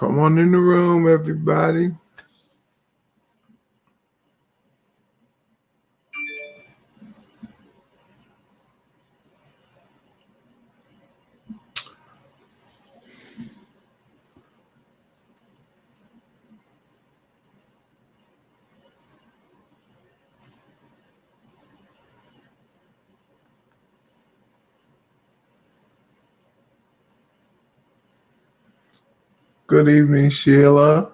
Come on in the room, everybody. Good evening, Sheila.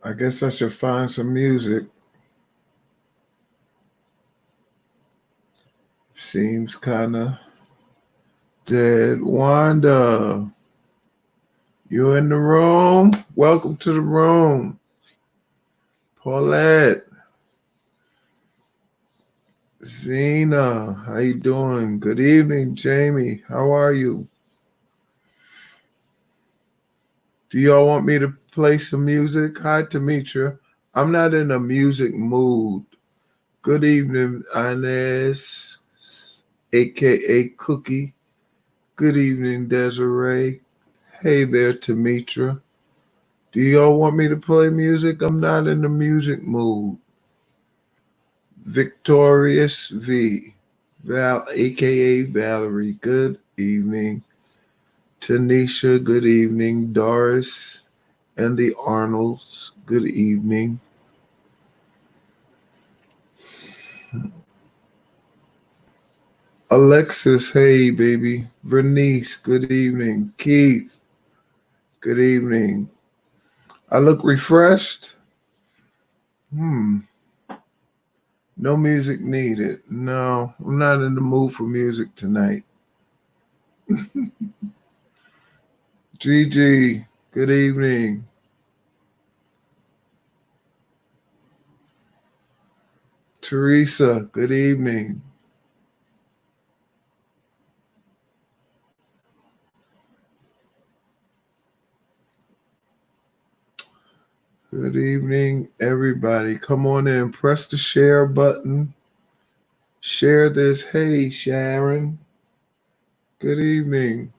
I guess I should find some music. Seems kind of dead. Wanda, you in the room? Welcome to the room. Paulette, Zena, how you doing? Good evening, Jamie. How are you? Do y'all want me to play some music? Hi, Demetra. I'm not in a music mood. Good evening, Inez, aka Cookie. Good evening, Desiree. Hey there, Demetra. Do y'all want me to play music? I'm not in the music mood. Victorious V, aka Valerie. Good evening. Tanisha, good evening. Doris and the Arnolds, good evening. Alexis, hey baby. Bernice, good evening. Keith, good evening. I look refreshed. No music needed. No, I'm not in the mood for music tonight. Gigi, good evening. Teresa, good evening. Good evening, everybody. Come on in. Press the share button. Share this. Hey, Sharon. Good evening.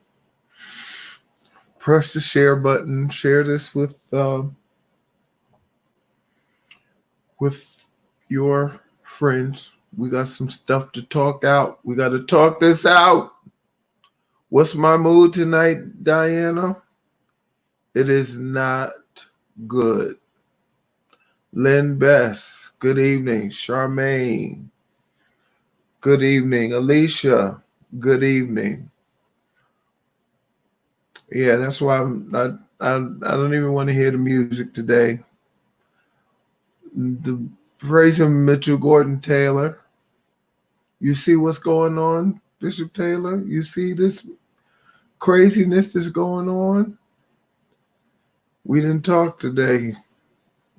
Press the share button. Share this with your friends. We got some stuff to talk out. We got to talk this out. What's my mood tonight, Diana? It is not good. Lynn Bess, good evening. Charmaine, good evening. Alicia, good evening. Yeah, that's why I don't even want to hear the music today. The praising Mitchell Gordon Taylor. You see what's going on, Bishop Taylor? You see this craziness that's going on? We didn't talk today.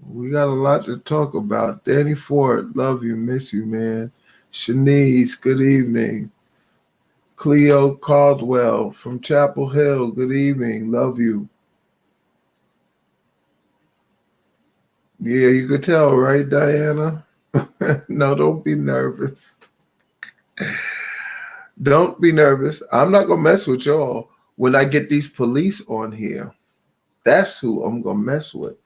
We got a lot to talk about. Danny Ford, love you, miss you, man. Shanice, good evening. Cleo Caldwell from Chapel Hill, good evening, love you. Yeah, you could tell, right, Diana? No, don't be nervous. Don't be nervous. I'm not going to mess with y'all when I get these police on here. That's who I'm going to mess with.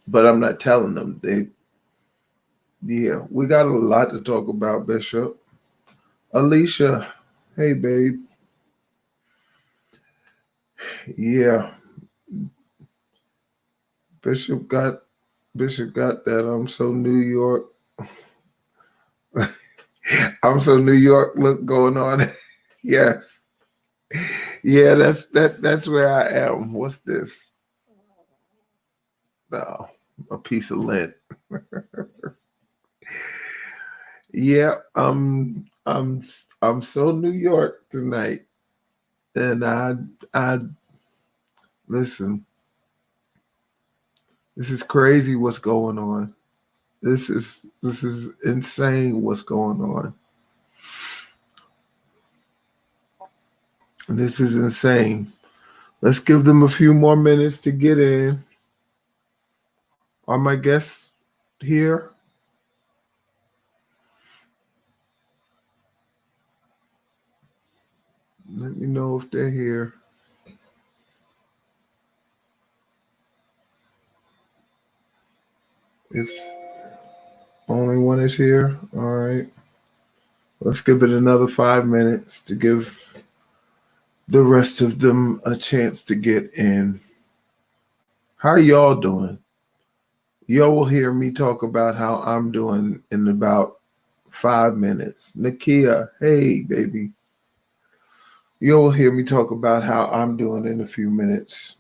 But I'm not telling them. We got a lot to talk about, Bishop. Alicia, hey, babe. Yeah. Bishop got that I'm so New York. I'm so New York look going on. Yes. Yeah, that's where I am. What's this? No, a piece of lint. Yeah, I'm so New York tonight. And I listen. This is crazy what's going on. This is insane what's going on. This is insane. Let's give them a few more minutes to get in. Are my guests here? Let me know if they're here. If only one is here, all right. Let's give it another 5 minutes to give the rest of them a chance to get in. How are y'all doing? Y'all will hear me talk about how I'm doing in about 5 minutes. Nakia, hey, baby. You'll hear me talk about how I'm doing in a few minutes.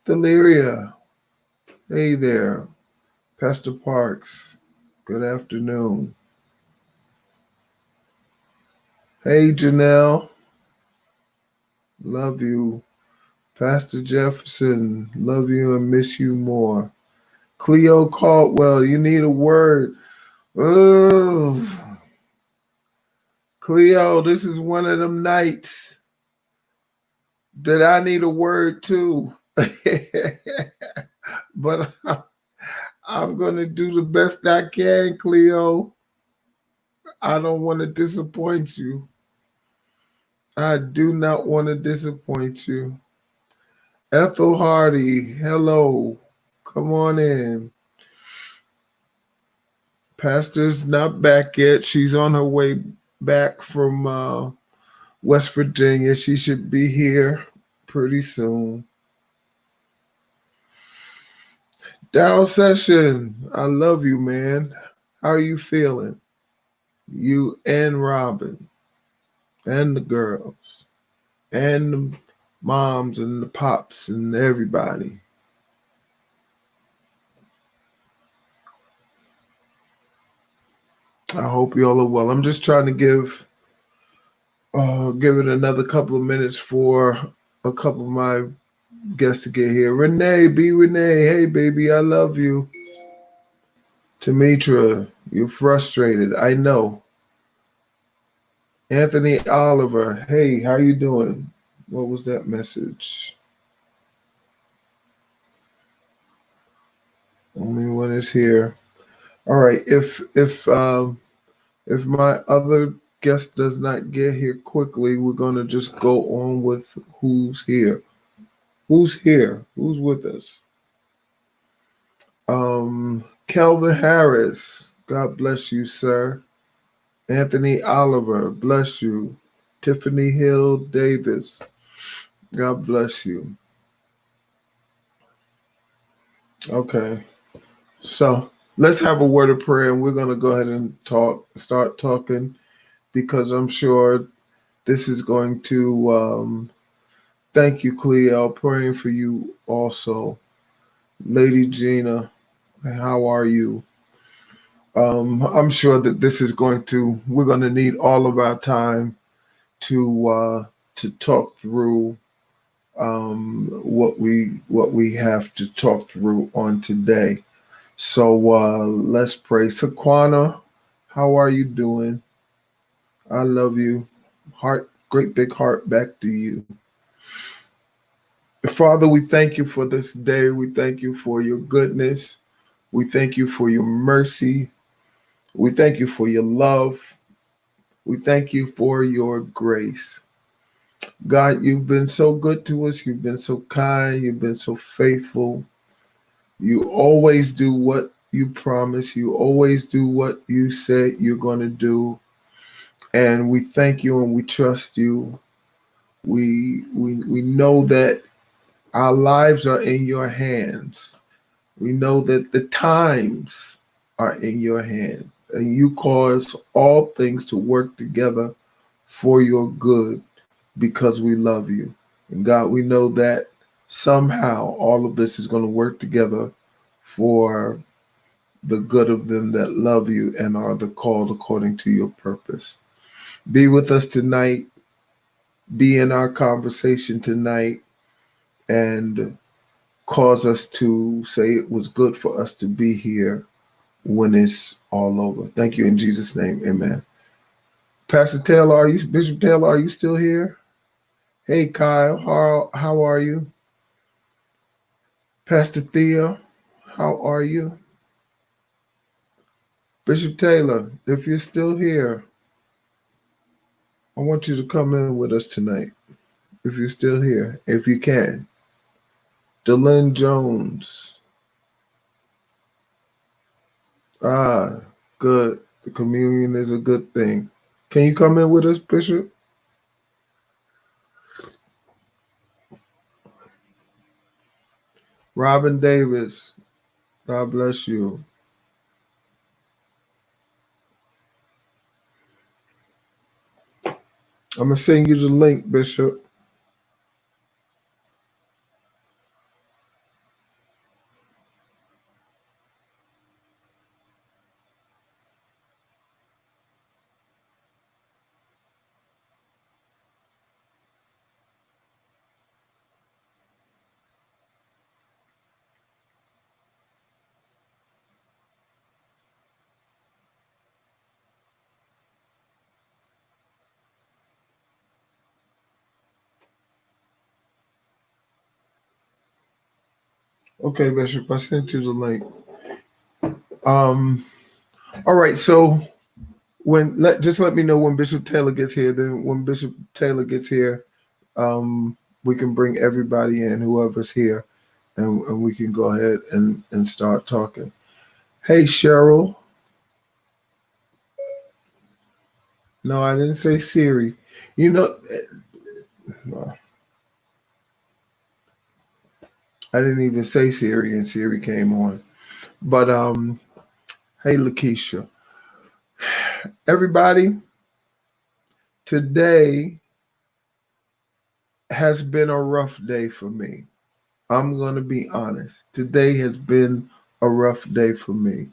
Deliria, hey there. Pastor Parks, good afternoon. Hey, Janelle, love you. Pastor Jefferson, love you and miss you more. Cleo Caldwell, you need a word. Oh, Cleo, this is one of them nights that I need a word too. But I'm going to do the best I can, Cleo. I don't want to disappoint you. I do not want to disappoint you. Ethel Hardy, hello. Come on in. Pastor's not back yet. She's on her way back from West Virginia. She should be here pretty soon. Daryl Session, I love you, man. How are you feeling? You and Robin and the girls and the moms and the pops and everybody. I hope y'all are well. I'm just trying to give it another couple of minutes for a couple of my guests to get here. Renee, hey baby, I love you. Tamitra, you're frustrated. I know. Anthony Oliver, hey, how you doing? What was that message? Only one is here. All right. If my other guest does not get here quickly, we're gonna just go on with who's here. Who's here? Who's with us? Kelvin Harris, God bless you, sir. Anthony Oliver, bless you. Tiffany Hill Davis, God bless you. Okay, so let's have a word of prayer, and we're gonna go ahead and start talking, because I'm sure this is going to. Thank you, Cleo. Praying for you also, Lady Gina. How are you? I'm sure that this is we're going to need all of our time to talk through what we have to talk through on today. So let's pray. Saquana, how are you doing? I love you. Heart, great big heart back to you. Father, we thank you for this day. We thank you for your goodness. We thank you for your mercy. We thank you for your love. We thank you for your grace. God, you've been so good to us. You've been so kind. You've been so faithful. You always do what you promise. You always do what you say you're going to do. And we thank you and we trust you. We know that our lives are in your hands. We know that the times are in your hand, and you cause all things to work together for your good because we love you. And God, we know that somehow all of this is going to work together for the good of them that love you and are the called according to your purpose. Be with us tonight. Be in our conversation tonight, and cause us to say it was good for us to be here when it's all over. Thank you in Jesus' name. Amen. Pastor Taylor, Bishop Taylor, are you still here? Hey, Kyle, how are you? Pastor Thea, how are you? Bishop Taylor, if you're still here, I want you to come in with us tonight. If you're still here, if you can. Delyn Jones. Ah, good. The communion is a good thing. Can you come in with us, Bishop? Robin Davis, God bless you. I'm going to send you the link, Bishop. Okay, Bishop, I sent you the link. Um, all right, so just let me know when Bishop Taylor gets here. Then when Bishop Taylor gets here, we can bring everybody in, whoever's here, and we can go ahead and start talking. Hey, Cheryl. No, I didn't say Siri. You know, no, I didn't even say Siri, and Siri came on. But hey, Lakeisha. Everybody, today has been a rough day for me. I'm going to be honest. Today has been a rough day for me.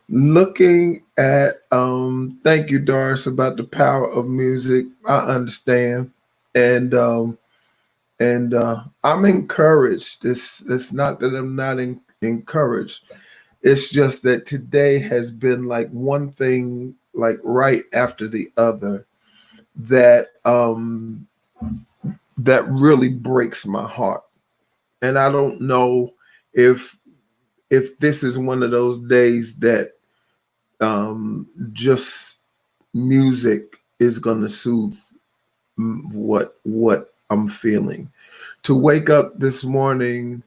Looking at, thank you, Doris, about the power of music. I understand. And, I'm encouraged. It's not that I'm not encouraged. It's just that today has been like one thing, like right after the other, that that really breaks my heart. And I don't know if this is one of those days that just music is going to soothe what I'm feeling. To wake up this morning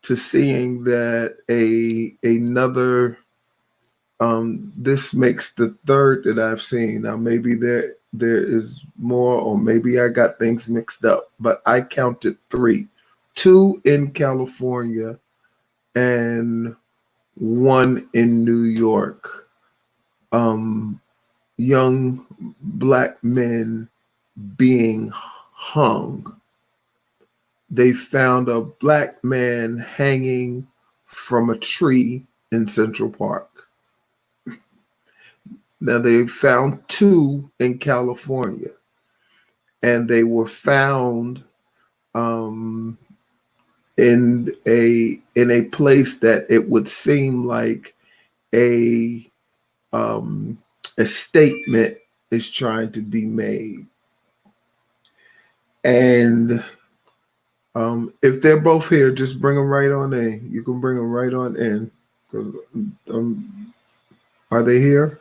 to seeing that another this makes the third that I've seen. Now maybe there is more, or maybe I got things mixed up, but I counted 3. 2 in California and 1 in New York. Young black men being hung. They found a black man hanging from a tree in Central Park. Now they found 2 in California, and they were found in a place that it would seem like a statement is trying to be made. And if they're both here, just bring them right on in. You can bring them right on in. Are they here?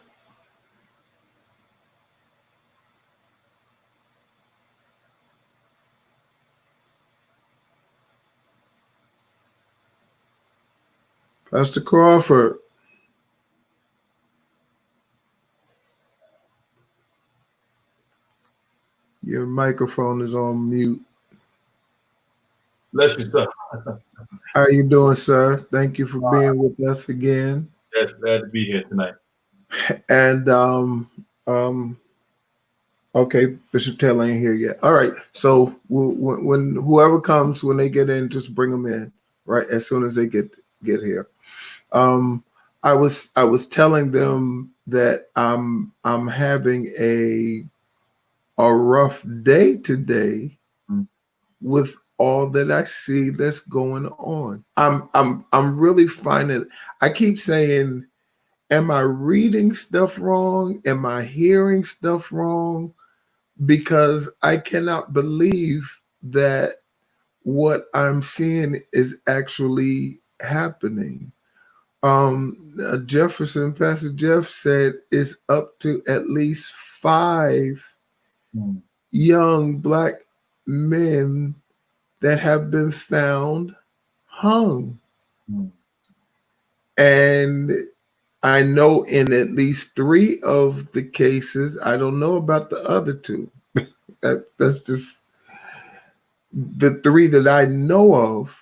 Pastor Crawford. Your microphone is on mute. Bless you, sir. How are you doing, sir? Thank you for being with us again. Yes, glad to be here tonight. And okay, Bishop Taylor ain't here yet. All right, so when whoever comes, when they get in, just bring them in right as soon as they get here. I was telling them that I'm having a rough day today with all that I see that's going on. I'm really finding. I keep saying, am I reading stuff wrong? Am I hearing stuff wrong? because I cannot believe that what I'm seeing is actually happening. Pastor Jeff said it's up to at least 5 young black men that have been found hung. And I know in at least 3 of the cases, I don't know about the other 2. That's just the 3 that I know of.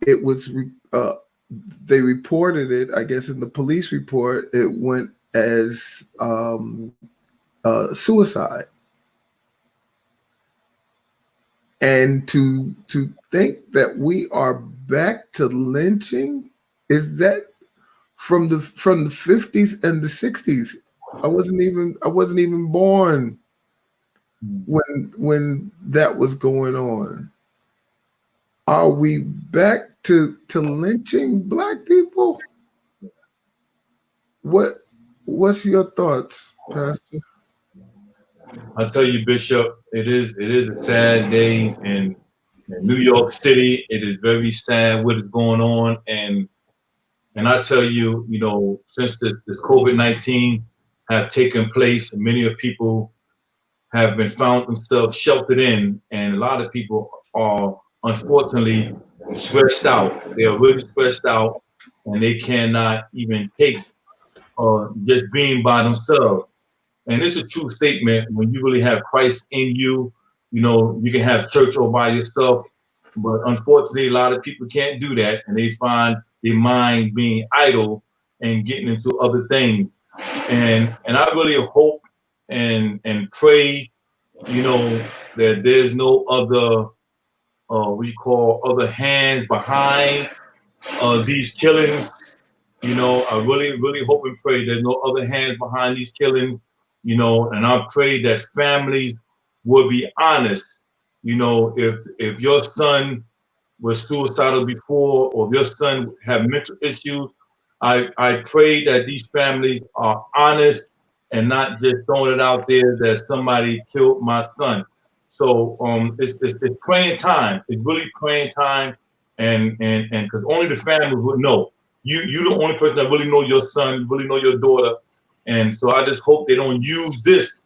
It was they reported it, I guess, in the police report. It went as suicide. And to think that we are back to lynching, is that from the 50s and the 60s? I wasn't even born when that was going on. Are we back to lynching black people? What's your thoughts, Pastor? I'll tell you, Bishop, it is a sad day in New York City. It is very sad what is going on, and I tell you, since this COVID-19 have taken place, many of people have been found themselves sheltered in, and a lot of people are unfortunately stressed out. They are really stressed out, and they cannot even take just being by themselves. And it's a true statement. When you really have Christ in you, you can have church all by yourself. But unfortunately, a lot of people can't do that, and they find their mind being idle and getting into other things. And I really hope and pray, that there's no other we call other hands behind these killings. I really, really hope and pray there's no other hands behind these killings, and I pray that families will be honest. If your son was suicidal before, or if your son have mental issues, I pray that these families are honest and not just throwing it out there that somebody killed my son. So it's praying time. It's really praying time, and because only the family would know. You the only person that really know your son, really know your daughter, and so I just hope they don't use this,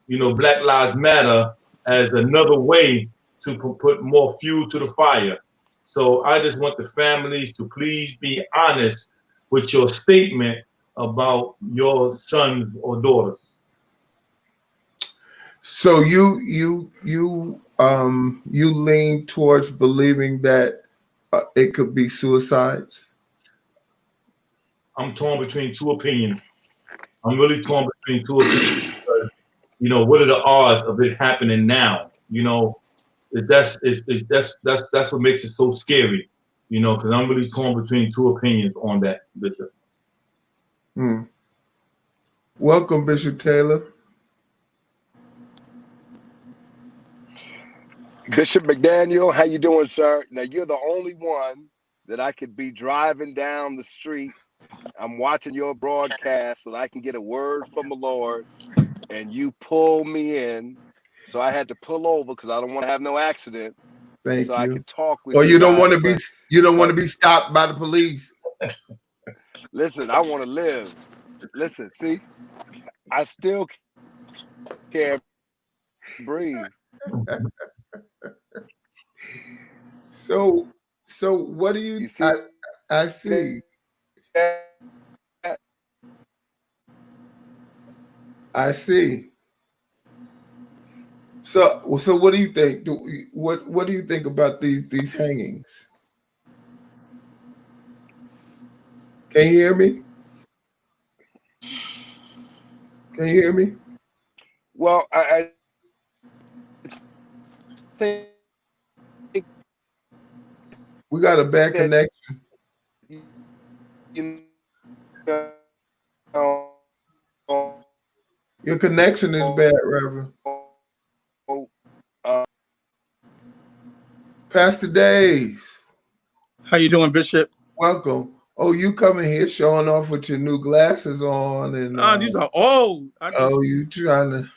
Black Lives Matter as another way to put more fuel to the fire. So I just want the families to please be honest with your statement about your sons or daughters. So you lean towards believing that it could be suicides? I'm torn between 2 opinions. I'm really torn between 2 opinions. Because, what are the odds of it happening now? That's what makes it so scary. Because I'm really torn between 2 opinions on that, Bishop. Welcome, Bishop Taylor. Bishop McDaniel, how you doing, sir? Now, you're the only one that I could be driving down the street. I'm watching your broadcast so that I can get a word from the Lord, and you pull me in. So I had to pull over because I don't want to have no accident. Thank you. I could talk with you. Or you don't want to be stopped by the police. Listen, I want to live. Listen, see, I still can't breathe. So what do you see? I see. I see. So what do you think? What do you think about these hangings? Can you hear me? Can you hear me? Well, I think we got a bad connection. Your connection is bad, Reverend. Pastor Days. How you doing, Bishop? Welcome. Oh, you coming here showing off with your new glasses on, and these are old. you trying to?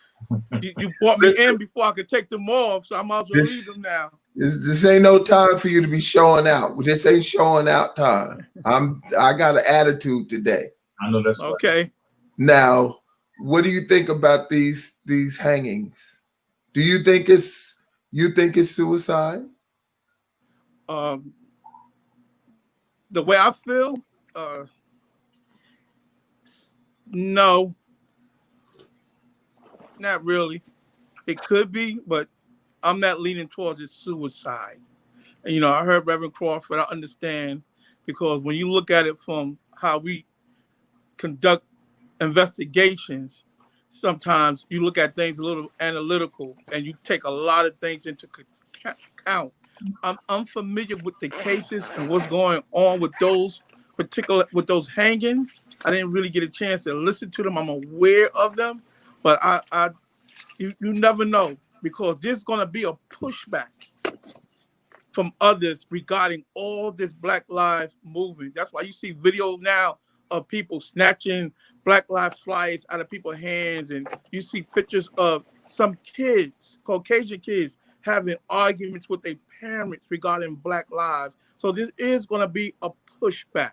You brought me in before I could take them off, so I might as well leave them now. This ain't no time for you to be showing out. This ain't showing out time. I got an attitude today. I know that's okay. Right. Now, what do you think about these hangings? Do you think it's suicide? The way I feel, no, not really. It could be, but I'm not leaning towards it suicide. And, you know, I heard Reverend Crawford. I understand, because when you look at it from how we conduct investigations, sometimes you look at things a little analytical and you take a lot of things into account. I'm familiar with the cases and what's going on with those hangings. I didn't really get a chance to listen to them. I'm aware of them, but you never know, because there's going to be a pushback from others regarding all this Black Lives movement. That's why you see video now of people snatching Black Lives flyers out of people's hands, and you see pictures of some kids, Caucasian kids, having arguments with their parents regarding Black lives. So this is going to be a pushback.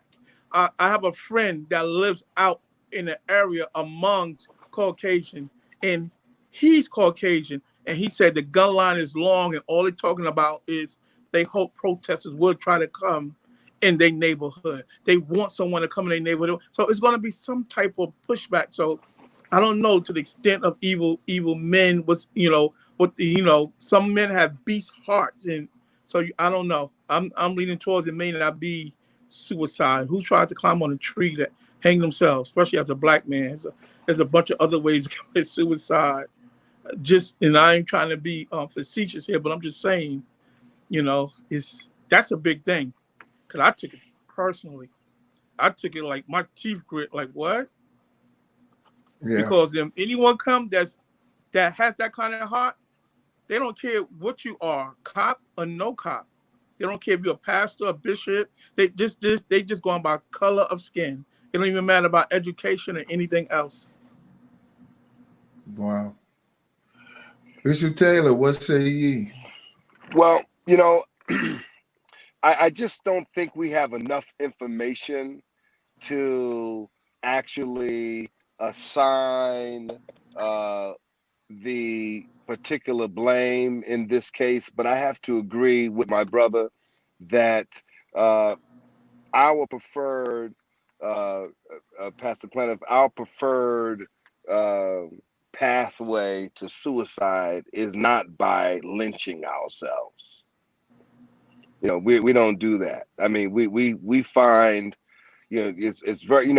I have a friend that lives out in the area amongst Caucasian, and he's Caucasian, and he said the gun line is long, and all they're talking about is they hope protesters will try to come in their neighborhood. They want someone to come in their neighborhood. So it's going to be some type of pushback. So I don't know to the extent of evil men. Some men have beast hearts, and so I don't know. I'm leaning towards it may not be suicide. Who tries to climb on a tree to hang themselves, especially as a Black man? There's a bunch of other ways to commit suicide. And I ain't trying to be facetious here, but I'm just saying, that's a big thing. Because I took it personally. I took it like my teeth grit. Like, what? Yeah. Because if anyone come that has that kind of heart, they don't care what you are, cop or no cop. They don't care if you're a pastor, a bishop. They just going by color of skin. It don't even matter about education or anything else. Wow. Bishop Taylor, what say ye? Well, I just don't think we have enough information to actually assign the particular blame in this case. But I have to agree with my brother that our preferred, Pastor Cleniff, our preferred pathway to suicide is not by lynching ourselves. We don't do that. I mean, we find, it's very,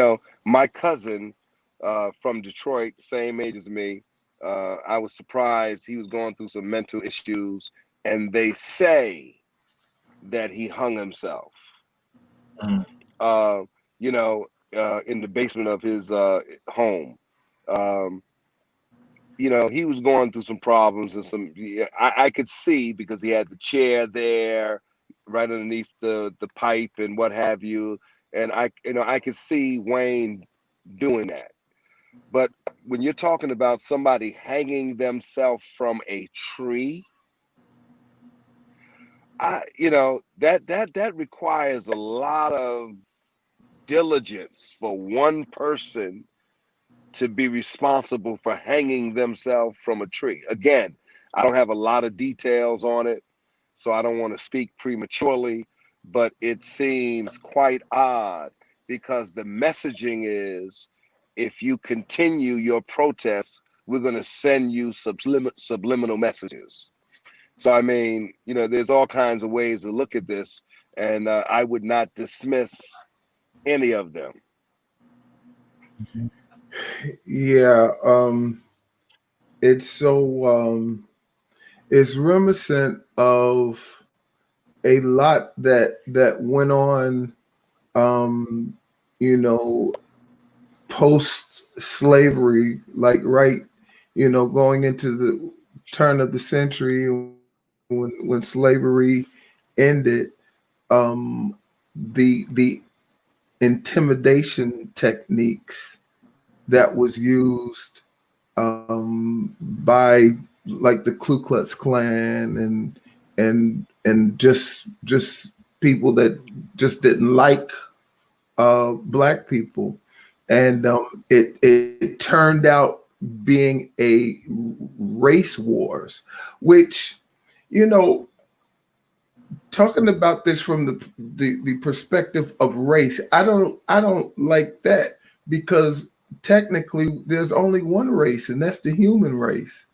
my cousin from Detroit, same age as me, I was surprised he was going through some mental issues, and they say that he hung himself, in the basement of his home. He was going through some problems and I could see, because he had the chair there right underneath the pipe and what have you. And I could see Wayne doing that. But when you're talking about somebody hanging themselves from a tree, that requires a lot of diligence for one person to be responsible for hanging themselves from a tree. Again, I don't have a lot of details on it, so I don't want to speak prematurely, but it seems quite odd, because the messaging is, if you continue your protests, we're going to send you subliminal messages. So, I mean, there's all kinds of ways to look at this, and I would not dismiss any of them. Yeah, it's so it's reminiscent of a lot that went on, post slavery, like going into the turn of the century, when slavery ended. The intimidation techniques that was used by like the Ku Klux Klan and just people that just didn't like black people, and it turned out being a race wars, which, you know, talking about this from the perspective of race, I don't like that, because technically there's only one race, and that's the human race.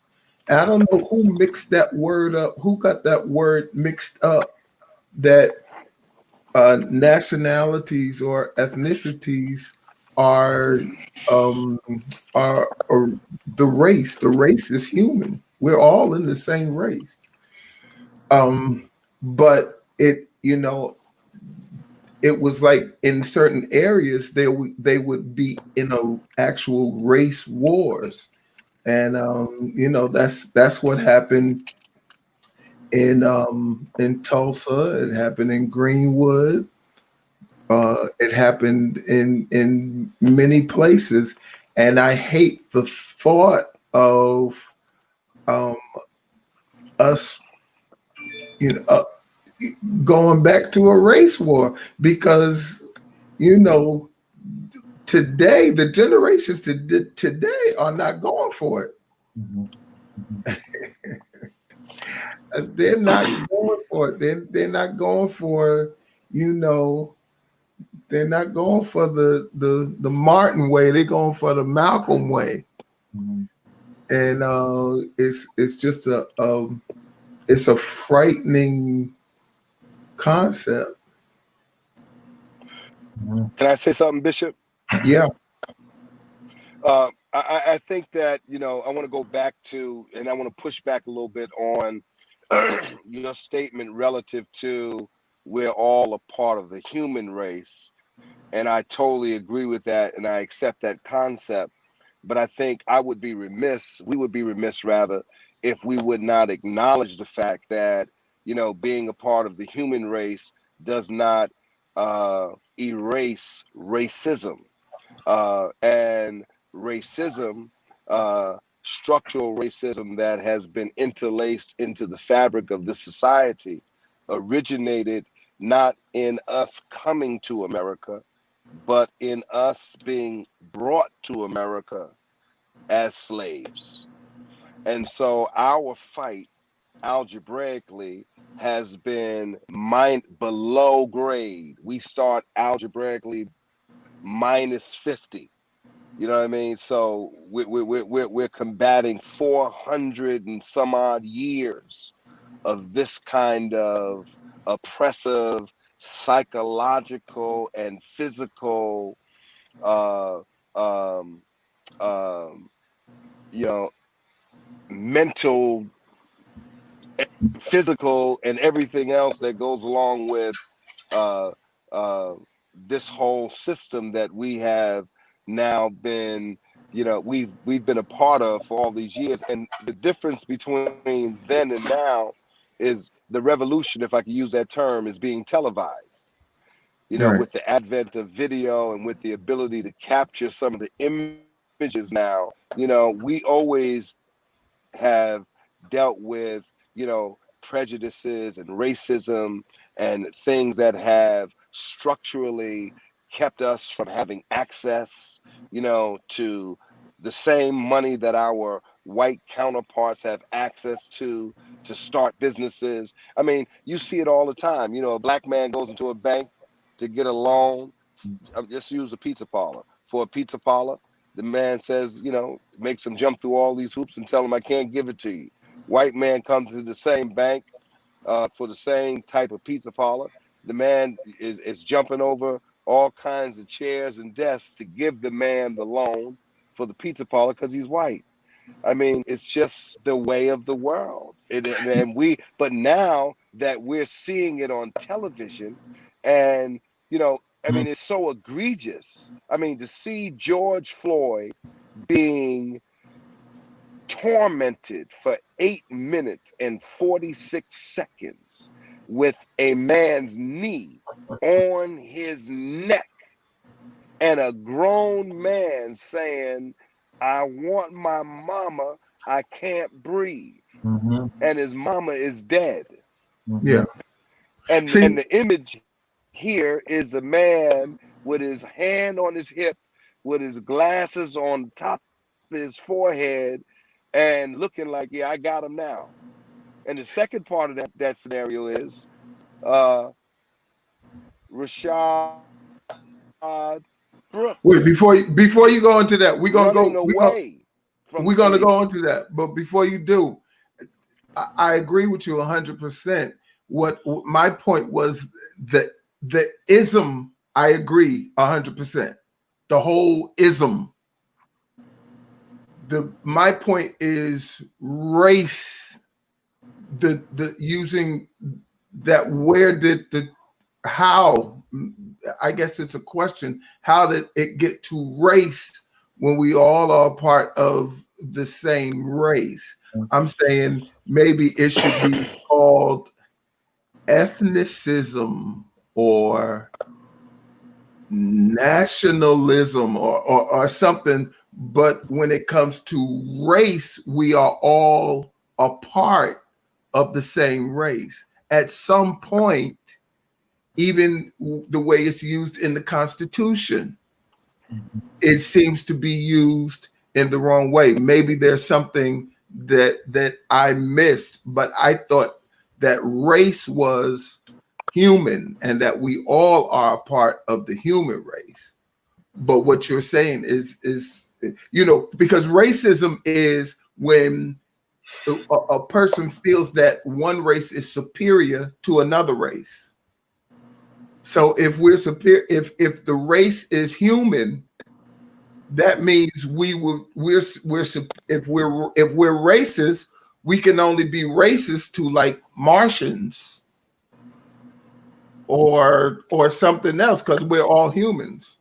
And I don't know who mixed that word up, who got that word mixed up, that nationalities or ethnicities are um are the race. The race is human. We're all in the same race. But it, you know, it was like in certain areas they would be in a actual race wars, and you know, that's what happened in Tulsa. It happened in Greenwood. It happened in many places, and I hate the thought of um, us, you know, going back to a race war, because, you know, today the generations today are not going for it. They're not going for it. They're not going for, you know, they're not going for the Martin way. They're going for the Malcolm way. And it's just it's a frightening concept. Can I say something, Bishop? Yeah. I think that, you know, I want to go back to, and I want to push back a little bit on your statement relative to we're all a part of the human race. And I totally agree with that, and I accept that concept. But I think we would be remiss rather, if we would not acknowledge the fact that, you know, being a part of the human race does not erase racism. And racism, structural racism that has been interlaced into the fabric of the society, originated not in us coming to America, but in us being brought to America as slaves. And so our fight algebraically has been below grade. We start algebraically minus 50. You know what I mean? So we're combating 400 and some odd years of this kind of oppressive psychological and physical um, you know, mental, physical, and everything else that goes along with uh, uh, this whole system that we have now been, you know, we've been a part of for all these years. And the difference between then and now is the revolution, if I could use that term, is being televised. You know, Right. with the advent of video and with the ability to capture some of the images now, you know, we always have dealt with, you know, prejudices and racism and things that have structurally kept us from having access, you know, to the same money that our white counterparts have access to start businesses. I mean, you see it all the time. You know, a black man goes into a bank to get a loan. I'll just use a pizza parlor. For a pizza parlor, the man says, you know, makes him jump through all these hoops and tell him, I can't give it to you. White man comes to the same bank for the same type of pizza parlor. The man is jumping over all kinds of chairs and desks to give the man the loan for the pizza parlor because he's white. I mean, it's just the way of the world. But now that we're seeing it on television, and, you know, I mean, it's so egregious. I mean, to see George Floyd being tormented for 8 minutes and 46 seconds with a man's knee on his neck, and a grown man saying, I want my mama. I can't breathe. Mm-hmm. And his mama is dead. Yeah. And See, the image here is a man with his hand on his hip, with his glasses on top of his forehead, and looking like, yeah, I got him now. And the second part of that scenario is Rashad wait, Brooks before you go into that, running away from we're gonna go slavery. into that. But before you do, I agree with you 100%. What my point was, the ism, I agree 100%. The whole ism. My point is race. The using that, where did how, I guess it's a question, how did it get to race when we all are part of the same race? I'm saying maybe it should be called ethnicism or nationalism or something. But when it comes to race, we are all a part of the same race. At some point, even the way it's used in the Constitution, it seems to be used in the wrong way. Maybe there's something that I missed, but I thought that race was human and that we all are a part of the human race. But what you're saying is because racism is when a person feels that one race is superior to another race. So if we're superior, if the race is human, that means if we're racist, we can only be racist to like Martians or something else, because we're all humans.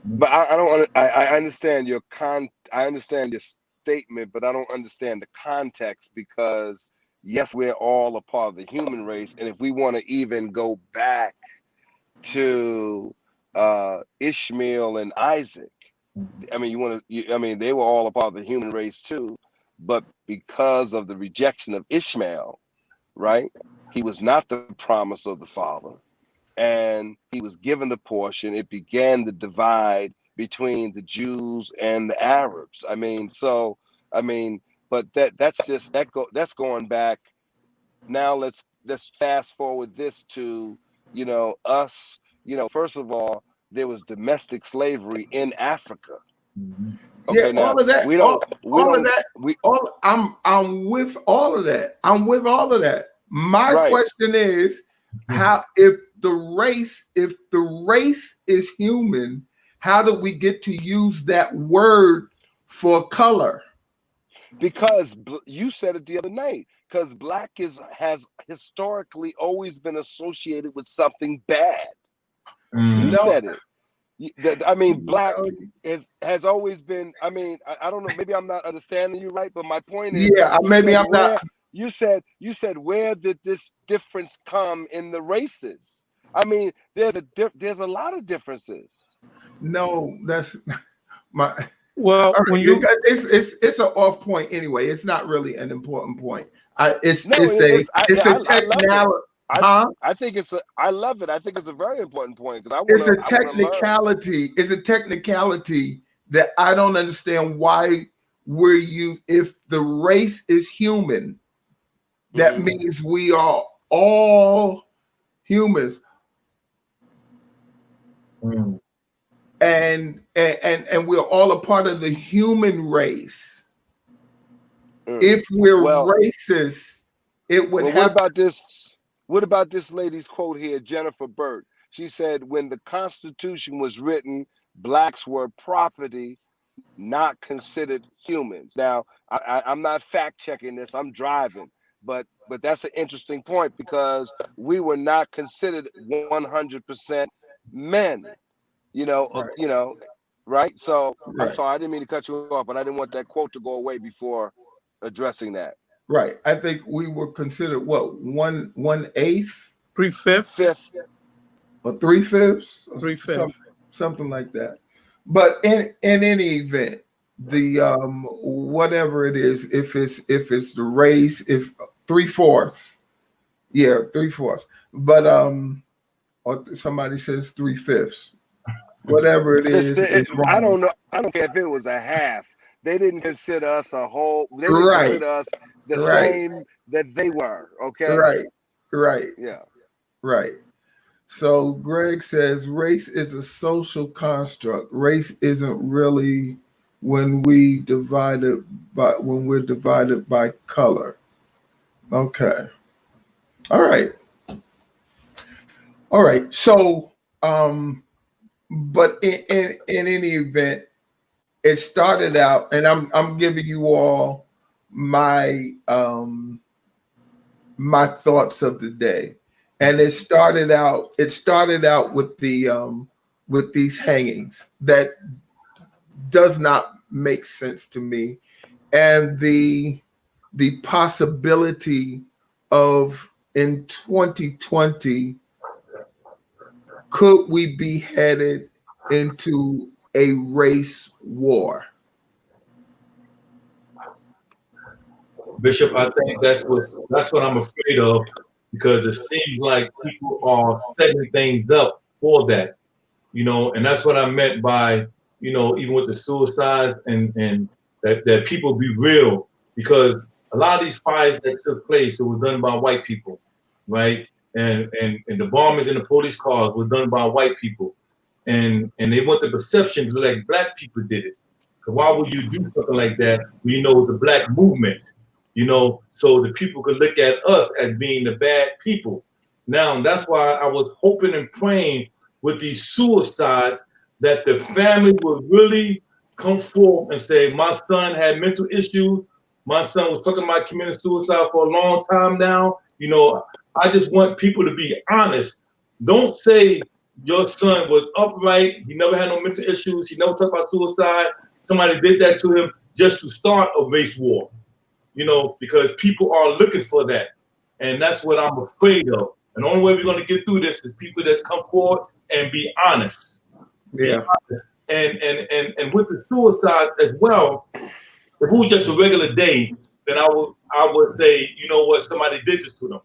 But I understand I understand your statement, but I don't understand the context, because yes, we're all a part of the human race. And if we want to even go back to Ishmael and Isaac, I mean, they were all a part of the human race too, but because of the rejection of Ishmael, right? He was not the promise of the father, and he was given the portion. It began the divide between the Jews and the Arabs. But that's going back. Now let's fast forward this to us. First of all, there was domestic slavery in Africa. Okay, Yeah, now all of that. we don't I'm with all of that. I'm with all of that. My right. question is, how, if the race is human, how do we get to use that word for color? Because you said it the other night. Because black has historically always been associated with something bad. You No, said it. Black has always been. I don't know. Maybe I'm not understanding you right, but my point is, yeah, maybe I'm not. You said where did this difference come in the races? There's a lot of differences. No, that's my. Well, Right, when you it's an off point anyway. It's not really an important point. It's a technicality. I think I love it. I think it's a very important point, because It's a technicality. It's a technicality that I don't understand why we're used. If the race is human, that means we are all humans. And we're all a part of the human race. If we're racist, it would have. What about this lady's quote here, Jennifer Burt? She said, when the Constitution was written, blacks were property, not considered humans. Now, I'm not fact checking this. I'm driving, but that's an interesting point, because we were not considered 100% men. Right? So Right. I'm sorry, I didn't mean to cut you off, but I didn't want that quote to go away before addressing that. Right. I think we were considered what, 1/8? 3/5? Fifth. Or 3/5? 3/5. Something like that. But in any event, the whatever it is, if it's the race, if 3/4, yeah, 3/4, but or somebody says 3/5, whatever it is I wrong. don't know. I don't care if it was a half. They didn't consider us a whole. They didn't Right, consider us the right, same that they were. Okay. right, right, Yeah. right. So Greg says race is a social construct. Race isn't really when we're divided by color. Okay. All right. All right. So but in any event, it started out, and I'm giving you all my my thoughts of the day. And it started out with these hangings that does not make sense to me, and the possibility of in 2020, could we be headed into a race war? Bishop, I think that's what I'm afraid of, because it seems like people are setting things up for that, and that's what I meant by, even with the suicides, and that people be real, because a lot of these fires that took place, it was done by white people, right? And the bombings in the police cars were done by white people, and they want the perception to like black people did it. 'Cause why would you do something like that when you know it's the black movement? So the people could look at us as being the bad people. Now that's why I was hoping and praying with these suicides that the family would really come forth and say, my son had mental issues. My son was talking about committing suicide for a long time now. I just want people to be honest. Don't say your son was upright. He never had no mental issues. He never talked about suicide. Somebody did that to him just to start a race war, because people are looking for that. And that's what I'm afraid of. And the only way we're going to get through this is people that's come forward and be honest. Be Yeah. honest. And with the suicides as well, if it was just a regular day, then I would say, you know what, somebody did this to them.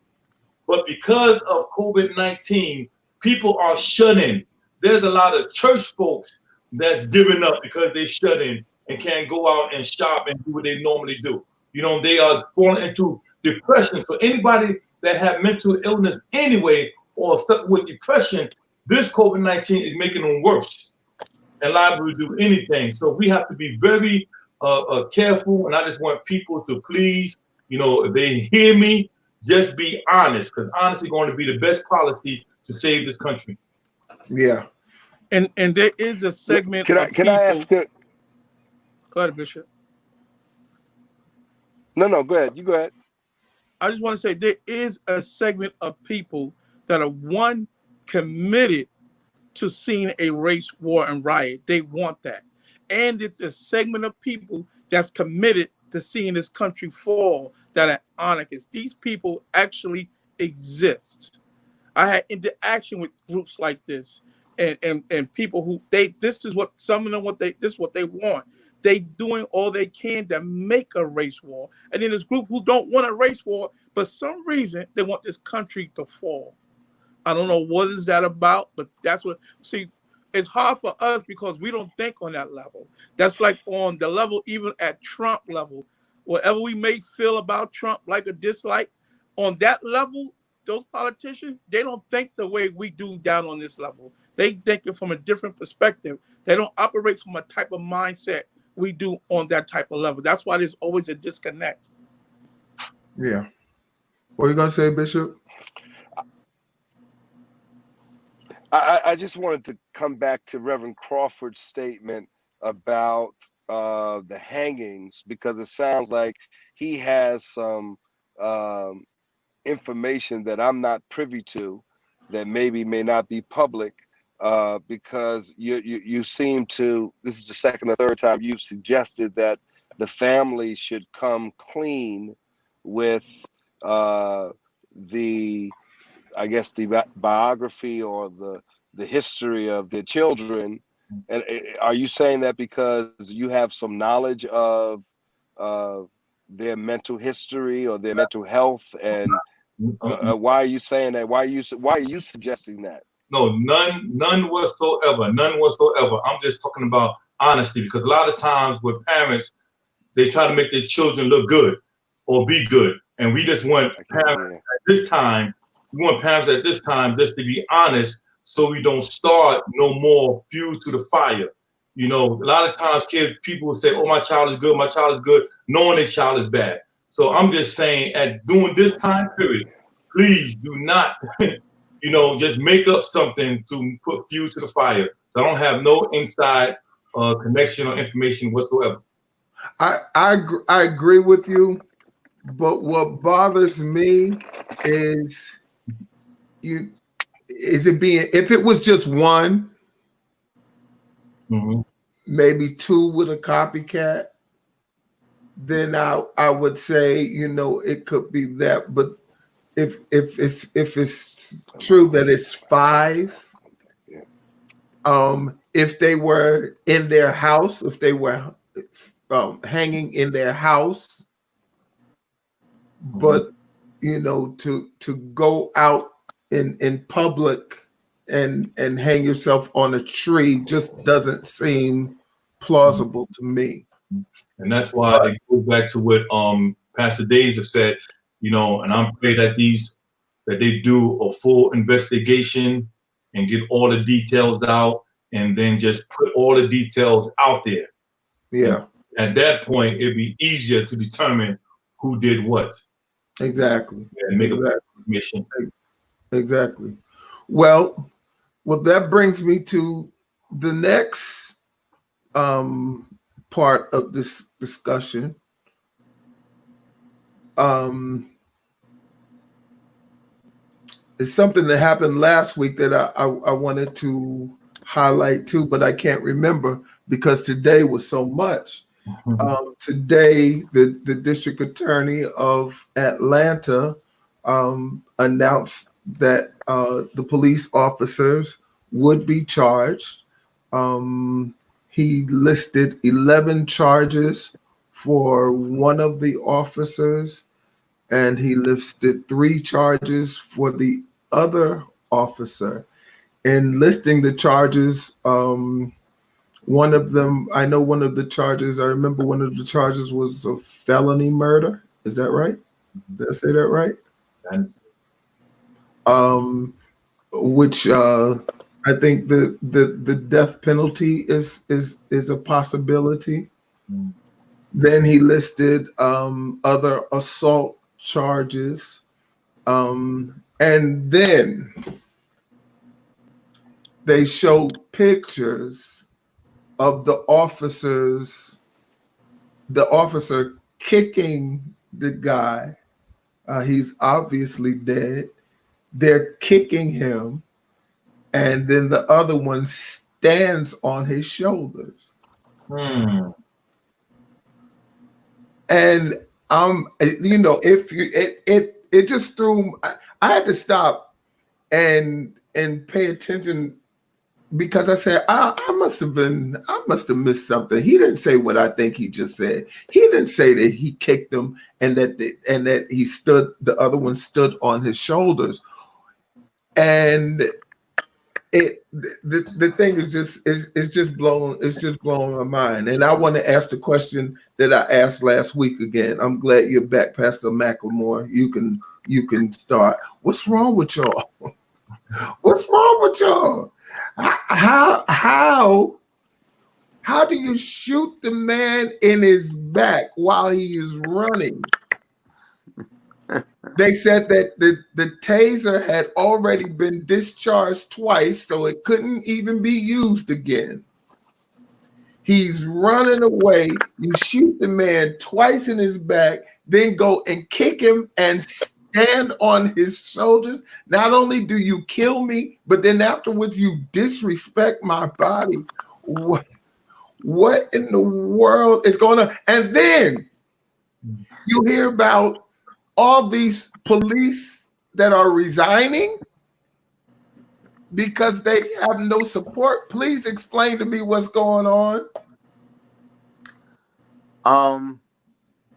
But because of COVID-19, people are shut in. There's a lot of church folks that's giving up because they shut in and can't go out and shop and do what they normally do. They are falling into depression. So anybody that have mental illness anyway or stuck with depression, this COVID-19 is making them worse and liable to do anything. So we have to be very careful. And I just want people to please, if they hear me, just be honest, because honesty is going to be the best policy to save this country. Yeah. And there is a segment Can I of can people. I ask? Go ahead, Bishop. No, go ahead. You go ahead. I just want to say there is a segment of people that are committed to seeing a race war and riot. They want that. And it's a segment of people that's committed to seeing this country fall, that are anarchists. These people actually exist. I had interaction with groups like this, and people who this is what some of them this is what they want. They doing all they can to make a race war. And then there's group who don't want a race war, but some reason they want this country to fall. I don't know what is that about, but that's what, see, it's hard for us because we don't think on that level. That's like on the level, even at Trump level, whatever we may feel about Trump, like a dislike, on that level, those politicians, they don't think the way we do down on this level. They think it from a different perspective. They don't operate from a type of mindset we do on that type of level. That's why there's always a disconnect. Yeah. What are you going to say, Bishop? I just wanted to come back to Reverend Crawford's statement about the hangings, because it sounds like he has some information that I'm not privy to, that maybe may not be public, because you seem to, this is the second or third time you've suggested that the family should come clean with I guess the biography or the history of their children, And are you saying that because you have some knowledge of their mental history or their mental health? And why are you saying that? Why are you suggesting that? No, none whatsoever. None whatsoever. I'm just talking about honesty, because a lot of times with parents, they try to make their children look good or be good. And we just want parents at this time, just to be honest, so we don't start no more fuel to the fire. You know, a lot of times people will say, oh, my child is good, knowing their child is bad. So I'm just saying, at during this time period, please do not, just make up something to put fuel to the fire. So I don't have no inside connection or information whatsoever. I agree with you, but what bothers me is if it was just one, maybe two with a copycat, then I would say, it could be that. But if it's true that it's five, if they were in their house, if they were hanging in their house, but to go out in public and hang yourself on a tree just doesn't seem plausible to me. And that's why it goes back to what Pastor Days have said, and I'm afraid that they do a full investigation and get all the details out, and then just put all the details out there. Yeah. And at that point, it'd be easier to determine who did what. Exactly. And make a mission. Exactly. Well, that brings me to the next part of this discussion. It's something that happened last week that I wanted to highlight too, but I can't remember because today was so much. Today, the district attorney of Atlanta announced that the police officers would be charged. He listed 11 charges for one of the officers, and he listed 3 charges for the other officer. In listing the charges, one of the charges was a felony murder. Is that right? Did I say that right? Which I think the death penalty is a possibility. Then he listed other assault charges, and then they showed pictures of the officer kicking the guy. He's obviously dead. They're kicking him, and then the other one stands on his shoulders. And it just threw. I had to stop and pay attention, because I said I must have missed something. He didn't say what I think he just said. He didn't say that he kicked him and that the other one stood on his shoulders. And the thing is just blowing my mind. And I want to ask the question that I asked last week again. I'm glad you're back, Pastor McLemore. You can start. What's wrong with y'all? What's wrong with y'all? How do you shoot the man in his back while he is running? They said that the taser had already been discharged twice, so it couldn't even be used again. He's running away. You shoot the man twice in his back, then go and kick him and stand on his shoulders. Not only do you kill me, but then afterwards you disrespect my body. What in the world is going on? And then you hear about all these police that are resigning. because they have no support. Please explain to me what's going on.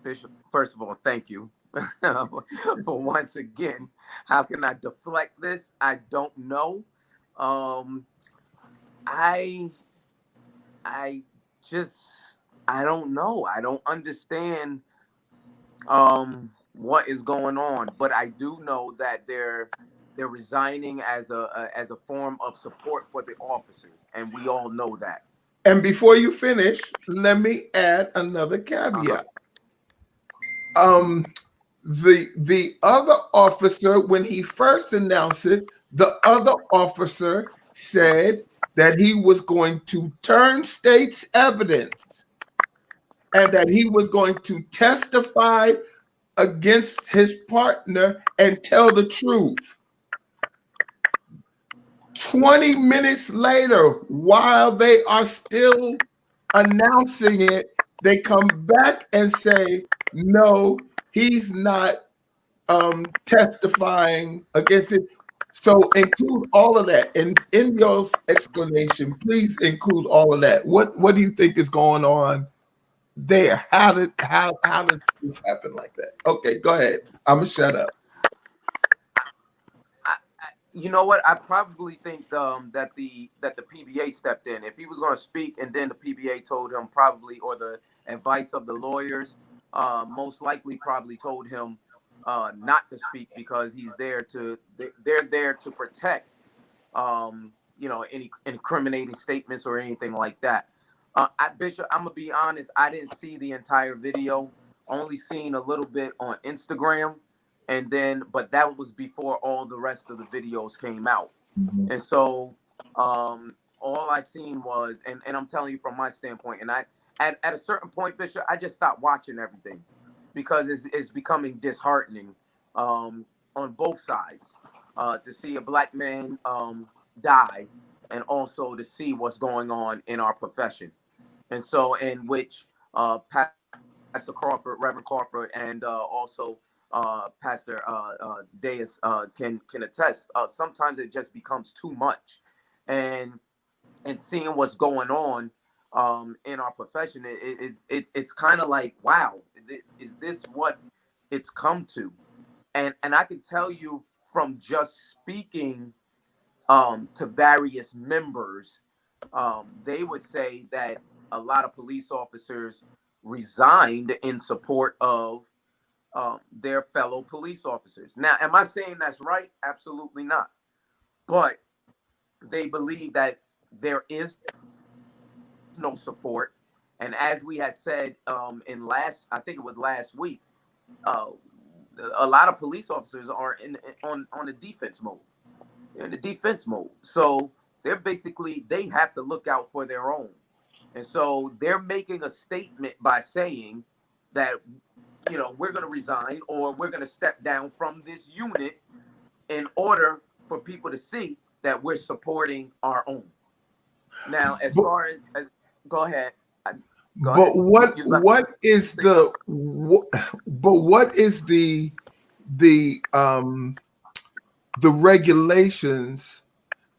Bishop, first of all, thank you for once again. How can I deflect this? I don't know. I I don't know. I don't understand what is going on, but I do know that they're resigning as a form of support for the officers, and we all know that. And before you finish, let me add another caveat. The other officer, when he first announced it, the other officer said that he was going to turn state's evidence and that he was going to testify against his partner and tell the truth. 20 minutes later, while they are still announcing it, they come back and say, no, he's not testifying against it. So include all of that. And in your explanation, please include all of that. What do you think is going on there? How did this happen like that? Okay, go ahead. I'm gonna shut up. You know what? I probably think that the PBA stepped in. If he was going to speak, and then the PBA told him probably, or the advice of the lawyers, most likely probably told him not to speak because they're there to protect, any incriminating statements or anything like that. Bishop, I'm gonna be honest. I didn't see the entire video. Only seen a little bit on Instagram. And then, but that was before all the rest of the videos came out. Mm-hmm. And so all I seen was, and I'm telling you from my standpoint, and at a certain point, Bishop, I just stopped watching everything because it's becoming disheartening on both sides to see a black man die, and also to see what's going on in our profession. And so, in which Pastor Crawford, Reverend Crawford, and also Pastor Deus can attest. Sometimes it just becomes too much, and seeing what's going on in our profession, it's kind of like, wow, is this what it's come to? And I can tell you from just speaking to various members, they would say that a lot of police officers resigned in support of their fellow police officers. Now, am I saying that's right? Absolutely not. But they believe that there is no support. And as we had said I think it was last week, a lot of police officers are on the defense mode. They're in the defense mode. So they have to look out for their own. And so they're making a statement by saying that, we're going to resign, or we're going to step down from this unit in order for people to see that we're supporting our own. Now, go ahead. But what is the regulations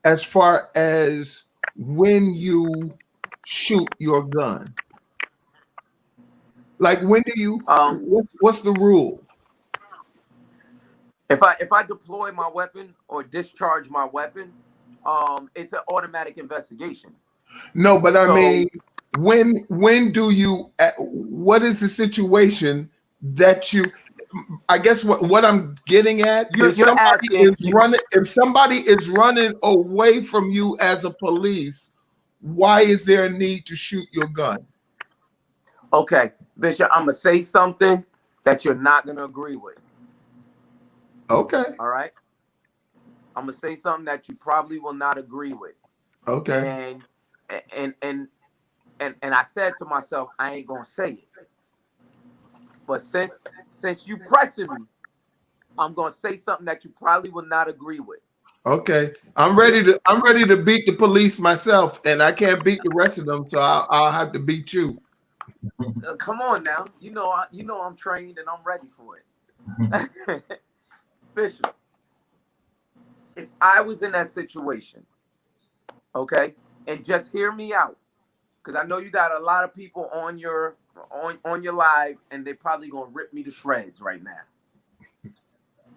as far as when you shoot your gun? Like, when do you? What's the rule? If I deploy my weapon or discharge my weapon, it's an automatic investigation. No, but I mean, when do you? What is the situation that you? I guess what I'm getting at, if somebody is running away from you as a police, why is there a need to shoot your gun? Okay, Bishop, I'm gonna say something that you're not gonna agree with. Okay. All right. I'm gonna say something that you probably will not agree with. Okay. And I said to myself, I ain't gonna say it. But since you pressing me, I'm gonna say something that you probably will not agree with. Okay. I'm ready to beat the police myself, and I can't beat the rest of them, so I'll have to beat you. Come on now, I'm trained and I'm ready for it. Bishop, if I was in that situation, okay, and just hear me out, because I know you got a lot of people on your live, and they're probably gonna rip me to shreds right now.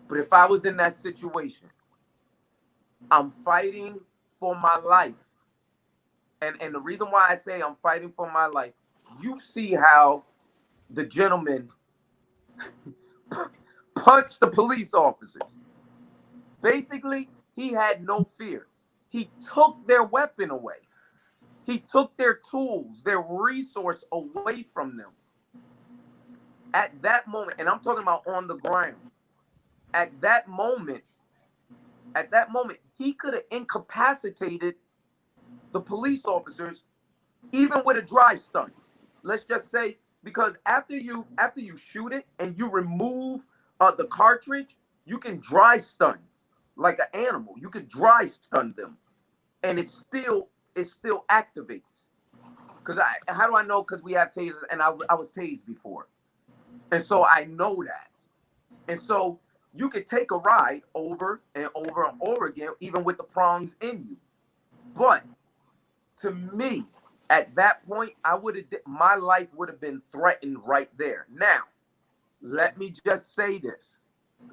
But if I was in that situation, I'm fighting for my life. And the reason why I say I'm fighting for my life, you see how the gentleman punched the police officers. Basically, he had no fear. He took their weapon away. He took their tools, their resource away from them. At that moment, and I'm talking about on the ground, at that moment, he could have incapacitated the police officers even with a dry stun. Let's just say, because after you shoot it and you remove the cartridge, you can dry stun like an animal. You could dry stun them, and it still activates. Because how do I know? Because we have tasers, and I was tased before, and so I know that. And so you could take a ride over and over and over again, even with the prongs in you. But to me, at that point, my life would have been threatened right there. Now, let me just say this.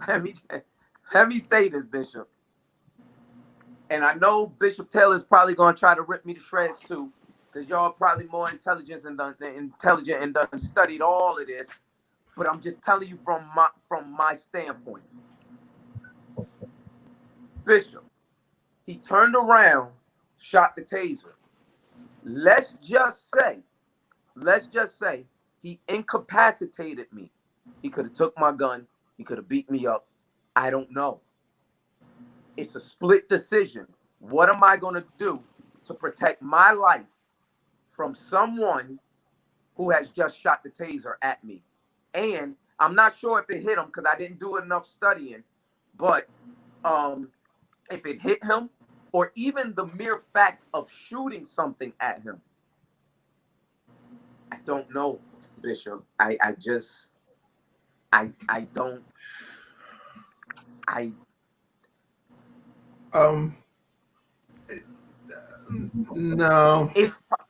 Let me say this, Bishop. And I know Bishop Taylor's probably going to try to rip me to shreds too, because y'all probably more intelligent and done studied all of this. But I'm just telling you from my standpoint. Bishop, he turned around, shot the taser. Let's just say he incapacitated me. He could have took my gun. He could have beat me up. I don't know. It's a split decision. What am I going to do to protect my life from someone who has just shot the taser at me? And I'm not sure if it hit him because I didn't do enough studying. But if it hit him, or even the mere fact of shooting something at him, I don't know, Bishop.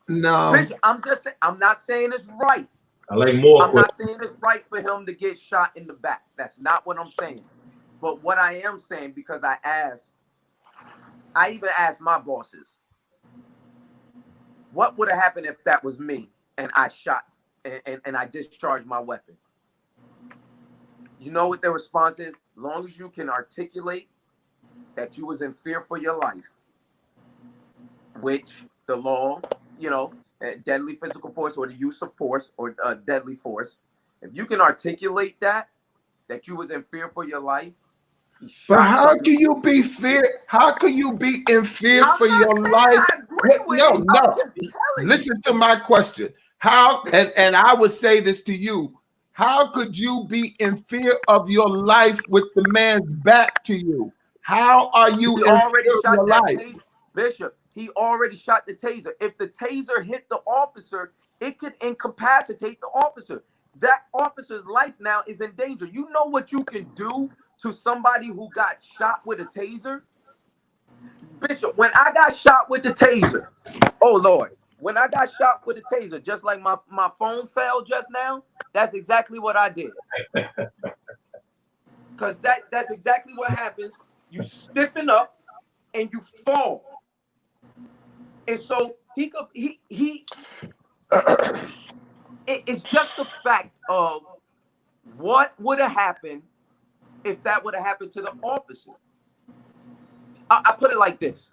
No. Bishop, I'm just saying, I'm not saying it's right. I like more. I'm not saying it's right for him to get shot in the back. That's not what I'm saying. But what I am saying, because I even asked my bosses, what would have happened if that was me and I shot and I discharged my weapon? You know what their response is? As long as you can articulate that you was in fear for your life, which the law, deadly physical force or the use of force or deadly force, if you can articulate that you was in fear for your life. But how can you be fear? How can you be in fear for your life? No. Listen to my question. How, and I would say this to you, how could you be in fear of your life with the man's back to you? How are you in fear of your life? Bishop, he already shot the taser. If the taser hit the officer, it could incapacitate the officer. That officer's life now is in danger. You know what you can do to somebody who got shot with a taser? Bishop, when I got shot with the taser, oh Lord, when I got shot with the taser, just like my phone fell just now, that's exactly what I did. Because that's exactly what happens. You stiffen up and you fall. And so it's just the fact of what would have happened if that would have happened to the officer. I put it like this.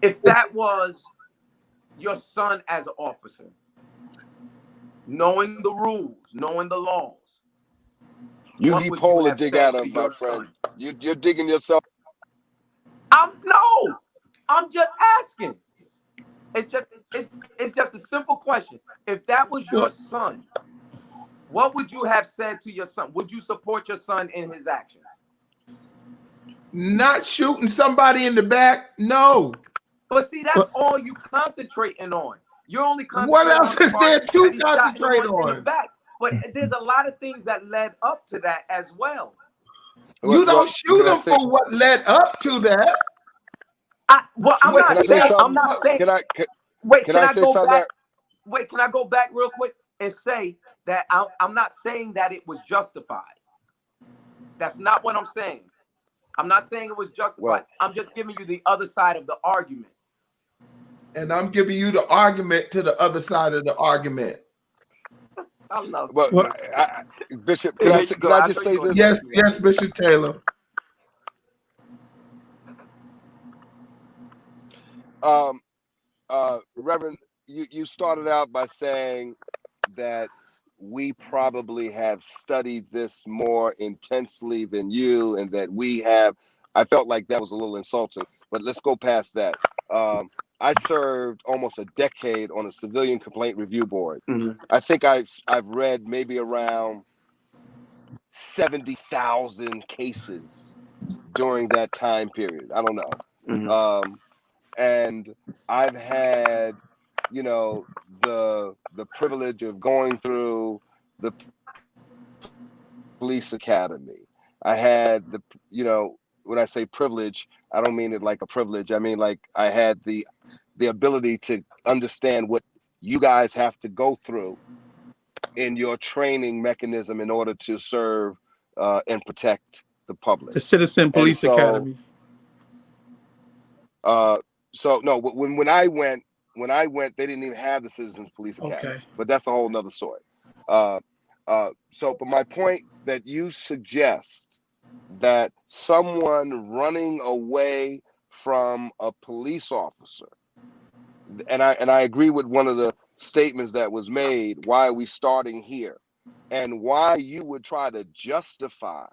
If that was your son as an officer, knowing the rules, knowing the laws, you deep hole to dig out of, my friend. You're digging yourself. I'm just asking. It's just a simple question. If that was your son, what would you have said to your son? Would you support your son in his actions? Not shooting somebody in the back, no. But see, that's all you concentrating on. You're only concentrating what else on the is there to concentrate on? on? But there's a lot of things that led up to that as well. You don't shoot can I them say? for what led up to that. Well, I'm What- Can I not say saying. I'm something? not saying. Wait, Can I I say go something? back? Wait, can I go back real quick and say that I'm not saying that it was justified. That's not what I'm saying. I'm not saying it was justified. Well, I'm just giving you the other side of the argument. And I'm giving you the argument to the other side of the argument. I love well, Well, Bishop, There can I you say, go. can I I just know say you're gonna this? say Yes, Bishop Taylor. Reverend, you started out by saying that we probably have studied this more intensely than you, and that we have. I felt like that was a little insulting, but let's go past that. I served almost a decade on a civilian complaint review board. Mhm. I think I've read maybe around 70,000 cases during that time period. I don't know. Mhm. And I've had, the privilege of going through the police academy. I had when I say privilege, I don't mean it like a privilege. I mean like I had the ability to understand what you guys have to go through in your training mechanism in order to serve and protect the public. the Citizen And Police Academy. So no, when I went, they didn't even have the Citizens Police Academy, Okay. but that's a whole nother story. But my point that you suggest that someone running away from a police officer, and I agree with one of the statements that was made. Why are we starting here? And why you would try to justify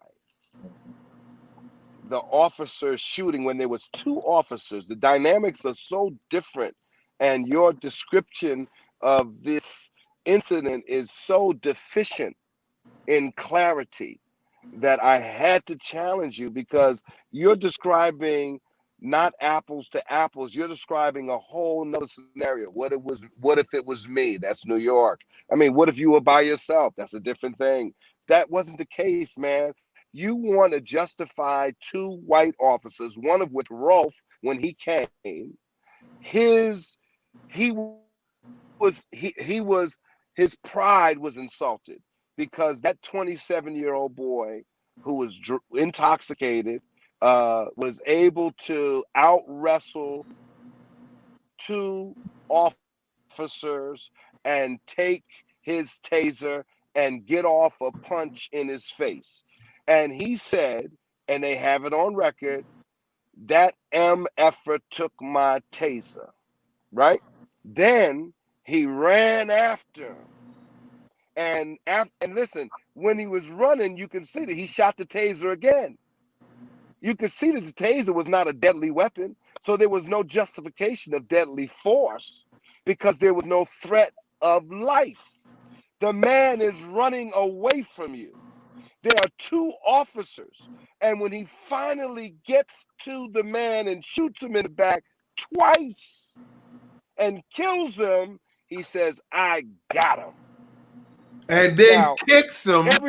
the officer shooting when there was two officers. The dynamics are so different, and your description of this incident is so deficient in clarity that I had to challenge you, because you're describing not apples to apples. You're describing a whole nother scenario. What if it was me? That's New York. I mean, what if you were by yourself? That's a different thing. That wasn't the case, man. You want to justify two white officers, one of which, Rolf, when he came, he was his pride was insulted because that 27-year-old boy who was intoxicated was able to out wrestle two officers and take his taser and get off a punch in his face. And he said, and they have it on record, that MFer took my taser, right? Then he ran after him. And listen, when he was running, you can see that he shot the taser again. You could see that the taser was not a deadly weapon, so there was no justification of deadly force because there was no threat of life. The man is running away from you. There are two officers, and when he finally gets to the man and shoots him in the back twice and kills him, he says, "I got him." And then Now, kicks him. well,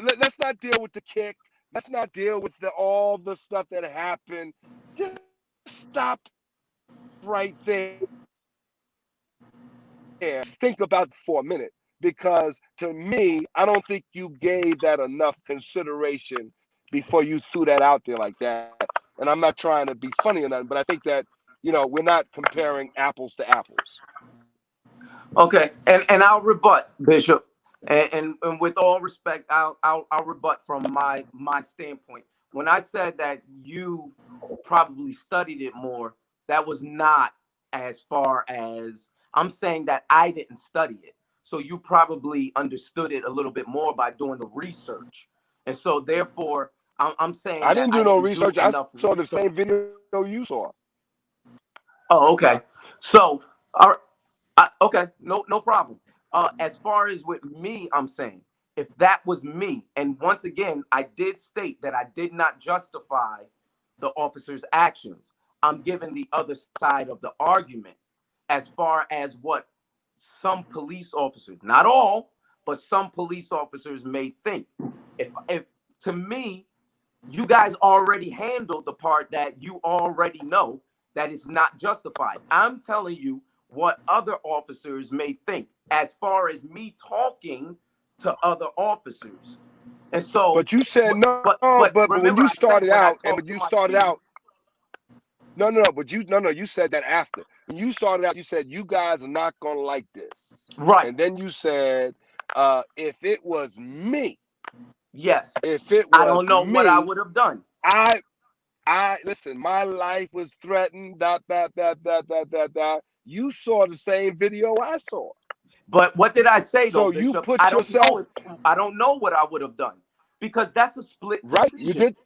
let's not deal with the kick. Let's not deal with all the stuff that happened. Just stop right there. Think about it for a minute, because to me, I don't think you gave that enough consideration before you threw that out there like that. And I'm not trying to be funny or nothing, but I think that, we're not comparing apples to apples. Okay, and I'll rebut, Bishop, and with all respect, I'll rebut from my standpoint. When I said that you probably studied it more, that was not as far as I'm saying that I didn't study it. So you probably understood it a little bit more by doing the research, and so therefore I'm saying I that didn't I do no didn't do research. I enough saw the research. same video you saw. Oh, okay. So, all right. Okay, no problem. As far as with me, I'm saying if that was me, and once again, I did state that I did not justify the officer's actions. I'm giving the other side of the argument as far as what some police officers, not all, but some police officers may think. If to me, you guys already handled the part that you already know that is not justified. I'm telling you what other officers may think as far as me talking to other officers. And so, But you said no, but when remember, you I said started when I out, and talked when to you my started chief, out, you said that after. When you started out, you said you guys are not gonna like this. right? And then you said, if it was me, Yes. if it I was don't know what I me, would have done. I listen, my life was threatened, You saw the same video I saw. But what did I say though, So you Bishop? put I don't yourself know I don't know what I would have done because that's a split right. decision. You did,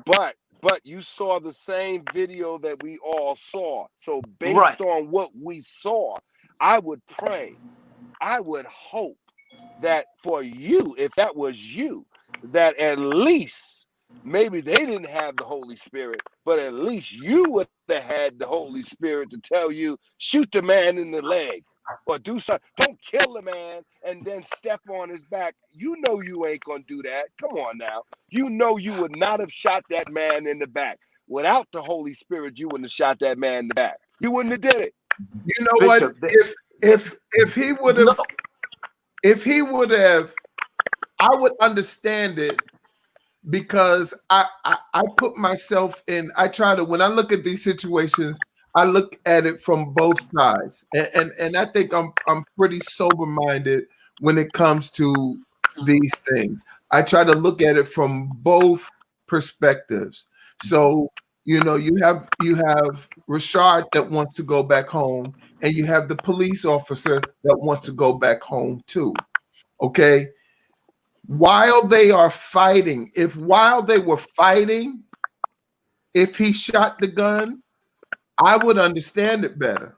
but you saw the same video that we all saw. So based on what we saw, I would pray, I would hope that for you, if that was you, that at least maybe they didn't have the Holy Spirit, but at least you would have had the Holy Spirit to tell you, shoot the man in the leg or do something. Don't kill the man and then step on his back. You know you ain't gonna do that. Come on now. You know you would not have shot that man in the back. Without the Holy Spirit, you wouldn't have shot that man in the back. You wouldn't have did it. You know Bishop, what? If he would have, I would understand it because I put myself in. I try to, when I look at these situations, I look at it from both sides, and I think I'm pretty sober minded when it comes to these things. I try to look at it from both perspectives. So you know, you have Rashard that wants to go back home, and you have the police officer that wants to go back home too. Okay. While they are fighting, while they were fighting, if he shot the gun, I would understand it better.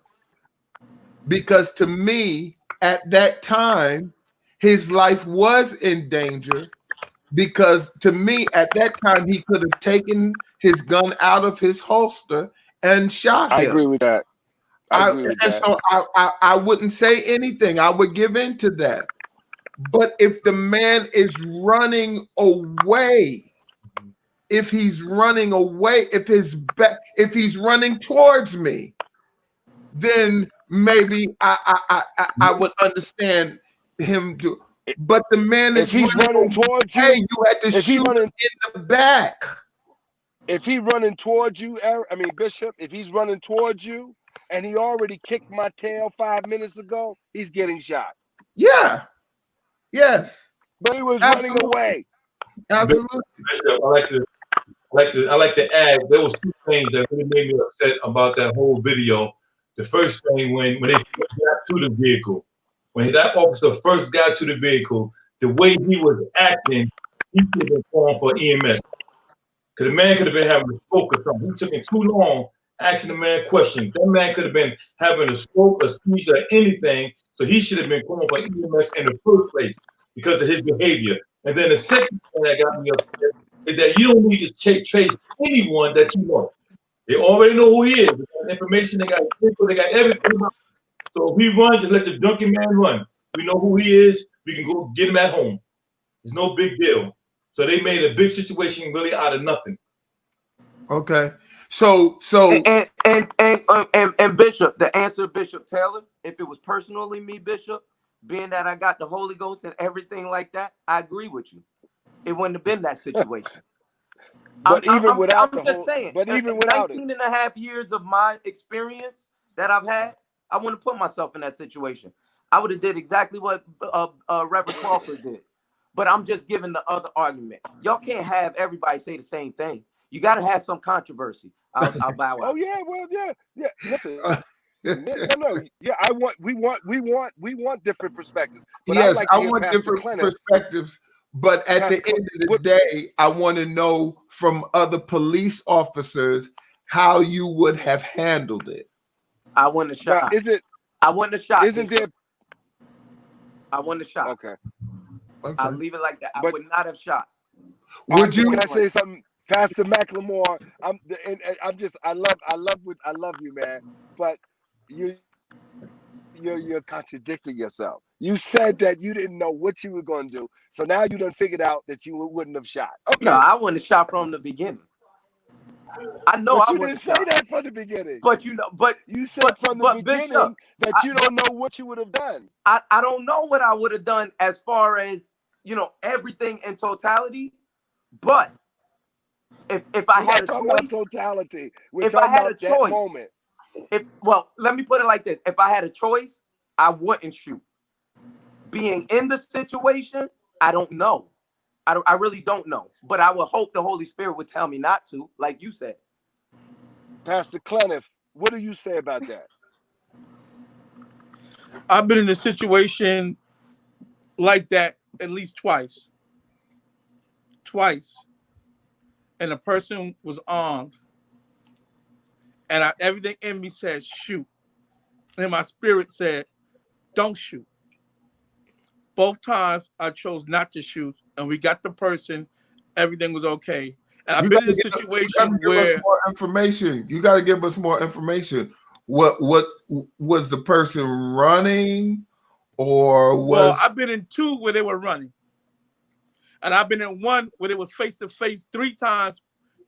Because to me, at that time, his life was in danger. Because to me, at that time, he could have taken his gun out of his holster and shot him. I agree with that. So I wouldn't say anything. I would give in to that. But if the man is running away, if he's running running towards me, then maybe I would understand him do. But the man is running towards you. You had to shoot him in the back. If he's running towards you, Bishop, if he's running towards you and he already kicked my tail 5 minutes ago, he's getting shot. Yeah. Yes. But he was running away. Absolutely. Bishop, I like to add, there was two things that really made me upset about that whole video. The first thing, when they got to the vehicle, when that officer first got to the vehicle, the way he was acting, he should have been calling for EMS. Because the man could have been having a stroke or something. He took him too long asking the man questions. That man could have been having a stroke, a seizure, or anything. So he should have been calling for EMS in the first place because of his behavior. And then the second thing that got me upset is that you don't need to trace anyone that you know. They already know who he is. They got information, they got people, they got everything. So if he runs, just let the drunken man run. We know who he is. We can go get him at home. It's no big deal. So they made a big situation really out of nothing. Okay. So and Bishop, the answer, Bishop Taylor, if it was personally me, Bishop, being that I got the Holy Ghost and everything like that, I agree with you. It wouldn't have been that situation. But I'm without 19 and a half years of my experience that I've had, I wouldn't put myself in that situation. I would have did exactly what Reverend Crawford did. But I'm just giving the other argument. Y'all can't have everybody say the same thing. You got to have some controversy. I'll bow out. Oh yeah, well, yeah. Listen, no. Yeah, we want different perspectives. But yes, like I want different perspectives. But at the end of the day, I want to know from other police officers how you would have handled it. I wouldn't have shot. I wouldn't have shot. Isn't there? I wouldn't have shot. Okay. I'll leave it like that. I would not have shot. Would you? Can I say something, Pastor McLemore? I love you, man. But you're contradicting yourself. You said that you didn't know what you were going to do. So now you done figured out that you wouldn't have shot. Okay. No, I wouldn't have shot from the beginning. I know But I you wouldn't didn't have say shot. that from the beginning. But you know, but You said from the beginning Bishop, that you don't know what you would have done. I don't know what I would have done as far as, you know, everything in totality. But if I We're had not a talking about choice, totality. We're if I talking had a about that choice, moment. well, let me put it like this: if I had a choice, I wouldn't shoot. Being in the situation, I don't know. I really don't know. But I would hope the Holy Spirit would tell me not to, like you said. Pastor Cleniff, what do you say about that? I've been in a situation like that at least twice. And the person was armed. And everything in me said, shoot. And my spirit said, don't shoot. Both times I chose not to shoot, and we got the person. Everything was okay. And I've been in a situation where more information. You got to give us more information. What was the person running, or was? Well, I've been in two where they were running, and I've been in one where it was face to face 3 times,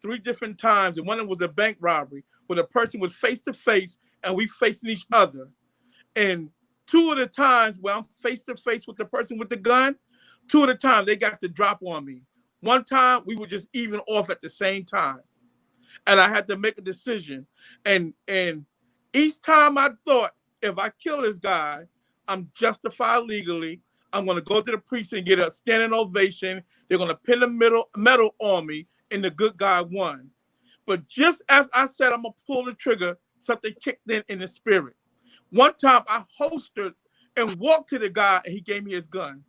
3 different times, and one was a bank robbery where the person was face to face and we facing each other. And 2 of the times where I'm face to face with the person with the gun, 2 of the times they got the drop on me. One time we were just even off at the same time, and I had to make a decision. And each time I thought, if I kill this guy, I'm justified legally. I'm going to go to the precinct and get a standing ovation. They're going to pin the medal on me, and the good guy won. But just as I said, I'm going to pull the trigger, something kicked in the spirit. One time I holstered and walked to the guy, and he gave me his gun.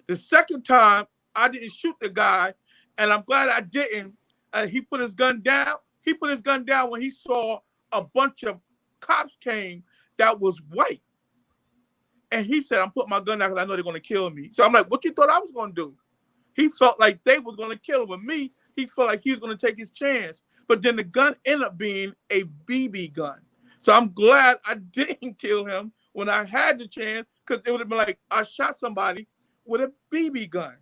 The second time, I didn't shoot the guy, and I'm glad I didn't. He put his gun down. He put his gun down when he saw a bunch of cops came that was white. And he said, I'm putting my gun down because I know they're going to kill me. So I'm like, what you thought I was going to do? He felt like they was going to kill him. With me, he felt like he was going to take his chance. But then the gun ended up being a BB gun. So I'm glad I didn't kill him when I had the chance, because it would have been like I shot somebody with a BB gun.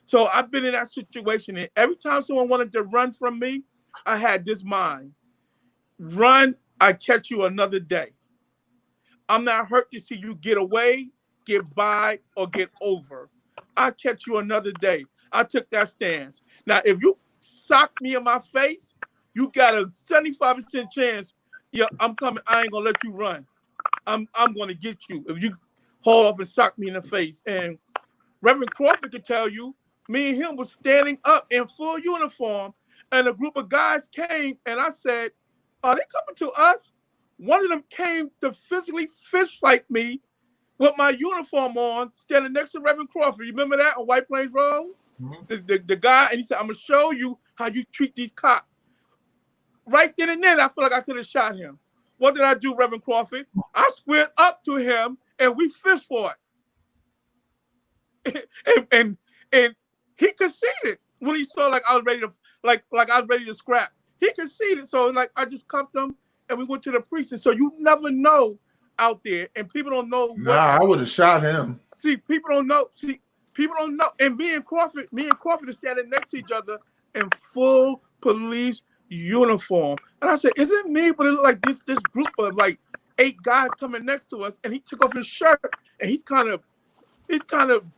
So I've been in that situation. And every time someone wanted to run from me, I had this mind. Run, I catch you another day. I'm not hurt to see you get away, get by, or get over. I'll catch you another day. I took that stance. Now, if you sock me in my face, you got a 75% chance. Yeah, I'm coming. I ain't gonna let you run. I'm gonna get you if you haul off and sock me in the face. And Reverend Crawford could tell you, me and him was standing up in full uniform, and a group of guys came, and I said, "Are they coming to us?" One of them came to physically fist fight me with my uniform on, standing next to Reverend Crawford. You remember that on White Plains Road? Mm-hmm. The guy, and he said, "I'm gonna show you how you treat these cops." Right then and then, I feel like I could have shot him. What did I do, Reverend Crawford? I squared up to him, and we fist fought. and he conceded when he saw like I was ready to like I was ready to scrap. He conceded, so like I just cuffed him, and we went to the precinct. So you never know out there, and people don't know. I would have shot him. See, people don't know. And me and Crawford are standing next to each other in full police uniform. And I said, "Is it me?" But it looked like this group of like 8 guys coming next to us, and he took off his shirt, and he's kind of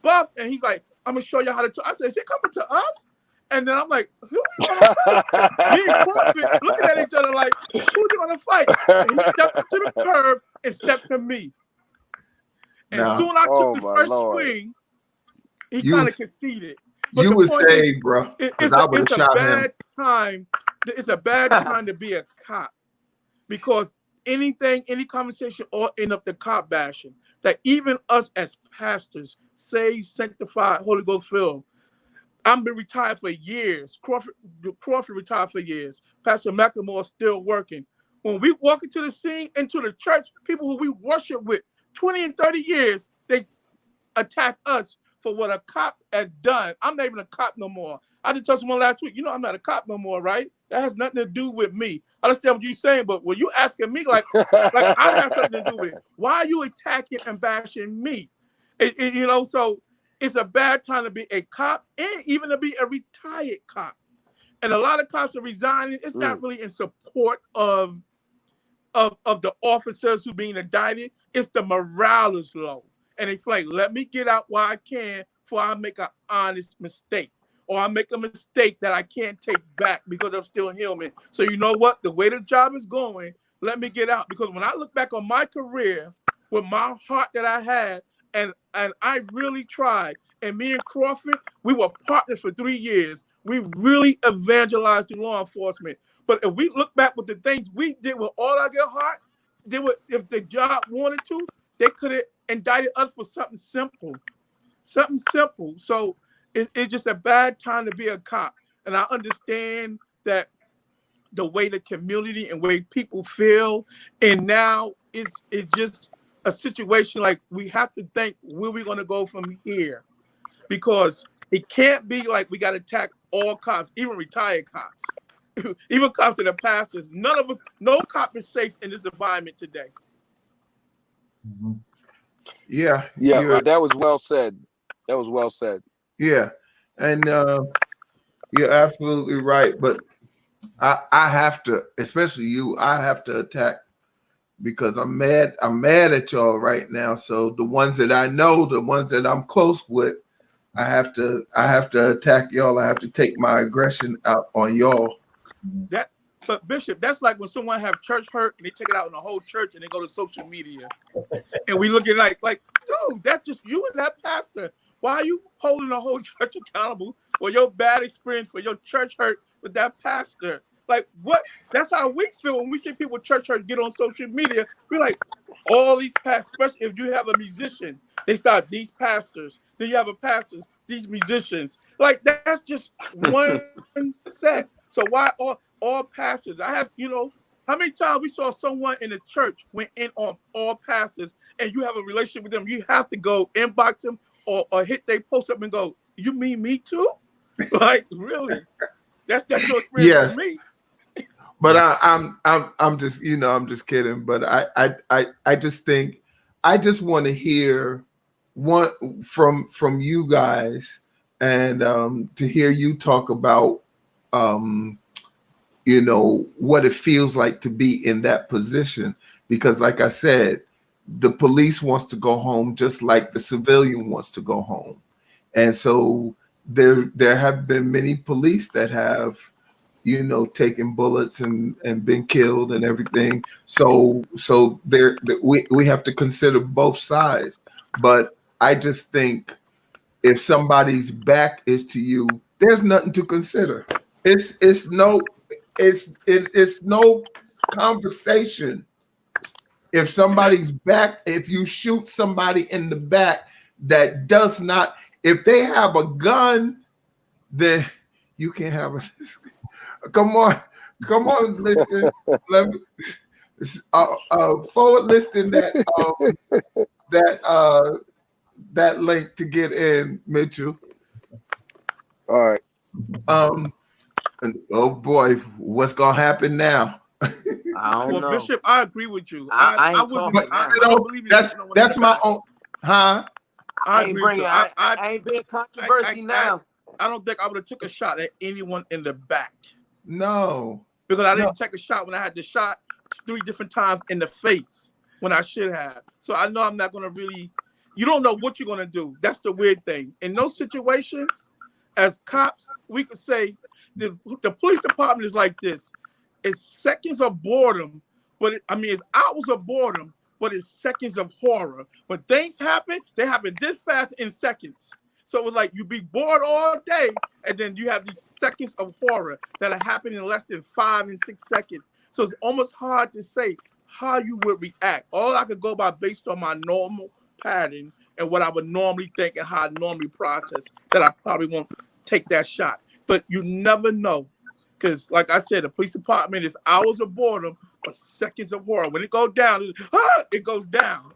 buff, and he's like, "I'm gonna show you how to." I said, "Is he coming to us?" And then I'm like, "Who are you gonna fight?" Me and Crawford looking at each other like, "Who's you gonna fight?" And he stepped up to the curb and stepped to me. And soon I took the first swing, he kind of conceded. But you would say, bro, because I would have shot him. It's a bad time to be a cop, because any conversation all end up the cop bashing. That even us as pastors, saved, sanctified, Holy Ghost filled. I've been retired for years. Crawford retired for years. Pastor McLemore still working. When we walk into the scene, into the church, people who we worship with 20 and 30 years, they attack us for what a cop has done. I'm not even a cop no more. I just told someone last week, I'm not a cop no more, right? That has nothing to do with me. I understand what you're saying, but when you asking me like I have something to do with it, why are you attacking and bashing me? You know, so it's a bad time to be a cop and even to be a retired cop. And a lot of cops are resigning. It's not really in support of the officers who being indicted. It's the morale is low. And it's like, let me get out while I can before I make an honest mistake. Or I make a mistake that I can't take back because I'm still human. So you know what? The way the job is going, let me get out. Because when I look back on my career with my heart that I had, and I really tried, and me and Crawford, we were partners for 3 years. We really evangelized the law enforcement. But if we look back with the things we did with all our good heart, they would, if the job wanted to, they could have indicted us for something simple. Something simple. So it's just a bad time to be a cop. And I understand that the way the community and way people feel. And now it's just a situation like we have to think where we're going to go from here. Because it can't be like we got to attack all cops, even retired cops. Even cops that are pastors. None of us, no cop is safe in this environment today. Yeah. Yeah, that was well said. That was well said. Yeah. And you're absolutely right. But I have to, especially you, I have to attack because I'm mad at y'all right now. So the ones that I know, the ones that I'm close with, I have to attack y'all. I have to take my aggression out on y'all. But Bishop, that's like when someone have church hurt and they take it out on the whole church and they go to social media. And we look at like, dude, that's just you and that pastor. Why are you holding the whole church accountable for your bad experience, for your church hurt with that pastor? Like, what? That's how we feel when we see people church hurt get on social media. We're like, all these pastors, especially if you have a musician, they start these pastors. Then you have a pastor, these musicians. Like, that's just one set. So why all pastors? I have, how many times we saw someone in the church went in on all pastors and you have a relationship with them, you have to go inbox them or hit their post up and go, you mean me too? Like, really? That's your experience for me. But I'm just, I'm just kidding. But I just think I just want to hear one from you guys and to hear you talk about what it feels like to be in that position. Because like I said, the police wants to go home just like the civilian wants to go home. And so there have been many police that have, taken bullets and been killed and everything. So we have to consider both sides. But I just think if somebody's back is to you, there's nothing to consider. It's no conversation. If somebody's back, if you shoot somebody in the back that does not, if they have a gun, then you can have a. Come on, listen. Let me forward listing that link to get in, Mitchell. All right. Oh boy, what's gonna happen now? I don't know. Bishop, I agree with you. I don't believe that's my own. Huh? I ain't being controversy now. I don't think I would have took a shot at anyone in the back. No, because I didn't take a shot when I had the shot 3 different times in the face when I should have. So I know I'm not going to really. You don't know what you're going to do. That's the weird thing. In those situations, as cops, we could say the police department is like this. It's seconds of boredom, but it's hours of boredom, but it's seconds of horror. When things happen, they happen this fast in seconds. So it's like you be bored all day, and then you have these seconds of horror that are happening in less than 5 and 6 seconds. So it's almost hard to say how you would react. All I could go by based on my normal pattern and what I would normally think and how I normally process that I probably won't take that shot. But you never know. Because, like I said, the police department is hours of boredom, but seconds of horror. When it goes down, it goes down.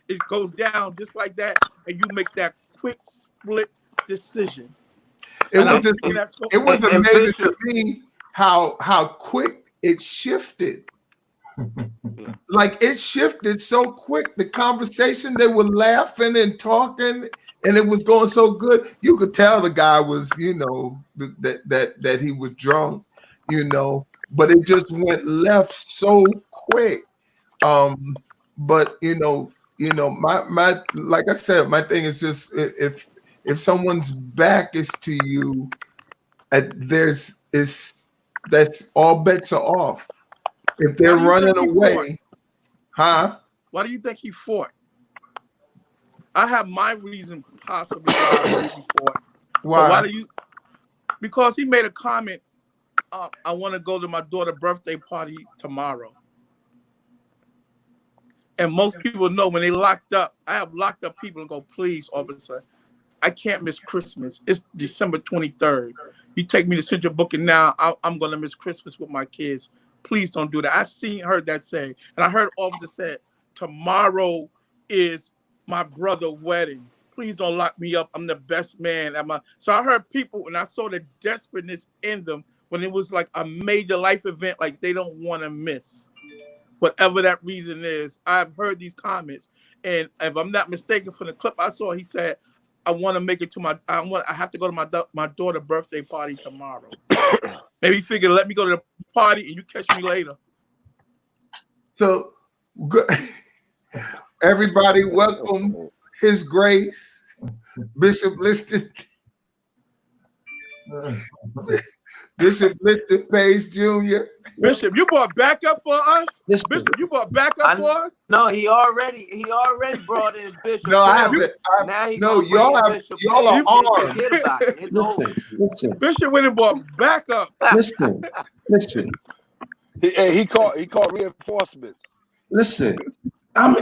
It goes down just like that, and you make that quick split decision. It was amazing to me how quick it shifted. Like it shifted so quick. The conversation, they were laughing and talking, and it was going so good. You could tell the guy was, you know, that he was drunk, you know, but it just went left so quick. But you know, my like I said, my thing is just if someone's back is to you, that's all bets are off. If they're running away, huh? Why do you think he fought? I have my reason possibly why I believe he fought. Why? But why do you? Because he made a comment. I want to go to my daughter's birthday party tomorrow. And most people know when they locked up, I have locked up people and go, please, officer, I can't miss Christmas. It's December 23rd. You take me to Central Booking now, I'm going to miss Christmas with my kids. Please don't do that. I heard that say, and I heard officer said, tomorrow is my brother's wedding. Please don't lock me up. I'm the best man. So I heard people, and I saw the desperateness in them when it was like a major life event, like they don't want to miss. Whatever that reason is, I've heard these comments, and if I'm not mistaken from the clip I saw, he said, "I want to make it to I have to go to my daughter's birthday party tomorrow." Maybe he figured, let me go to the party and you catch me later. So, good. Everybody, welcome His Grace, Bishop Liston. Bishop Liston Page Jr. Bishop, you brought backup for us? Bishop, you brought backup for us? No, he already brought in Bishop. No, I haven't. No, y'all are armed. Listen. Bishop went and brought backup. Listen. He called reinforcements. Listen. I'm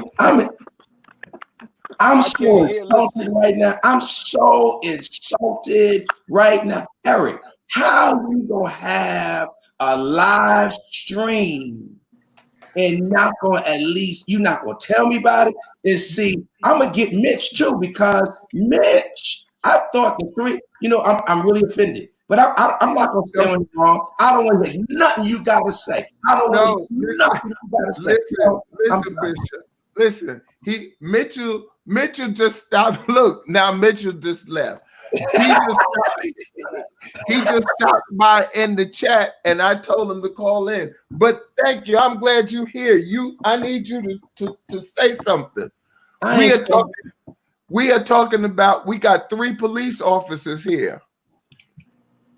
so insulted right now. I'm so insulted right now. Eric, how you gonna have a live stream and not gonna you're not gonna tell me about it? And see, I'm gonna get Mitch too, because Mitch, I thought the three, I'm really offended. But I'm not gonna say anything wrong. I don't want to hear nothing you gotta say. I don't want to hear nothing you gotta say. Listen, Bishop. Listen, Mitchell just stopped. Look, now Mitchell just left. He just stopped by in the chat, and I told him to call in. But thank you. I'm glad you're here. I need you to say something. We are talking about. We got 3 police officers here,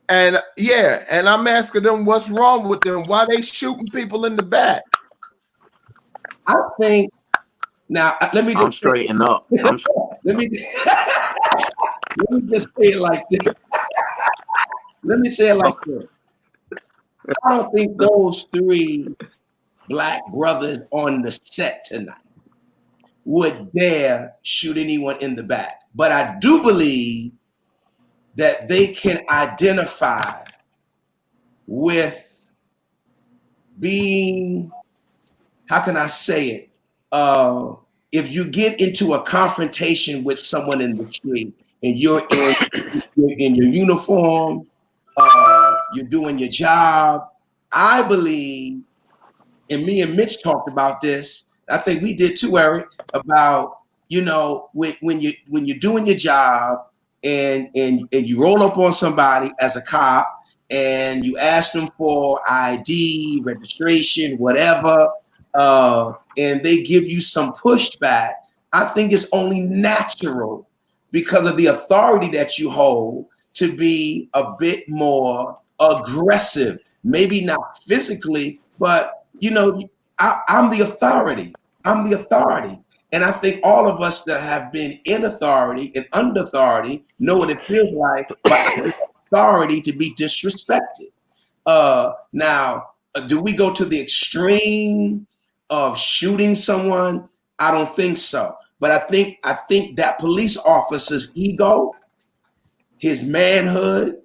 and and I'm asking them what's wrong with them. Why they shooting people in the back? I think. Now, let me just straighten up. Let me just say it like this. Let me say it like this. I don't think those 3 black brothers on the set tonight would dare shoot anyone in the back. But I do believe that they can identify with being, how can I say it? If you get into a confrontation with someone in the street and you're in your uniform, you're doing your job, I believe, and me and Mitch talked about this, I think we did too, Eric, about, when you're doing your job and you roll up on somebody as a cop and you ask them for ID, registration, whatever, and they give you some pushback, I think it's only natural because of the authority that you hold to be a bit more aggressive. Maybe not physically, but I'm the authority. I'm the authority. And I think all of us that have been in authority and under authority know what it feels like by authority to be disrespected. Now, do we go to the extreme of shooting someone? I don't think so. But I think that police officer's ego, his manhood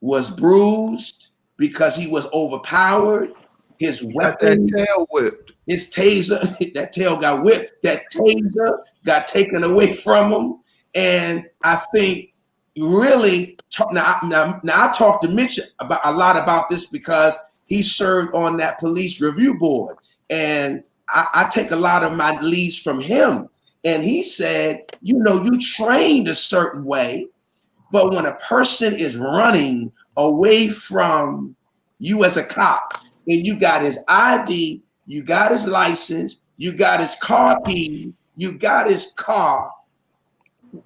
was bruised because he was overpowered. His weapon, that tail whipped. His taser, that tail got whipped. That taser got taken away from him. And I think really, now I talked to Mitch about a lot about this because he served on that police review board. And I take a lot of my leads from him. And he said, you know, you trained a certain way, but when a person is running away from you as a cop, and you got his ID, you got his license, you got his car key, you got his car,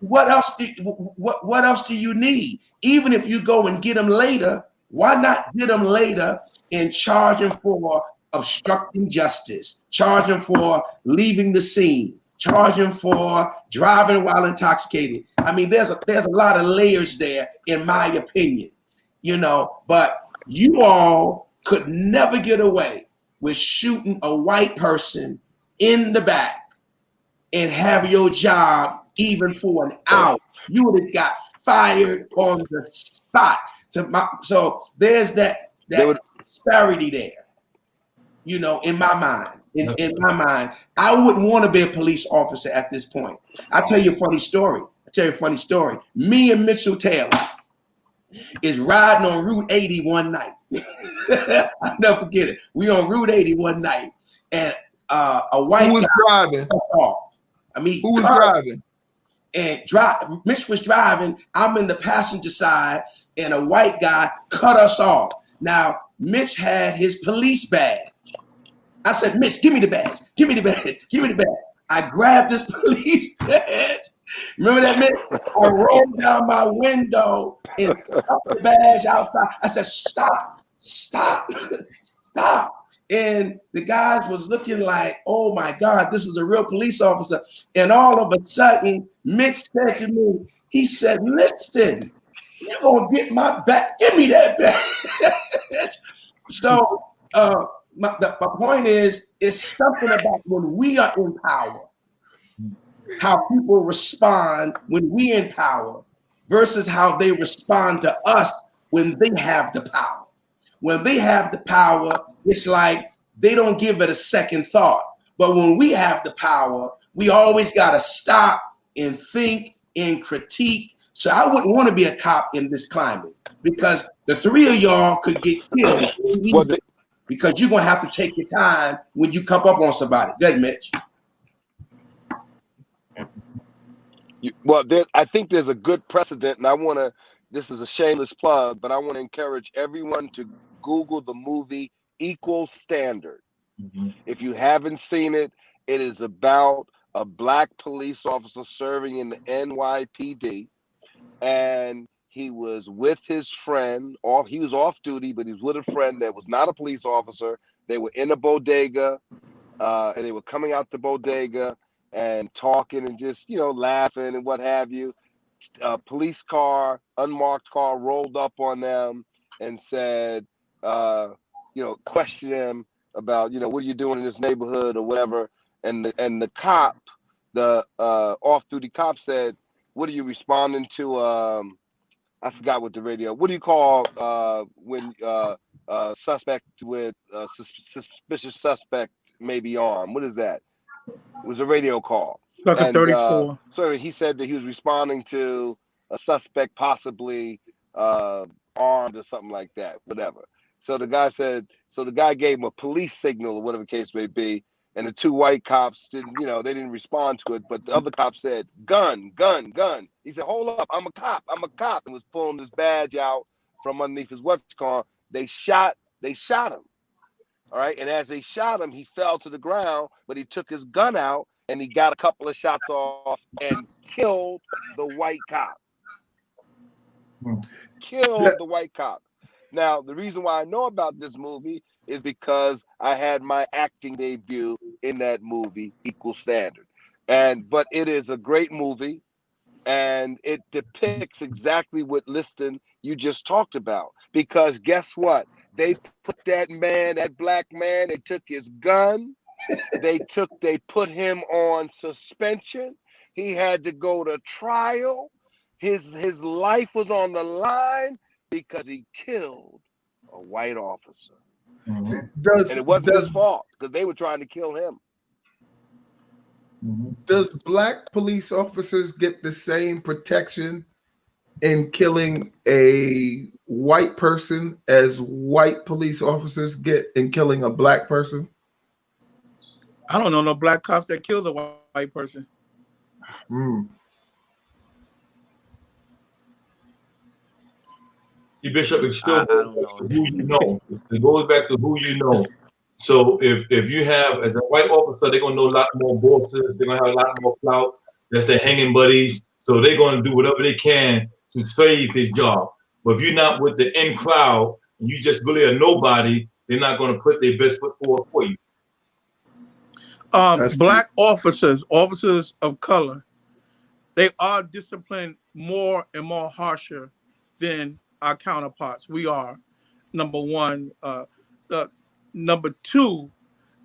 what else do you need? Even if you go and get him later, why not get him later and charge him for obstructing justice, charge him for leaving the scene, charge him for driving while intoxicated? I mean, there's a lot of layers there, in my opinion, you know. But you all could never get away with shooting a white person in the back and have your job even for an hour. You would have got fired on the spot. So there's that disparity there, you know, in my mind. In my mind, I wouldn't want to be a police officer at this point. I'll tell you a funny story. Me and Mitchell Taylor is riding on Route 80 one night. I'll never forget it. We on Route 80 one night, and a white Who was guy driving? off. I mean, Who was driving? And Mitch was driving. I'm in the passenger side, and a white guy cut us off. Now, Mitch had his police badge. I said, Mitch, give me the badge. Give me the badge. Give me the badge. I grabbed this police badge. Remember that, Mitch? I rolled down my window and stuck the badge outside. I said, stop, stop, stop. And the guys was looking like, oh my God, this is a real police officer. And all of a sudden, Mitch said to me, he said, listen, you're gonna get my back. Give me that badge. So my point is, it's something about when we are in power, how people respond when we in power versus how they respond to us when they have the power. When they have the power, it's like they don't give it a second thought. But when we have the power, we always got to stop and think and critique. So I wouldn't want to be a cop in this climate, because the three of y'all could get killed because you're going to have to take your time when you come up on somebody. Good, Mitch. Well, I think there's a good precedent, and this is a shameless plug, but I want to encourage everyone to Google the movie Equal Standard. Mm-hmm. If you haven't seen it, it is about a black police officer serving in the NYPD, and he was with his friend, he was off duty, but he was with a friend that was not a police officer. They were in a bodega, and they were coming out the bodega and talking and just, you know, laughing and what have you. A police car, unmarked car, rolled up on them and said, you know, questioned him about, you know, what are you doing in this neighborhood or whatever. And the cop, the off-duty cop said, what are you responding to? I forgot what the radio, what do you call when suspect with suspicious suspect may be armed? What is that? It was a radio call. Like a 34. So he said that he was responding to a suspect possibly armed or something like that, whatever. So the guy gave him a police signal or whatever the case may be, and the two white cops didn't, you know, they didn't respond to it, but the other cop said, gun, gun, gun. He said, hold up, I'm a cop, and was pulling his badge out from underneath his what's called. They shot him. All right. And as they shot him, he fell to the ground, but he took his gun out and he got a couple of shots off and killed the white cop. Killed the white cop. Now, the reason why I know about this movie is because I had my acting debut in that movie, Equal Standard. But it is a great movie, and it depicts exactly what Liston you just talked about. Because guess what? They put that black man, they took his gun, they put him on suspension. He had to go to trial. His life was on the line because he killed a white officer. Mm-hmm. And it wasn't his fault, because they were trying to kill him. Does black police officers get the same protection in killing a white person as white police officers get in killing a black person? I don't know no black cops that kills a white person. Mm. Bishop, it still I goes don't back to know. who you know. It goes back to who you know. So if you have, as a white officer, they're gonna know a lot more bosses. They're gonna have a lot more clout. That's their hanging buddies. So they're gonna do whatever they can to save his job. But if you're not with the in crowd and you just really a nobody, they're not gonna put their best foot forward for you. Black officers of color, they are disciplined more and more harsher than our counterparts. We are, number one. Number two,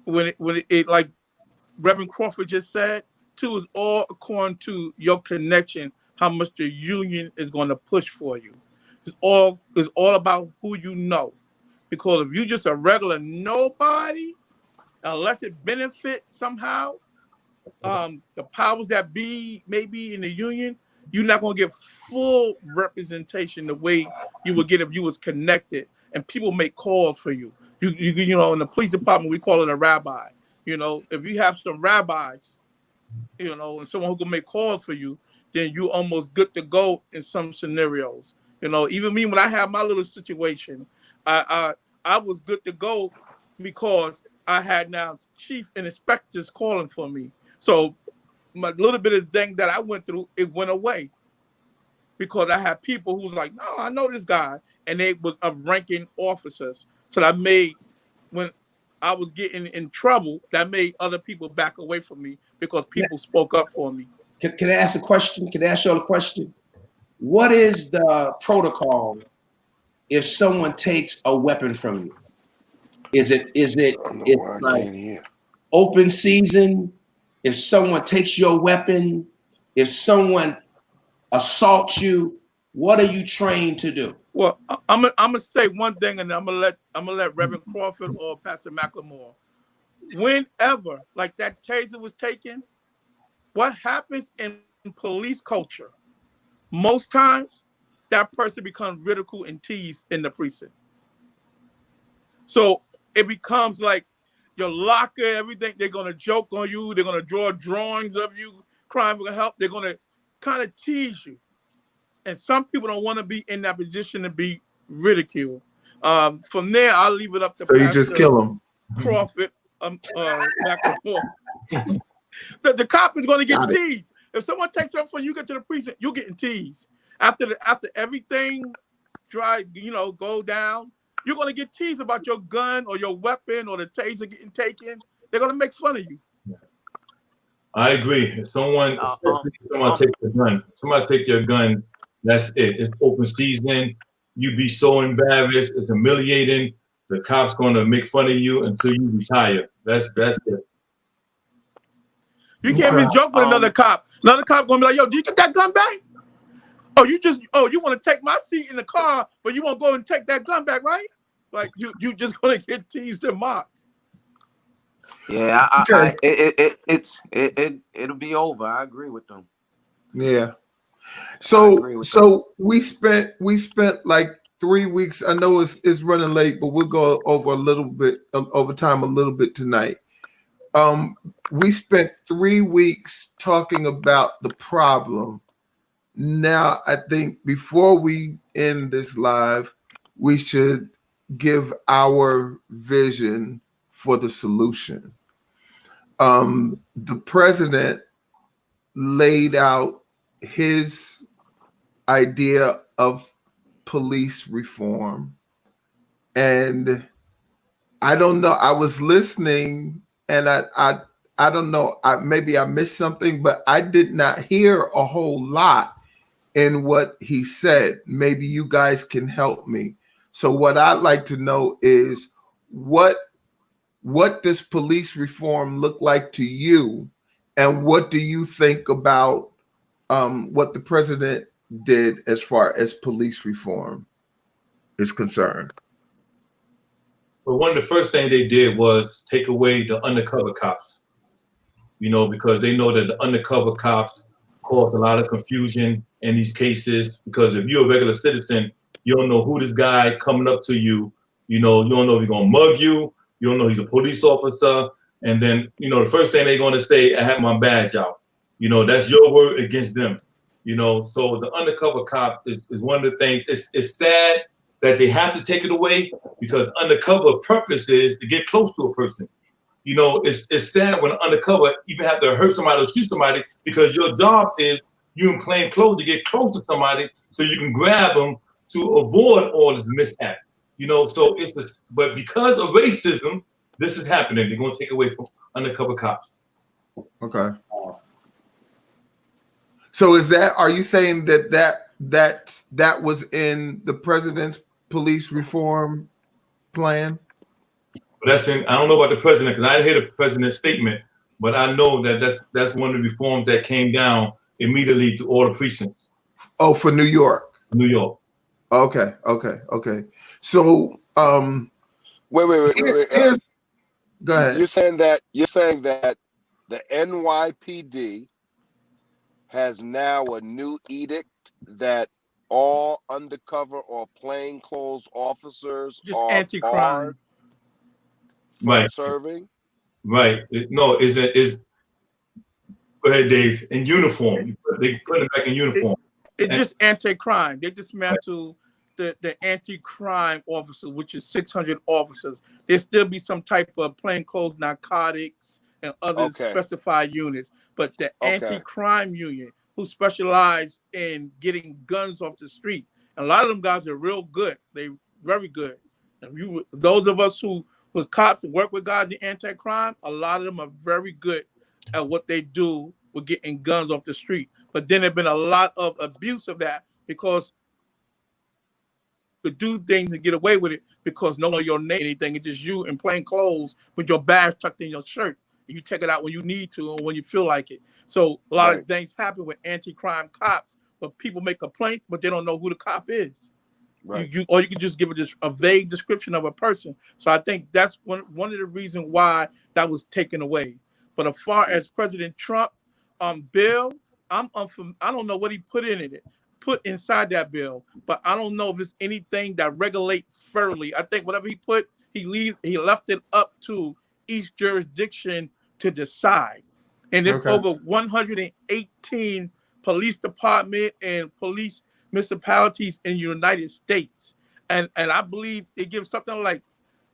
when it like Reverend Crawford just said, two is all according to your connection, how much the union is going to push for you. It's all about who you know. Because if you just a regular nobody, unless it benefit somehow, the powers that be maybe in the union, you're not going to get full representation the way you would get if you was connected and people make calls for you. You know, in the police department, we call it a rabbi. You know, if you have some rabbis, you know, and someone who can make calls for you, then you almost good to go in some scenarios. You know, even me, when I had my little situation, I was good to go because I had now chief and inspectors calling for me. So my little bit of thing that I went through, it went away because I had people who was like, no, I know this guy. And they was of ranking officers. So that made, when I was getting in trouble, that made other people back away from me because people spoke up for me. Can I ask a question? Can I ask you all a question? What is the protocol if someone takes a weapon from you? Is it like open season? If someone takes your weapon, if someone assaults you, what are you trained to do? Well, I'm gonna say one thing, and I'm gonna let Reverend Crawford or Pastor McLemore. Whenever like that taser was taken, what happens in police culture? Most times, that person becomes ridiculed and teased in the precinct. So it becomes like your locker, everything. They're gonna joke on you. They're gonna draw drawings of you crying for help. They're gonna kind of tease you. And some people don't want to be in that position to be ridiculed. From there, I'll leave it up to so Pastor you just kill them. Crawford. The cop is going to get teased. If someone takes up from you, get to the precinct, you're getting teased. After everything go down, you're going to get teased about your gun or your weapon or the taser getting taken. They're going to make fun of you. I agree. If someone take your gun, somebody take your gun, that's it. It's open season. You be so embarrassed. It's humiliating. The cop's gonna make fun of you until you retire. That's it. You can't be joking with another cop. Another cop gonna be like, "Yo, did you get that gun back? Oh, you want to take my seat in the car, but you won't go and take that gun back, right? Like you just gonna get teased and mocked." Yeah, it'll be over. I agree with them. Yeah. So we spent like 3 weeks. I know it's running late, but we'll go over time a little bit tonight. We spent 3 weeks talking about the problem. Now, I think before we end this live, we should give our vision for the solution. The president laid out his idea of police reform. And I don't know, I was listening and I don't know, maybe I missed something, but I did not hear a whole lot in what he said. Maybe you guys can help me. So what I'd like to know is what does police reform look like to you? And what do you think about what the president did as far as police reform is concerned? Well, one of the first things they did was take away the undercover cops, because they know that the undercover cops cause a lot of confusion in these cases, because if you're a regular citizen, you don't know who this guy coming up to you, you don't know if he's going to mug you, you don't know he's a police officer, And then, you know, the first thing they're going to say, I have my badge out. You know, that's your word against them. You know, so the undercover cop is one of the things. It's sad that they have to take it away, because undercover purpose is to get close to a person. You know, it's sad when undercover even have to hurt somebody or shoot somebody, because your job is, you in plain clothes, to get close to somebody so you can grab them to avoid all this mishap. You know, so it's this, but because of racism, this is happening. They're going to take away from undercover cops. Okay. So are you saying that was in the president's police reform plan? But that's in, I don't know about the president, because I didn't hear the president's statement, but I know that that's one of the reforms that came down immediately to all the precincts. Oh, for New York. New York. Okay. So Wait. Go ahead. You're saying that the NYPD has now a new edict that all undercover or plainclothes officers Just are anti-crime. barred from Right. serving? Right. No, is go ahead, Days, in uniform. They put it back in uniform. It's just anti-crime. They dismantle the anti-crime officers, which is 600 officers. There still be some type of plainclothes narcotics and other specified units, but the anti-crime unit, who specialize in getting guns off the street, and a lot of them guys are real good. They very good. And those of us who was cops to work with guys in anti-crime, a lot of them are very good at what they do with getting guns off the street. But then there's been a lot of abuse of that, because to do things and get away with it because no one your name anything. It's just you in plain clothes with your badge tucked in your shirt. You take it out when you need to or when you feel like it. So a lot of things happen with anti-crime cops, but people make complaints, but they don't know who the cop is. Right. Or you can just give a vague description of a person. So I think that's one of the reasons why that was taken away. But as far as President Trump bill, I don't know what he put inside that bill, but I don't know if it's anything that regulates fairly. I think whatever he put, he left it up to each jurisdiction to decide. And there's over 118 police department and police municipalities in the United States. And I believe they give something like,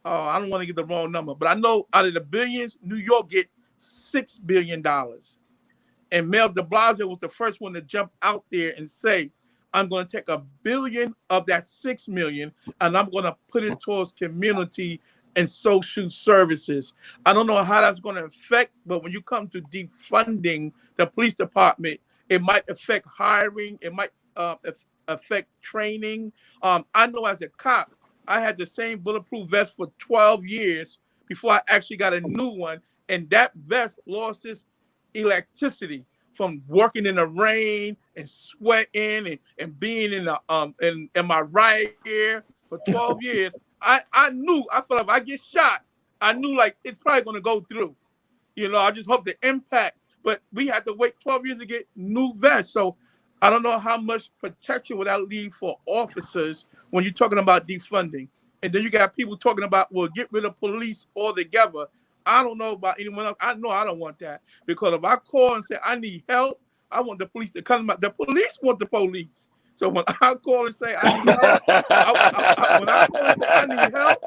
I don't want to get the wrong number, but I know out of the billions, New York get $6 billion. And Mayor de Blasio was the first one to jump out there and say, I'm going to take $1 billion of that $6 million, and I'm going to put it towards community and social services. I don't know how that's going to affect, but when you come to defunding the police department, it might affect hiring. It might affect training. I know as a cop, I had the same bulletproof vest for 12 years before I actually got a new one. And that vest lost its electricity from working in the rain and sweating and being in the in my right ear for 12 years. I felt if I get shot, I knew like it's probably gonna go through. You know, I just hope the impact, but we had to wait 12 years to get new vests. So I don't know how much protection would that leave for officers when you're talking about defunding. And then you got people talking about, well, get rid of police altogether. I don't know about anyone else. I know I don't want that, because if I call and say I need help, I want the police to come. The police want the police. So when I call and say I need help, when I call and say I need help,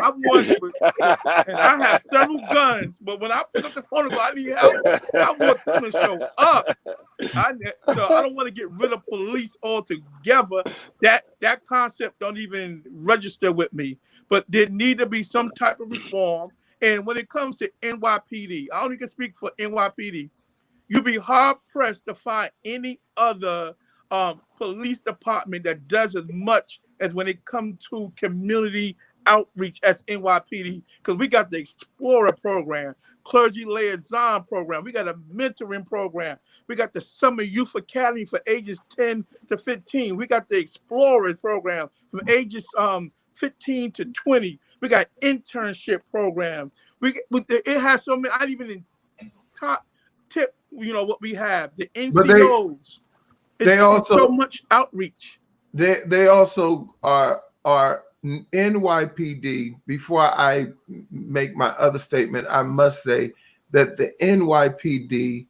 I want, and I have several guns. But when I pick up the phone and go, I need help, I want them to show up. So I don't want to get rid of police altogether. That concept don't even register with me. But there need to be some type of reform. And when it comes to NYPD, I only can speak for NYPD. You'd be hard pressed to find any other police department that does as much as when it comes to community outreach as NYPD, because we got the Explorer program, clergy liaison program, we got a mentoring program, we got the Summer Youth Academy for ages 10 to 15, we got the Explorer program from ages 15 to 20, we got internship programs. It has so many. I didn't even top tip. You know what we have, the NCOs. They also so much outreach. They also are NYPD, before I make my other statement, I must say that the NYPD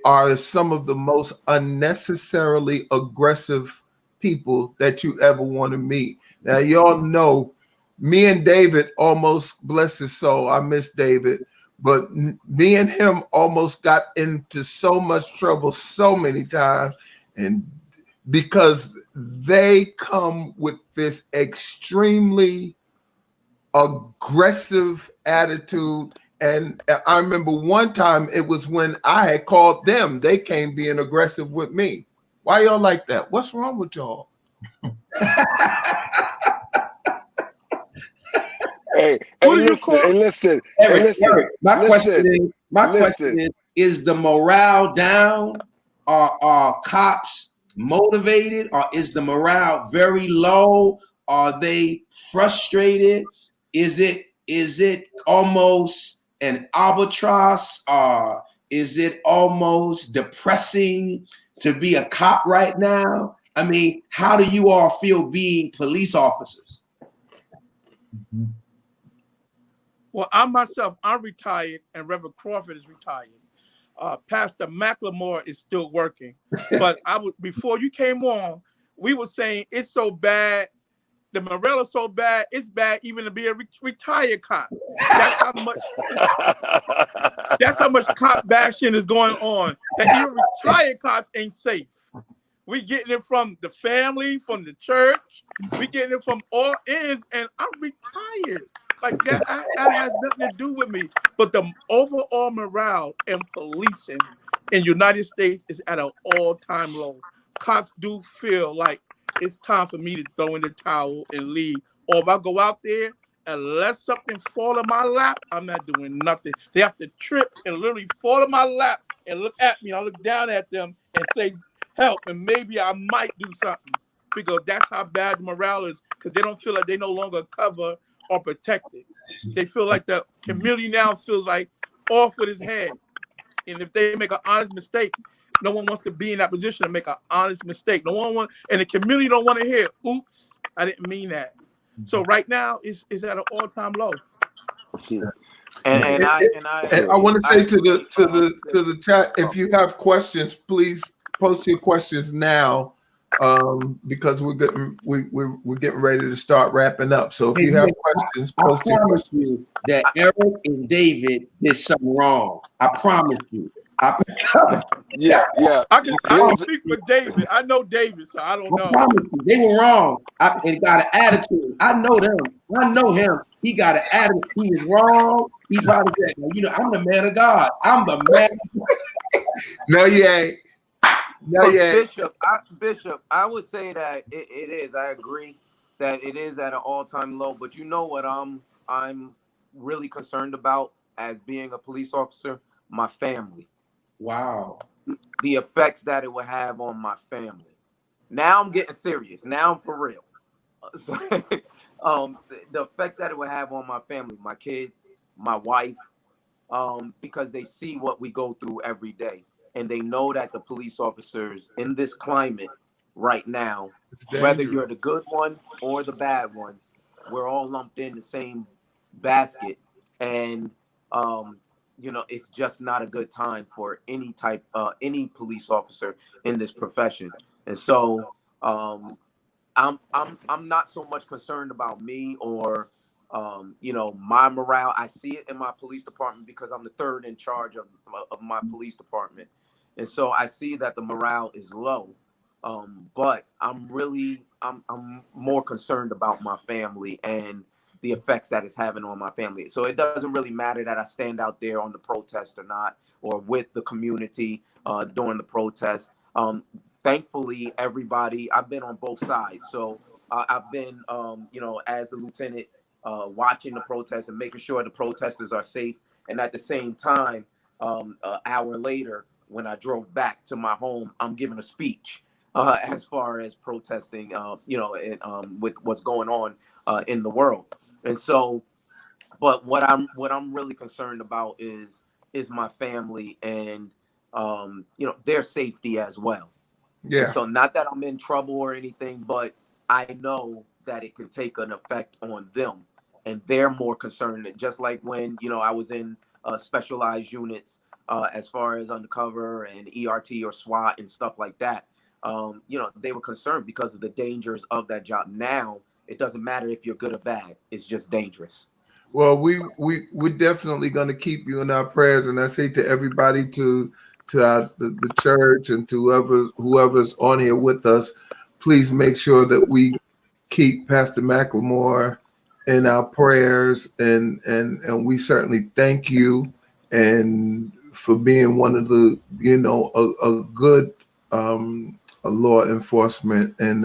are some of the most unnecessarily aggressive people that you ever want to meet. Now, y'all know me and David almost, bless his soul, I miss David, but me and him almost got into so much trouble so many times, and because they come with this extremely aggressive attitude. And I remember one time it was when I had called them, they came being aggressive with me. Why y'all like that? What's wrong with y'all? Hey, Who do you call? listen. Eric, my question is the morale down? Are cops motivated, or is the morale very low? Are they frustrated? Is it almost an albatross? Is it almost depressing to be a cop right now? I mean, how do you all feel being police officers? Well, I'm retired, and Reverend Crawford is retired. Pastor McLemore is still working. But before you came on, we were saying it's so bad, the morale is so bad, it's bad even to be a retired cop. That's how much cop bashing is going on. That even retired cops ain't safe. We getting it from the family, from the church. We getting it from all ends, and I'm retired. Like that has nothing to do with me. But the overall morale in policing in the United States is at an all-time low. Cops do feel like it's time for me to throw in the towel and leave. Or if I go out there, unless something fall in my lap, I'm not doing nothing. They have to trip and literally fall in my lap and look at me. I look down at them and say, help, and maybe I might do something. Because that's how bad the morale is, because they don't feel like they no longer cover or protected. They feel like the community now feels like off with his head. And if they make an honest mistake, no one wants to be in that position to make an honest mistake. No one wants, and the community don't want to hear, oops, I didn't mean that. So right now it's at an all-time low. And I want to say to the chat, if you have questions, please post your questions now, because we're getting ready to start wrapping up. So if you have questions, post your questions. I promise you that Eric and David did something wrong. I promise you. Yeah. I can speak for David. I know David, so I don't know. I promise you, they were wrong. And got an attitude. I know them. I know him. He got an attitude. He is wrong. He probably said, I'm the man of God. I'm the man. No, you ain't. No, yeah. Bishop, I would say that it is. I agree that it is at an all-time low. But you know what I'm really concerned about as being a police officer? My family. Wow. The effects that it will have on my family. Now I'm getting serious. Now I'm for real. The effects that it will have on my family, my kids, my wife, because they see what we go through every day. And they know that the police officers in this climate right now, whether you're the good one or the bad one, we're all lumped in the same basket. And, it's just not a good time for any police officer in this profession. And so I'm not so much concerned about me or, my morale. I see it in my police department because I'm the third in charge of my police department. And so I see that the morale is low, but I'm more concerned about my family and the effects that it's having on my family. So it doesn't really matter that I stand out there on the protest or not, or with the community during the protest. Thankfully, I've been on both sides. So I've been, as the lieutenant, watching the protests and making sure the protesters are safe. And at the same time, an hour later, when I drove back to my home, I'm giving a speech as far as protesting, with what's going on in the world. And so, but what I'm really concerned about is my family and their safety as well. Yeah. And so not that I'm in trouble or anything, but I know that it could take an effect on them, and they're more concerned. Just like when I was in specialized units, as far as undercover and ERT or SWAT and stuff like that. They were concerned because of the dangers of that job. Now it doesn't matter if you're good or bad; it's just dangerous. Well, we're definitely going to keep you in our prayers, and I say to everybody, to the church, and to whoever's on here with us, please make sure that we keep Pastor McLemore in our prayers, and we certainly thank you and for being one of the a good law enforcement and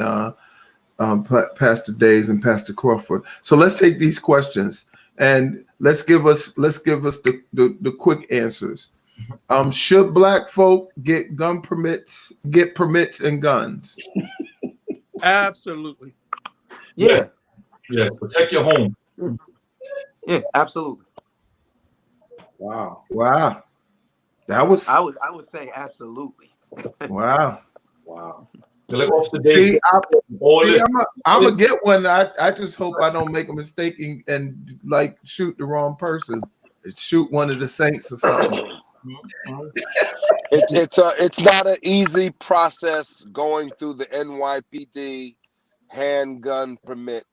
Pastor Days and Pastor Crawford. So let's take these questions and let's give us the quick answers. Should black folk get permits and guns? Absolutely. Yeah. Yeah. Protect your home. Yeah, absolutely. Wow. That was. I would say absolutely. Wow. Like off the day. I'm gonna get one. I just hope I don't make a mistake and like shoot the wrong person. Shoot one of the saints or something. It's not an easy process going through the NYPD handgun permit.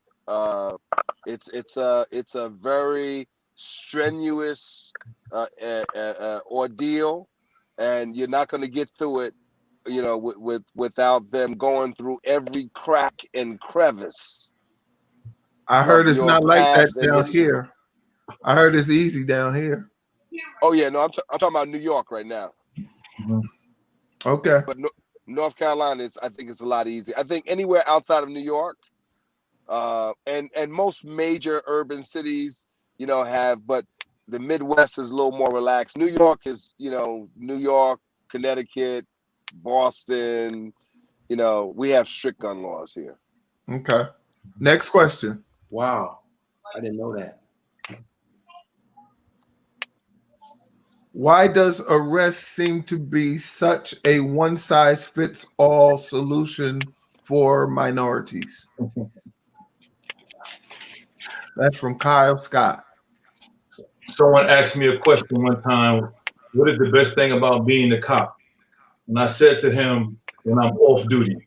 It's a very strenuous ordeal, and you're not going to get through it, without them going through every crack and crevice. I heard it's not like that down here. I heard it's easy down here. Oh yeah, no, I'm talking about New York right now. Okay. But North Carolina I think it's a lot easier. I think anywhere outside of New York, and most major urban cities, have, but the Midwest is a little more relaxed. New York is, New York, Connecticut, Boston, we have strict gun laws here. Okay. Next question. Wow. I didn't know that. Why does arrest seem to be such a one-size-fits-all solution for minorities? That's from Kyle Scott. Someone asked me a question one time, what is the best thing about being a cop? And I said to him, when I'm off duty.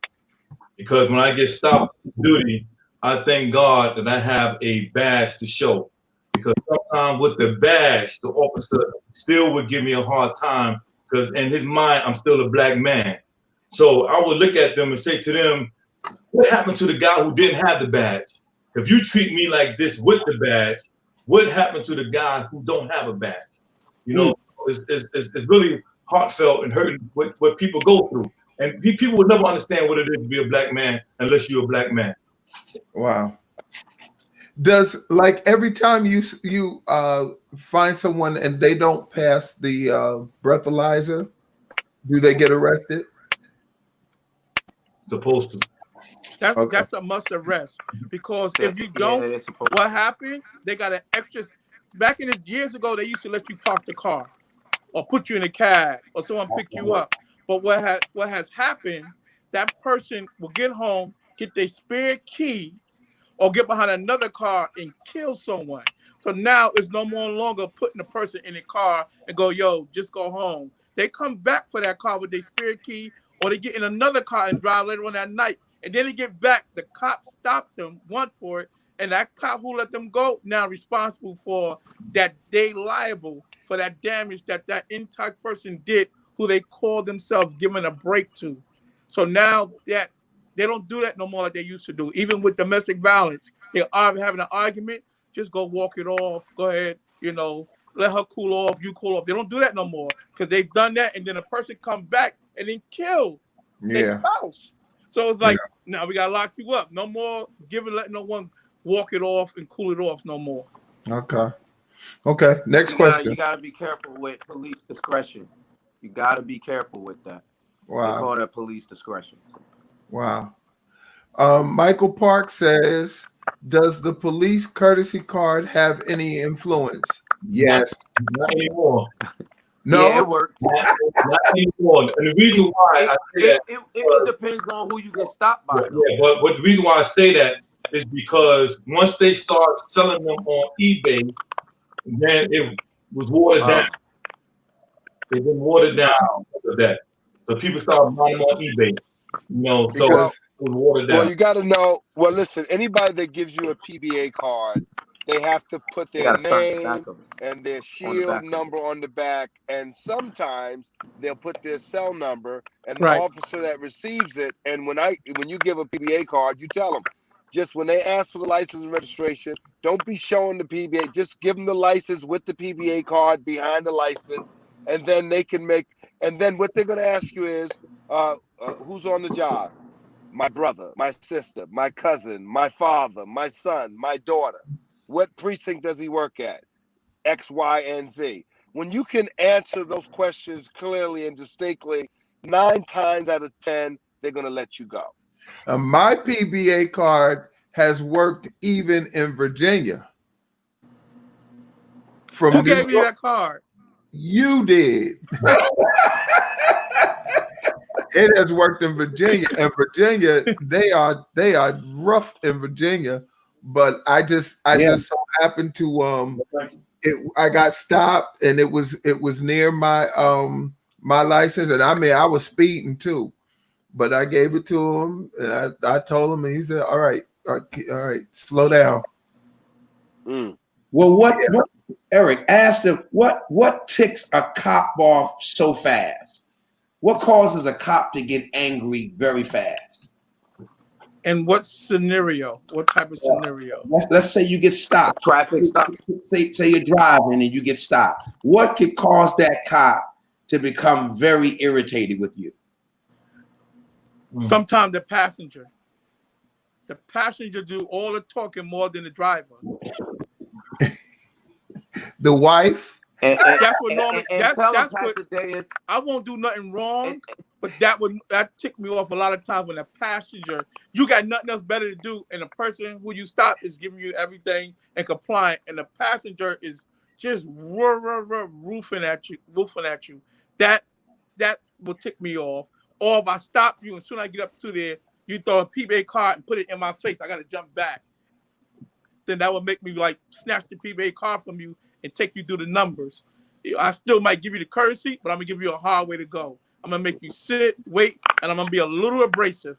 Because when I get stopped duty, I thank God that I have a badge to show. Because sometimes with the badge, the officer still would give me a hard time because in his mind, I'm still a black man. So I would look at them and say to them, what happened to the guy who didn't have the badge? If you treat me like this with the badge, what happened to the guy who don't have a badge? It's really heartfelt and hurting what people go through. And people would never understand what it is to be a black man unless you're a black man. Wow. Does, like, every time you find someone and they don't pass the breathalyzer, do they get arrested? Supposed to. That's a must arrest, because if you don't, what happened? They got an extra. Back in the years ago, they used to let you park the car, or put you in a cab, or someone pick you up. But what has happened? That person will get home, get their spare key, or get behind another car and kill someone. So now it's no longer putting the person in a car and go, yo, just go home. They come back for that car with their spare key, or they get in another car and drive later on that night. And then they get back, the cop stopped them, went for it, and that cop who let them go now responsible for that. They liable for that damage that entire person did, who they call themselves giving a break to. So now that they don't do that no more like they used to do. Even with domestic violence, they are having an argument, just go walk it off. Go ahead, let her cool off, you cool off. They don't do that no more because they've done that, and then a person come back and then kill their spouse. So it's like, now we gotta lock you up. No more letting no one walk it off and cool it off no more. Okay. Next question. You gotta be careful with police discretion. You gotta be careful with that. Wow. They call that police discretion. Wow. Michael Park says, does the police courtesy card have any influence? Yes. Not anymore. No, yeah, it works. Not anymore. And the reason why I say that, it depends on who you get stopped by. Yeah, but the reason why I say that, is because once they start selling them on eBay, then it was watered down. They've been watered down because of that. So people start buying them on eBay. You know, so Because, it was watered down. well, you got to know. Well, listen, anybody that gives you a PBA card, they have to put They their got to sign the back name of it. and their On the shield back of it. number on the back, and sometimes they'll put their cell number. And the Right. officer that receives it, and when you give a PBA card, you tell them, just when they ask for the license and registration, don't be showing the PBA. Just give them the license with the PBA card behind the license, and then they can make. And then what they're going to ask you is, who's on the job? My brother, my sister, my cousin, my father, my son, my daughter. What precinct does he work at? X, Y, and Z. When you can answer those questions clearly and distinctly, 9 times out of 10, they're going to let you go. My PBA card has worked even in Virginia. From Who New gave you York, that card? you did. It has worked in Virginia, and Virginia, they are rough in Virginia. But I just so happened to I got stopped, and it was near my my license, and I mean I was speeding too, but I gave it to him, and I told him, and he said, all right, slow down. Well, what Eric asked him, what ticks a cop off so fast? What causes a cop to get angry very fast? And what scenario? What type of scenario? Let's say you get stopped. Traffic stop. Say you're driving and you get stopped. What could cause that cop to become very irritated with you? Sometimes the passenger do all the talking more than the driver. The wife. That's what normally. That's what is. I won't do nothing wrong, but that ticked me off a lot of times when a passenger, you got nothing else better to do, and the person who you stop is giving you everything and compliant, and the passenger is just roofing at you. That will tick me off. Or if I stop you, and soon as I get up to there, you throw a PBA card and put it in my face. I got to jump back. Then that would make me like snatch the PBA card from you and take you through the numbers. I still might give you the courtesy, but I'm gonna give you a hard way to go. I'm gonna make you sit, wait, and I'm gonna be a little abrasive.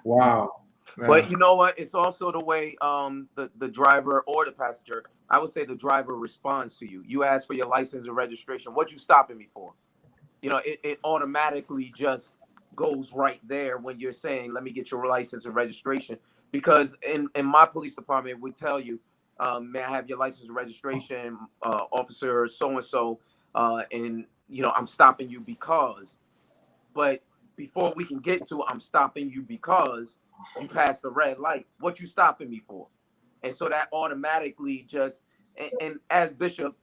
Wow. But you know what? It's also the way the driver or the passenger, I would say the driver responds to you. You ask for your license and registration. What you stopping me for? You know, it automatically just goes right there when you're saying, let me get your license and registration. Because in my police department, we tell you, may I have your license and registration, officer so-and-so, and, you know, I'm stopping you because. But before we can get to I'm stopping you because you passed the red light, what you stopping me for? And so that automatically just, and as Bishop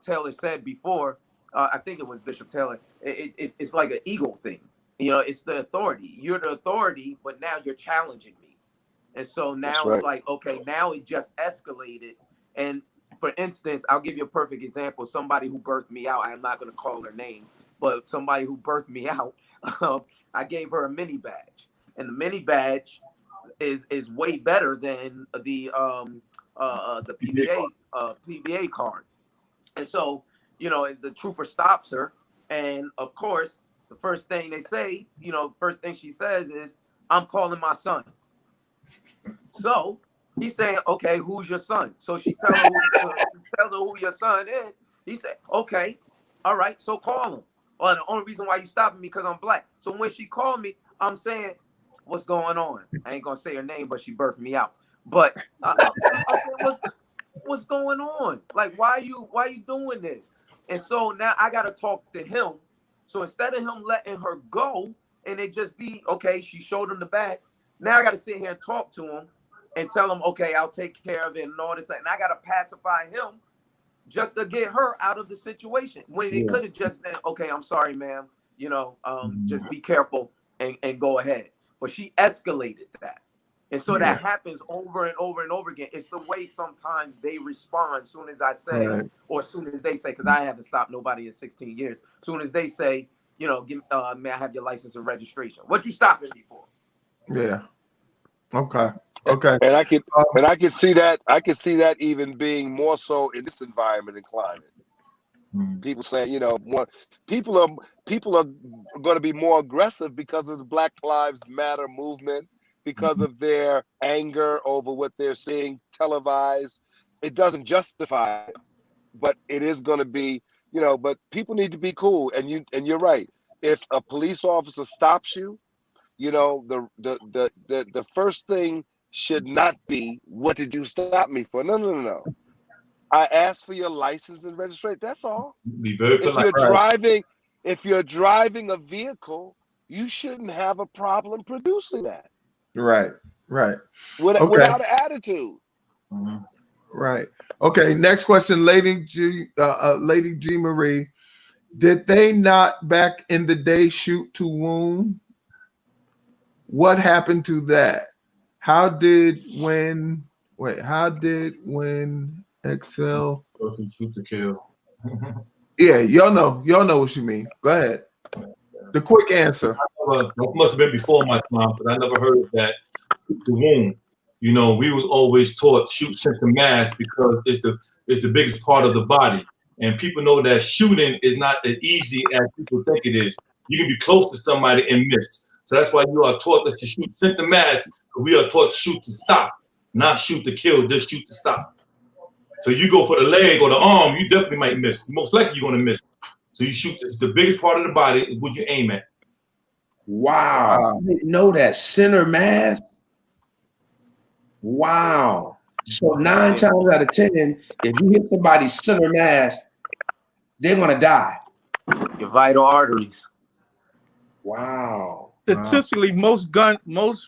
Taylor said before, I think it was Bishop Taylor, it's like an ego thing. You know, it's the authority. You're the authority, but now you're challenging me. And so now it's like, okay, now it just escalated. And for instance, I'll give you a perfect example. Somebody who birthed me out, I'm not going to call her name, but somebody who birthed me out, I gave her a mini badge. And the mini badge is way better than the PBA card. And so, you know, the trooper stops her. And of course, the first thing they say, you know, first thing she says is, I'm calling my son. So he's saying, okay, who's your son? So she tells her who your son is. He said, okay, all right, so call him. Well, the only reason why you stopping me because I'm black. So when she called me, I'm saying, what's going on? I ain't gonna say her name, but she birthed me out. But I said, what's going on? Like, why you doing this? And so now I gotta talk to him. So instead of him letting her go and it just be okay, she showed him the bag. Now I gotta sit here and talk to him and tell him, okay, I'll take care of it and all this. And I got to pacify him just to get her out of the situation. When it could have just been, okay, I'm sorry, ma'am. You know, just be careful and go ahead. But she escalated that. And so that happens over and over and over again. It's the way sometimes they respond as soon as I say, or as soon as they say, because I haven't stopped nobody in 16 years. As soon as they say, you know, may I have your license and registration? What you stopping me for? Yeah. Okay. Okay. And I could see that. I could see that even being more so in this environment and climate. People saying, you know, people are going to be more aggressive because of the Black Lives Matter movement, because of their anger over what they're seeing televised. It doesn't justify it, but it is going to be, you know. But people need to be cool, and you're right. If a police officer stops you, you know, the first thing should not be, what did you stop me for? No. I asked for your license and registration. That's all. Be very polite. If you're driving a vehicle, you shouldn't have a problem producing that. Right. Without an attitude. Right. Okay. Next question, Lady G Marie. Did they not back in the day shoot to wound? What happened to that? How did when Excel? Shoot to kill. Yeah, y'all know what you mean. Go ahead. The quick answer. That must have been before my time, but I never heard of that. The wound. You know, we was always taught shoot center mass because it's the biggest part of the body. And people know that shooting is not as easy as people think it is. You can be close to somebody and miss. So that's why you are taught to shoot center mass. We are taught to shoot to stop, not shoot to kill, just shoot to stop. So you go for the leg or the arm, you definitely might miss. Most likely you're going to miss. So you shoot the biggest part of the body, would you aim at? Wow. I didn't know that. Center mass. Wow. So 9 times out of 10, if you hit somebody's center mass, they're going to die. Your vital arteries. Wow. Statistically, most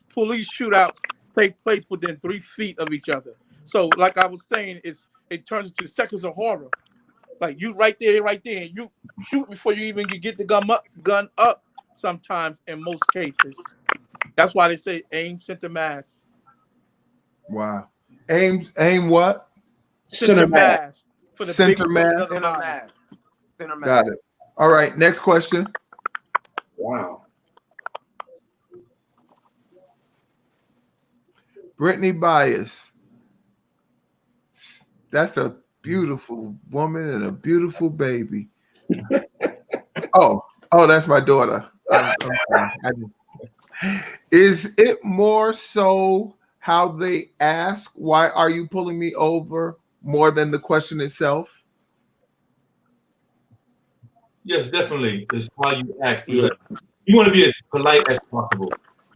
police shootouts take place within 3 feet of each other. So, like I was saying, it turns into seconds of horror. Like you right there, and you shoot before you even get the gun up. Sometimes, in most cases, that's why they say aim center mass. Wow. Aim what? Center mass for the center mass. Center mass. Got it. All right. Next question. Wow. Brittany Bias. That's a beautiful woman and a beautiful baby. Oh, that's my daughter. I'm sorry. Is it more so how they ask, why are you pulling me over, more than the question itself? Yes, definitely. It's why you ask. You want to be as polite as possible.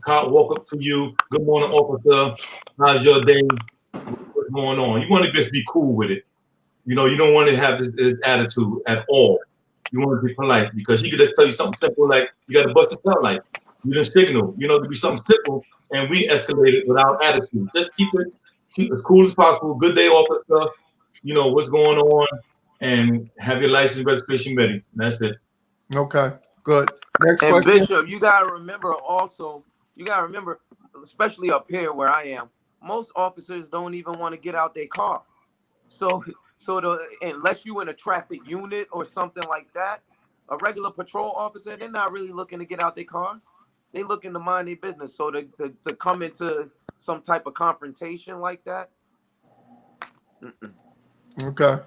Can't walk up to you, good morning, officer. How's your day? What's going on? You want to just be cool with it. You know, you don't want to have this attitude at all. You want to be polite because he could just tell you something simple like you got to bust a tail light. You didn't signal. You know, to be something simple, and we escalate it without attitude. Just keep it as cool as possible. Good day, officer. You know what's going on, and have your license registration ready. That's it. Okay, good. Next and question. Bishop, you gotta remember also. You gotta remember, especially up here where I am, most officers don't even want to get out their car. So unless you in a traffic unit or something like that, a regular patrol officer, they're not really looking to get out their car. They looking to mind their business. So to come into some type of confrontation like that. Okay.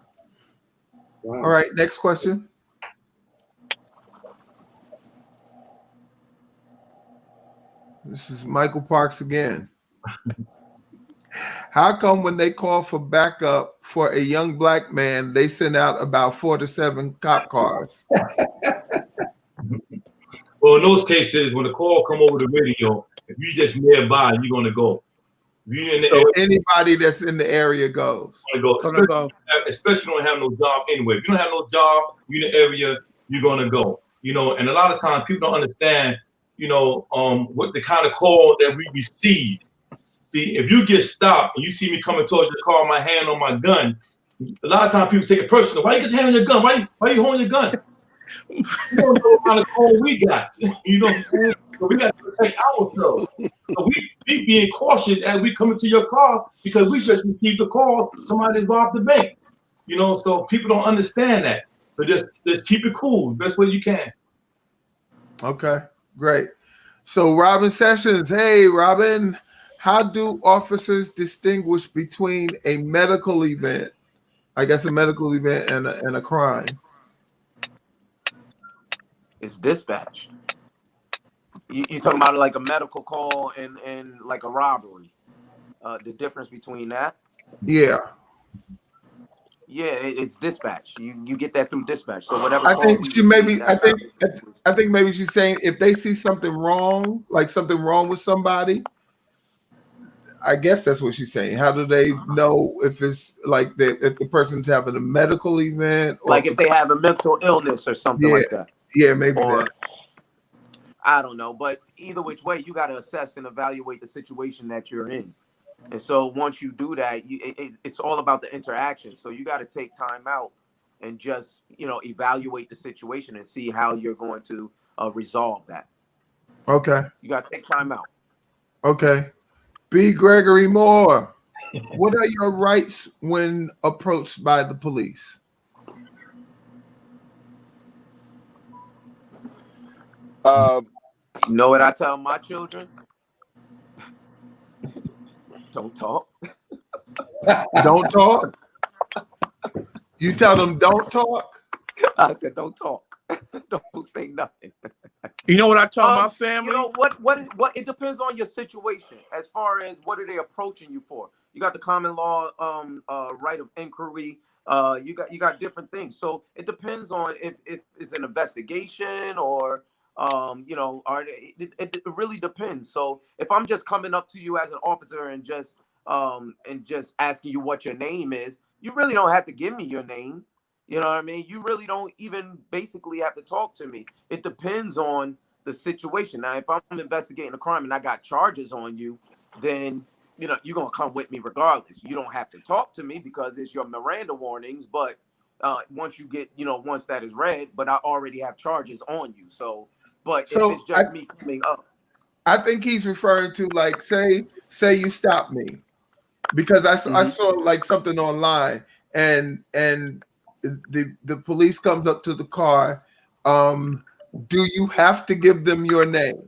Wow. All right. Next question. This is Michael Parks again. How come when they call for backup for a young black man, they send out about 4 to 7 cop cars? Well, in those cases, when the call come over the radio, if you just nearby, you're gonna go. Anybody that's in the area goes. Especially don't have no job anyway. If you don't have no job, you're in the area, you're gonna go. You know, and a lot of times people don't understand, you know, what the kind of call that we receive. See, if you get stopped and you see me coming towards your car, my hand on my gun, a lot of times people take it personal. Why you get your hand on your gun? Why are you holding your gun? You don't know what kind of call we got. You know what I'm saying? So we got to protect ourselves. So we being cautious as we come into your car because we just received the call somebody's robbed the bank. You know, so people don't understand that. So just keep it cool, best way you can. Okay, great. So Robin Sessions, hey Robin, how do officers distinguish between a medical event, I guess a medical event, and a crime? It's dispatched. You talking about like a medical call and like a robbery? The difference between that? Yeah. Yeah, it's dispatch. You get that through dispatch. So whatever. I call think we she receive, maybe. that's how it's distinguished. I think maybe she's saying if they see something wrong, like something wrong with somebody. I guess that's what she's saying. How do they know if it's like if the person's having a medical event, or Like if they have a mental illness or something like that? Yeah, maybe Or that. I don't know, but either which way, you got to assess and evaluate the situation that you're in. And so once you do that, it's all about the interaction. So you got to take time out and just, evaluate the situation and see how you're going to resolve that. Okay. You got to take time out. Okay. B. Gregory Moore, what are your rights when approached by the police? You know what I tell my children? Don't talk. Don't talk? You tell them don't talk? I said, don't talk. Don't say nothing. You know what I tell my family? You know what? It depends on your situation. As far as what are they approaching you for? You got the common law right of inquiry. You got different things. So it depends on if it's an investigation or it really depends. So if I'm just coming up to you as an officer and just asking you what your name is, you really don't have to give me your name. You know what I mean? You really don't even basically have to talk to me. It depends on the situation. Now, if I'm investigating a crime and I got charges on you, then, you're going to come with me regardless. You don't have to talk to me because it's your Miranda warnings. But once you get, once that is read, but I already have charges on you. So if it's just me coming up. I think he's referring to like, say you stop me because I saw like something online and the police comes up to the car. Do you have to give them your name?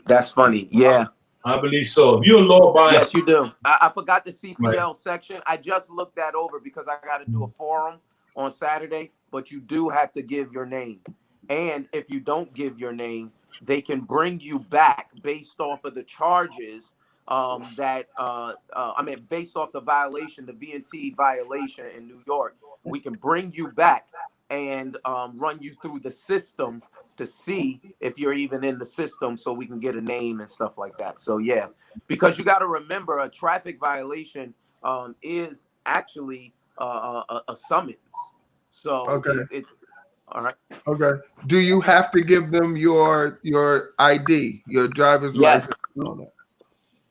That's funny. Yeah. I believe so. If you're a law-abiding, yes, you do. I forgot the CPL section. I just looked that over because I got to do a forum on Saturday, but you do have to give your name. And if you don't give your name, they can bring you back based off of the charges based off the violation, the V&T violation in New York. We can bring you back and run you through the system to see if you're even in the system so we can get a name and stuff like that. So, yeah, because you got to remember a traffic violation is actually a summons. So it's all right. Okay. Do you have to give them your ID, your driver's license?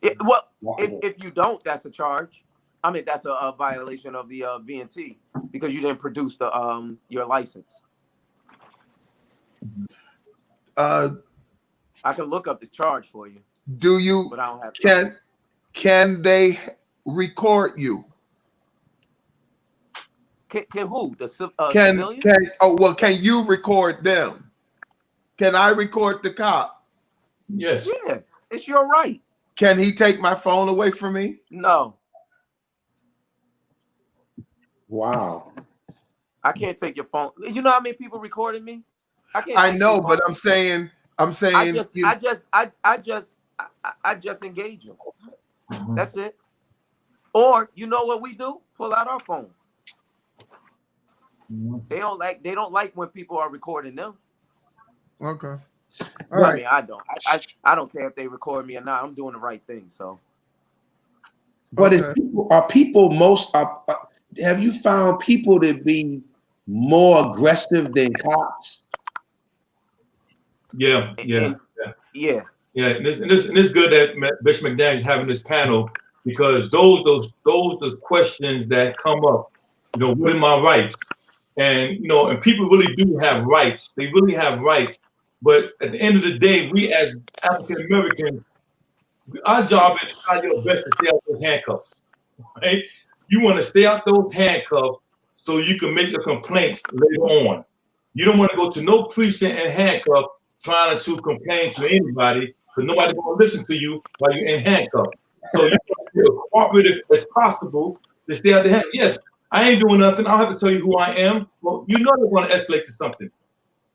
If you don't, that's a charge. I mean, that's a violation of the V&T because you didn't produce the your license. I can look up the charge for you. Do you? But I don't have. Can they record you? Can who? The civilian? Can you record them? Can I record the cop? Yes. Yeah, it's your right. Can he take my phone away from me? No. Wow. I can't take your phone. You know how many people recorded me? I know, but I'm saying. I just engage them. That's it. Or you know what we do? Pull out our phone. They don't like when people are recording them. Okay. All right. I mean, I don't. I don't care if they record me or not. I'm doing the right thing. So. But have you found people to be more aggressive than cops? Yeah. And it's good that Bishop McDaniel is having this panel because those questions that come up, what are my rights? And and people really do have rights. They really have rights. But at the end of the day, we as African Americans, our job is to try your best to stay out those handcuffs. Right? You want to stay out those handcuffs so you can make your complaints later on. You don't want to go to no precinct and handcuff trying to complain to anybody because nobody's going to listen to you while you're in handcuffs. So you have to be as cooperative as possible to stay out the hand. Yes, I ain't doing nothing. I don't have to tell you who I am. Well, you know they're going to escalate to something,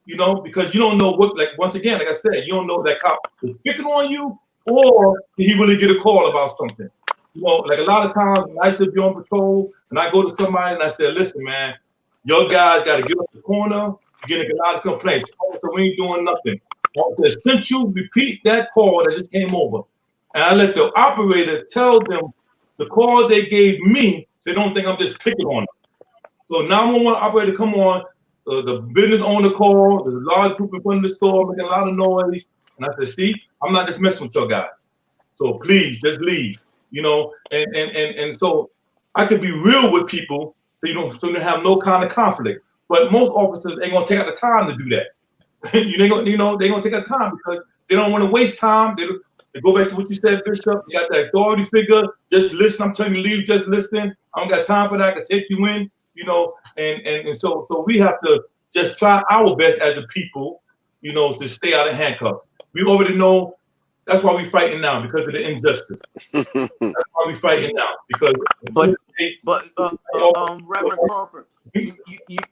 you know, because you don't know what, like, once again, like I said, you don't know if that cop is picking on you or did he really get a call about something. You know, like a lot of times when I used to be on patrol and I go to somebody and I say, listen, man, your guys got to get up the corner, you're getting a lot of complaints. So we ain't doing nothing. Since you repeat that call that just came over, and I let the operator tell them the call they gave me, so they don't think I'm just picking on them. So 911 operator come on, the business owner call, there's a large group in front of the store making a lot of noise. And I said, see, I'm not just messing with your guys. So please just leave, you know, and so I could be real with people so you don't have no kind of conflict. But most officers ain't gonna take out the time to do that. They're gonna take out time because they don't want to waste time. They go back to what you said, Bishop. You got that authority figure. Just listen. I'm telling you, leave. Just listen. I don't got time for that. I can take you in. You know, and so we have to just try our best as a people, you know, to stay out of handcuffs. We already know that's why we're fighting now, because of the injustice. That's why we're fighting now, because Reverend Crawford,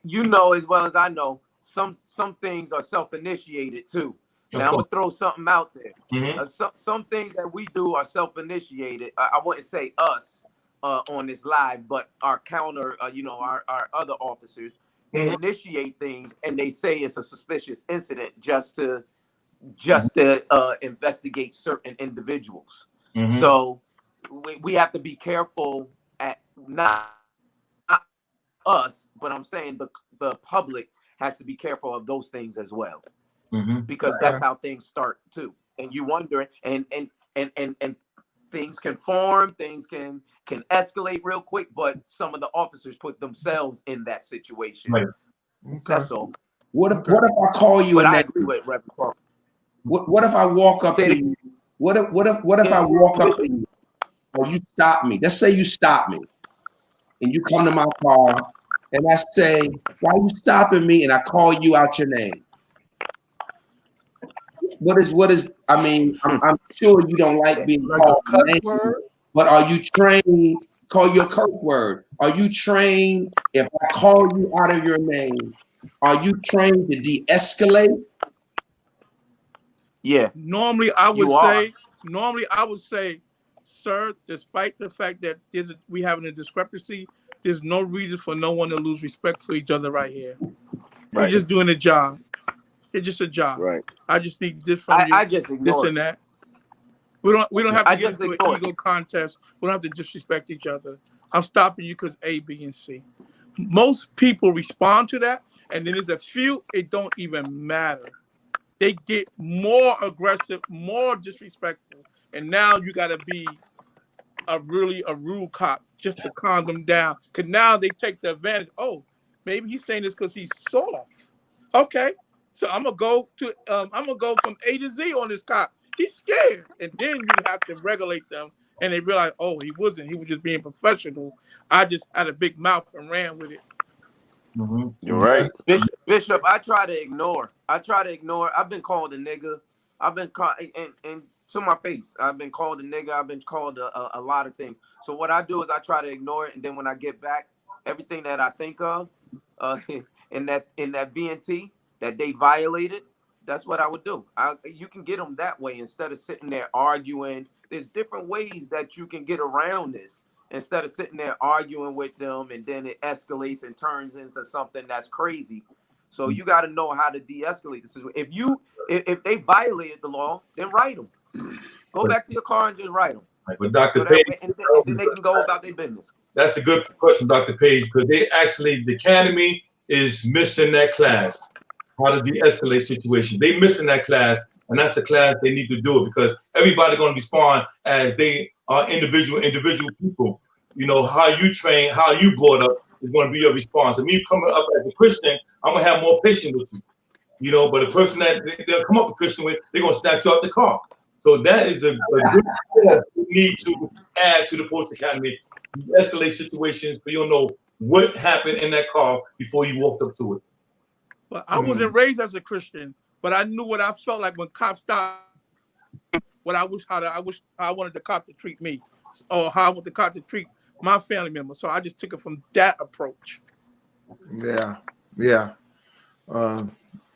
you know as well as I know, some things are self-initiated too. Now I'm gonna throw something out there. Some things that we do are self-initiated. I wouldn't say us on this live, but our counter, our other officers, they initiate things and they say it's a suspicious incident just to investigate certain individuals. So we have to be careful at not us, but I'm saying the public has to be careful of those things as well, because that's how things start too. And you wonder, and things can form, things can escalate real quick, but some of the officers put themselves in that situation. Okay. That's all. What if I call you But a I name? agree with Reverend Crawford. What if I walk up to you? What if I walk up to you or you stop me? Let's say you stop me and you come to my car and I say, why are you stopping me? And I call you out your name. What is I mean, I'm sure you don't like being called a name, but are you trained? Call your curse word. Are you trained? If I call you out of your name, are you trained to de-escalate? Yeah. Normally I would say, sir, despite the fact that we having a discrepancy, there's no reason for no one to lose respect for each other right here. We're just doing a job. It's just a job. Right. I just need this from you. I just ignore this and that. We don't have to get into an ego contest. We don't have to disrespect each other. I'm stopping you because A, B, and C. Most people respond to that, and then there's a few, it don't even matter. They get more aggressive, more disrespectful, and now you got to be a rude cop just to calm them down. Because now they take the advantage. Oh, maybe he's saying this because he's soft. Okay, so I'm gonna go from A to Z on this cop. He's scared, and then you have to regulate them, and they realize, oh, he wasn't. He was just being professional. I just had a big mouth and ran with it. You're right. Bishop, I try to ignore. I've been called a nigga. I've been called, and to my face, I've been called a nigga. I've been called a lot of things. So what I do is I try to ignore it, and then when I get back, everything that I think of in that VNT that they violated, that's what I would do. You can get them that way instead of sitting there arguing. There's different ways that you can get around this. Instead of sitting there arguing with them, and then it escalates and turns into something that's crazy. So you got to know how to de-escalate the situation. If they violated the law, then write them. Go back to your car and just write them. But Dr. So Page, and then they can go about their business. That's a good question, Dr. Page, because the academy is missing that class, how to de-escalate situation. They missing that class, and that's the class they need to do it, because everybody going to respond as they are individual people. You know, how you train, how you brought up is going to be your response. And me coming up as a Christian, I'm going to have more patience with you. You know, but the person that they'll come up a Christian with, they're going to snatch you out the car. So that is a good thing we need to add to the Post Academy. Escalate situations, so you'll know what happened in that car before you walked up to it. Well, I wasn't raised as a Christian, but I knew what I felt like when cops stopped what I wanted the cop to treat me, or how I want the cop to treat my family member. So I just took it from that approach. Yeah, yeah.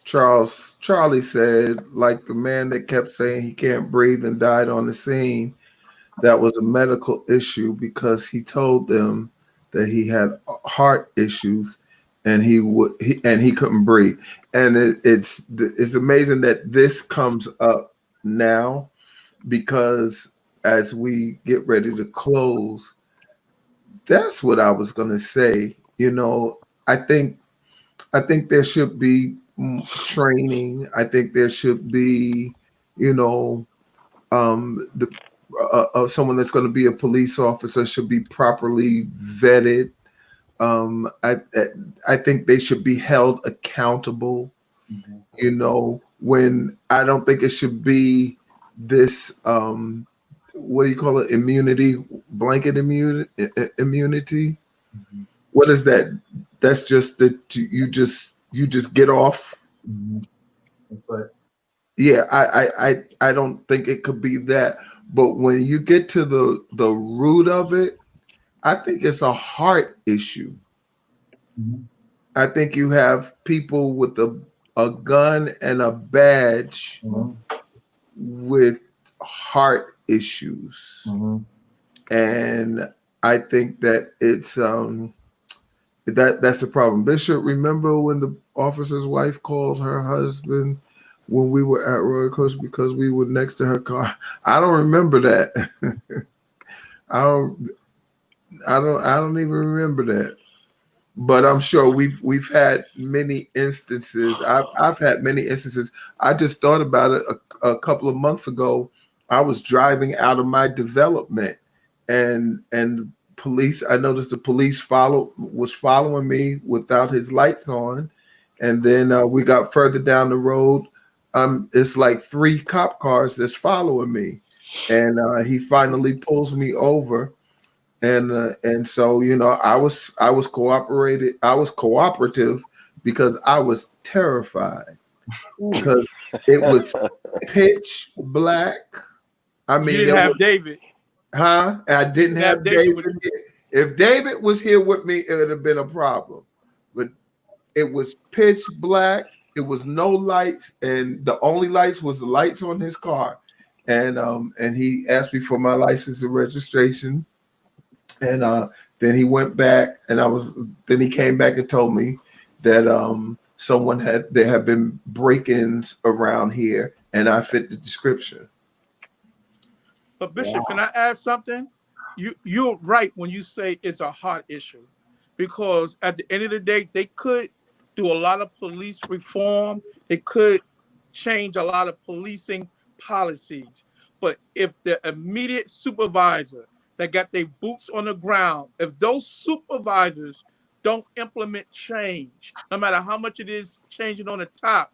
Charlie said, like the man that kept saying he can't breathe and died on the scene, that was a medical issue because he told them that he had heart issues and he couldn't breathe. And it's amazing that this comes up now, because as we get ready to close, that's what I was going to say. I think there should be training. I think there should be, someone that's going to be a police officer should be properly vetted. I think they should be held accountable. When I don't think it should be this what do you call it? Blanket immunity. What is that? That's just that you just get off. That's right. Yeah, I don't think it could be that. But when you get to the root of it, I think it's a heart issue. I think you have people with a gun and a badge with heart issues. And I think that it's that's the problem. Bishop, remember when the officer's wife called her husband when we were at Royal Coast because we were next to her car? I don't remember that. I don't even remember that. But I'm sure we've had many instances. I've had many instances. I just thought about it a couple of months ago. I was driving out of my development, and police. I noticed the police was following me without his lights on, and then we got further down the road. It's like 3 cop cars that's following me, and he finally pulls me over. And so I was cooperative because I was terrified because it was pitch black. I mean, you didn't have David, huh? I didn't have David. If David was here with me, it would have been a problem. But it was pitch black. It was no lights, and the only lights was the lights on his car. And he asked me for my license and registration. And then he went back, and then he came back and told me that there had been break-ins around here, and I fit the description. But Bishop, can I add something? You're right when you say it's a heart issue, because at the end of the day, they could do a lot of police reform. They could change a lot of policing policies. But if the immediate supervisor that got their boots on the ground, if those supervisors don't implement change, no matter how much it is changing on the top,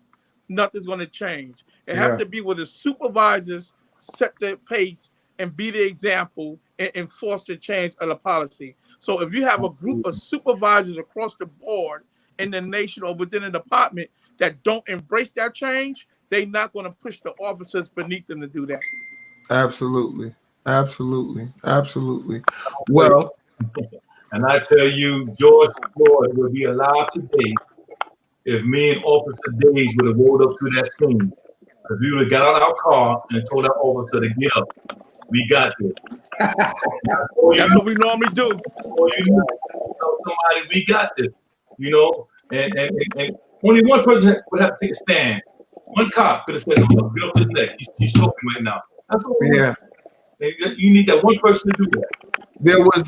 nothing's going to change. It has to be where the supervisors set the pace and be the example and enforce the change of the policy. So if you have a group of supervisors across the board in the nation or within a department that don't embrace that change, they're not going to push the officers beneath them to do that. Absolutely. Well, and I tell you, George Floyd would be alive today if me and Officer Days would have rolled up to that scene. If we would have got out of our car and told that officer to get up, we got this. That's what we normally do. Or you tell somebody we got this, and only one person would have to take a stand. One cop could have said, "Get off his neck. He's choking right now." That's what we want. You need that one person to do that.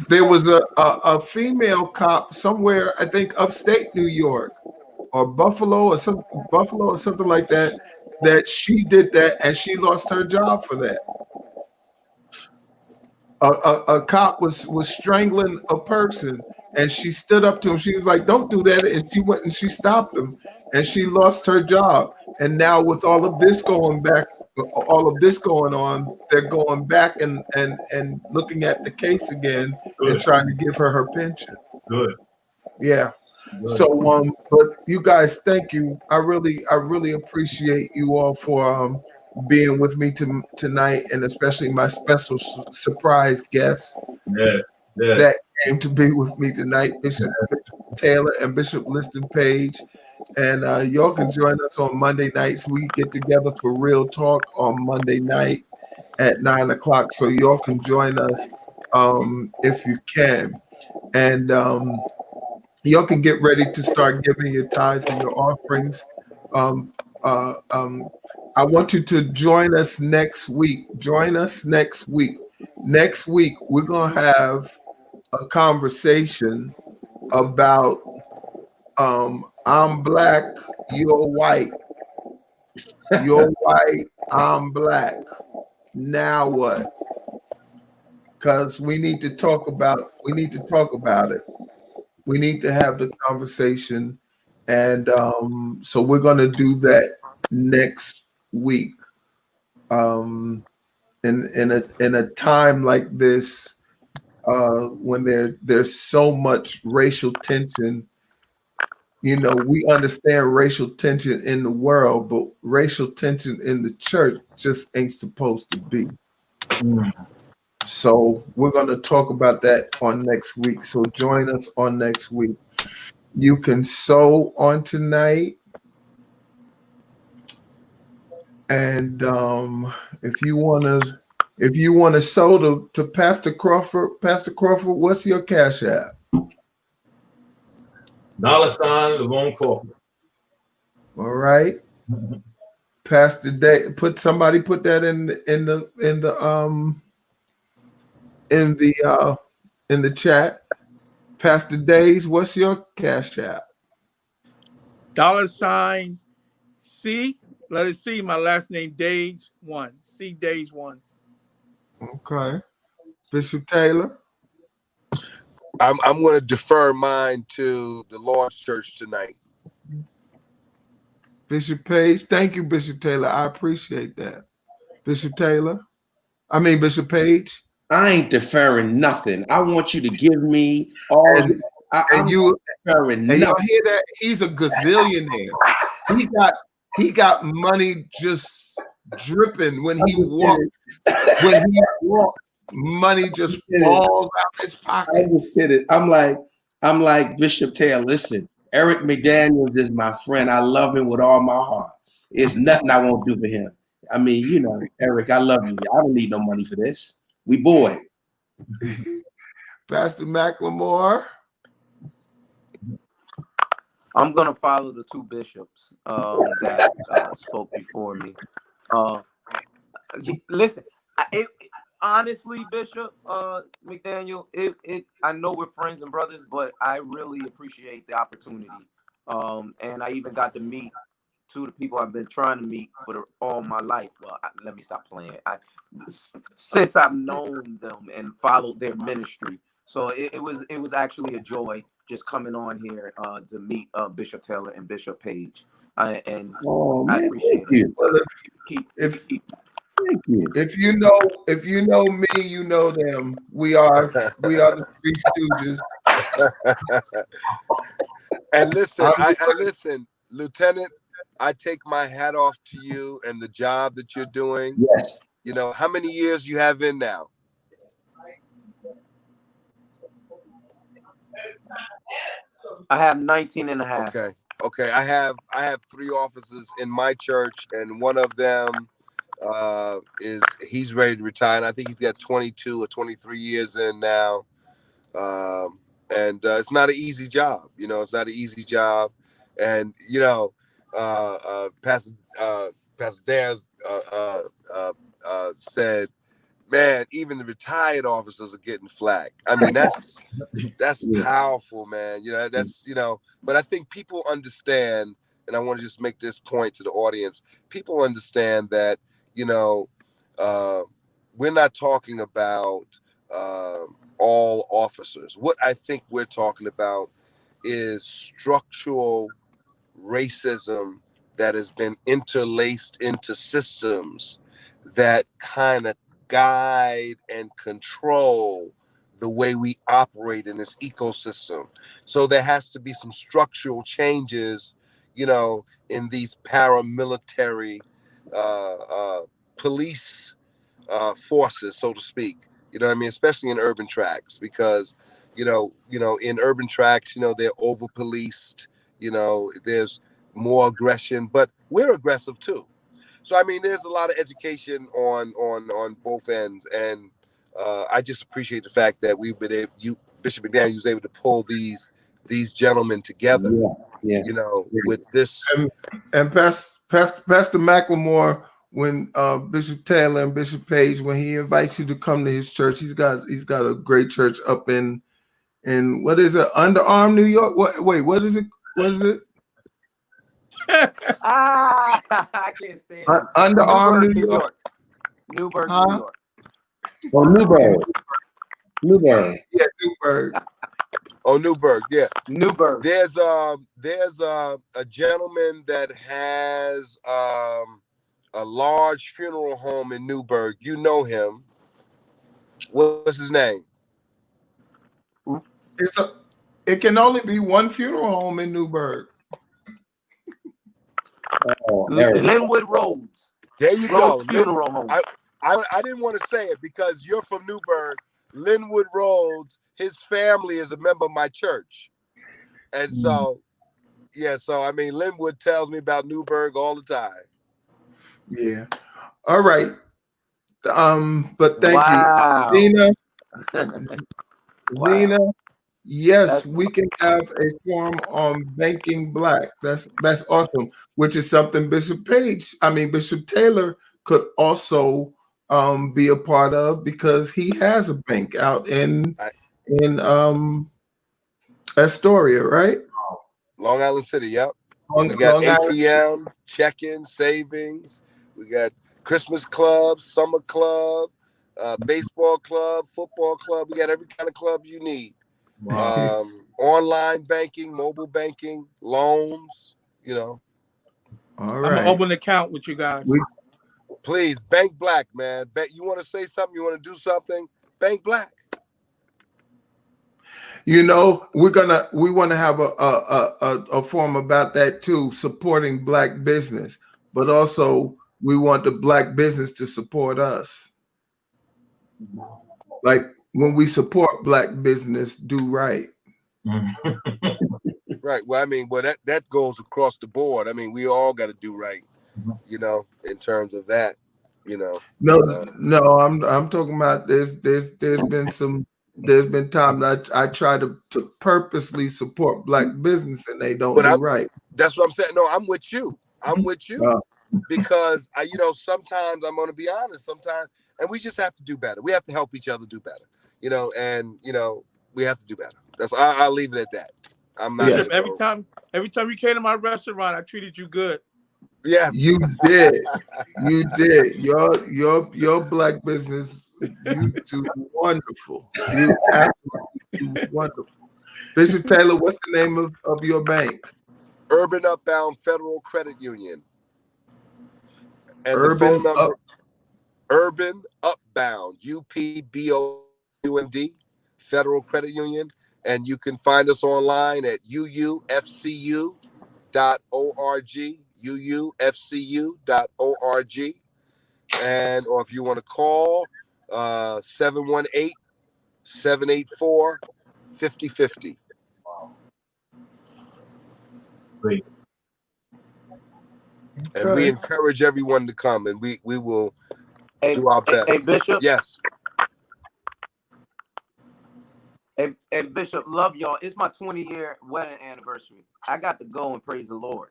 There was a female cop somewhere, I think upstate New York or Buffalo or something like that, that she did that and she lost her job for that. A cop was strangling a person and she stood up to him. She was like, "Don't do that," and she went and she stopped him, and she lost her job. And now with all of this going on, they're going back and looking at the case again. Good. And trying to give her pension. Good. Yeah. Good. So but you guys, thank you. I really appreciate you all for being with me tonight, and especially my special surprise guest Yes, yes. that came to be with me tonight, Bishop Taylor and Bishop Liston Page. And y'all can join us on Monday nights. We get together for Real Talk on Monday night at 9 o'clock. So y'all can join us if you can. And y'all can get ready to start giving your tithes and your offerings. I want you to join us next week. Join us next week. Next week, we're going to have a conversation about I'm black, you're white. You're white, I'm black. Now what? Because we need to talk about it. We need to have the conversation. And so we're going to do that next week. In a time like this, when there's so much racial tension, we understand racial tension in the world, but racial tension in the church just ain't supposed to be. So we're going to talk about that on next week. So join us on next week. You can sow on tonight. And if you want to sow to Pastor Crawford, what's your cash app? $Lavone Crawford. All right. Pastor Day, put that in the chat. Pastor Days, what's your cash app? $C, let it see my last name Days 1. C Days 1. Okay. Bishop Taylor. I'm going to defer mine to the Lord's Church tonight. Bishop Page. Thank you, Bishop Taylor. I appreciate that. Bishop Page. I ain't deferring nothing. I want you to give me all. I'm deferring nothing. Y'all hear that? He's a gazillionaire. He got money just dripping when he walks. When he walks, money just falls out his pocket. I just did it. I'm like Bishop Taylor. Listen, Eric McDaniel is my friend. I love him with all my heart. It's nothing I won't do for him. I mean, Eric, I love you. I don't need no money for this. We boy. Pastor McLemore. I'm gonna follow the two bishops that spoke before me. Listen, honestly, Bishop McDaniel, I know we're friends and brothers, but I really appreciate the opportunity. And I even got to meet two of the people I've been trying to meet for all my life. Well, let me stop playing. Since I've known them and followed their ministry, so it was actually a joy just coming on here to meet Bishop Taylor and Bishop Page. I appreciate it. Thank you. If you know me, you know them. We are the Three Stooges. And listen, listen, Lieutenant, I take my hat off to you and the job that you're doing. Yes. How many years you have in now? I have 19 and a half. Okay. I have 3 officers in my church, and one of them he's ready to retire. And I think he's got 22 or 23 years in now. And it's not an easy job. It's not an easy job. And Pastor Daz said, man, even the retired officers are getting flack. I mean, that's powerful, man. But I think people understand, and I want to just make this point to the audience. People understand that, we're not talking about all officers. What I think we're talking about is structural racism that has been interlaced into systems that kind of guide and control the way we operate in this ecosystem. So there has to be some structural changes, in these paramilitary police forces, so to speak. You know what I mean? Especially in urban tracks, because in urban tracks, they're over policed. There's more aggression, but we're aggressive too. So I mean, there's a lot of education on both ends, and I just appreciate the fact that we've been able, Bishop McDaniel was able to pull these gentlemen together. Yeah. With this and Pastor Macklemore, when Bishop Taylor and Bishop Page, when he invites you to come to his church, he's got a great church up in what is it, Underarm, New York? What is it? What is it? I can't stand it. Underarm, New York. Newburgh, Huh? New York. Oh, Newburgh. Yeah, Newburgh. Oh, Newburgh, yeah. Newburgh. There's a gentleman that has a large funeral home in Newburgh. You know him. What's his name? It can only be one funeral home in Newburgh. Linwood Roads. There you go. Funeral home. I didn't want to say it because you're from Newburgh. Linwood Rhodes, his family is a member of my church. And so, so I mean, Linwood tells me about Newburgh all the time. Yeah. All right. But thank you. Zena, yes, we can have a forum on banking black. That's awesome, which is something Bishop Taylor could also be a part of, because he has a bank out in Astoria, right? Long Island City, yep. We got ATM, check-in, savings. We got Christmas club, summer club, baseball club, football club. We got every kind of club you need. Wow. Online banking, mobile banking, loans, All right. I'm going to open an account with you guys. Please, bank black, man. You want to say something? You want to do something? Bank black. We want to have a forum about that too, supporting black business, but also we want the black business to support us. Like when we support black business, do right. Right. Well, I mean, that goes across the board. I mean, we all got to do right, in terms of that, No, I'm talking about there's been time that I try to purposely support black business and they don't do right. That's what I'm saying. No, I'm with you. Because sometimes I'm going to be honest. Sometimes, and we just have to do better. We have to help each other do better. We have to do better. That's I'll leave it at that. I'm not. Bishop, every time you came to my restaurant, I treated you good. Yes, you did. You did. Your black business, you do wonderful. You absolutely do wonderful. Bishop Taylor, what's the name of your bank? Urban Upbound Federal Credit Union. And the phone number, Urban Upbound, UPBOUND, Federal Credit Union. And you can find us online at uufcu.org, uufcu.org. Or if you want to call, 718-784-5050. Great. And we encourage everyone to come, and we will do our best. Hey, Bishop. Yes. Hey, Bishop, love y'all. It's my 20-year wedding anniversary. I got to go and praise the Lord.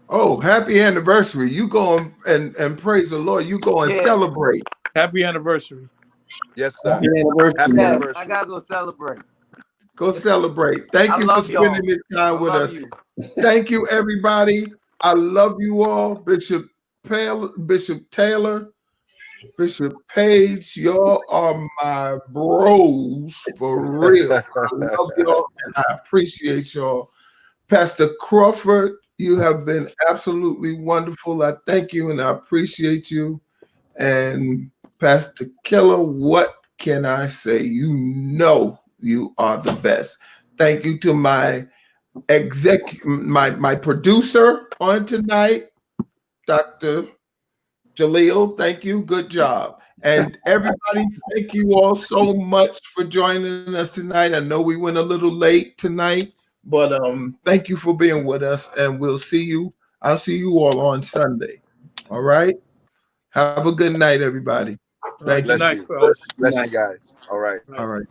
Oh, happy anniversary. You go and praise the Lord. You go and celebrate. Happy anniversary. Yes, sir. Happy anniversary. Happy anniversary. I got to go celebrate. Go celebrate. Thank you for spending this time with us. Thank you, everybody. I love you all. Bishop Taylor, Bishop Page, y'all are my bros for real. I love y'all and I appreciate y'all. Pastor Crawford, you have been absolutely wonderful. I thank you and I appreciate you. And Pastor Keller, what can I say? You are the best. Thank you to my my producer on tonight, Dr. Jaleel, thank you. Good job. And everybody, thank you all so much for joining us tonight. I know we went a little late tonight, but thank you for being with us, and we'll see you. I'll see you all on Sunday. All right. Have a good night, everybody. Thank you. Good night, fellas. Bless you guys. All right. All right.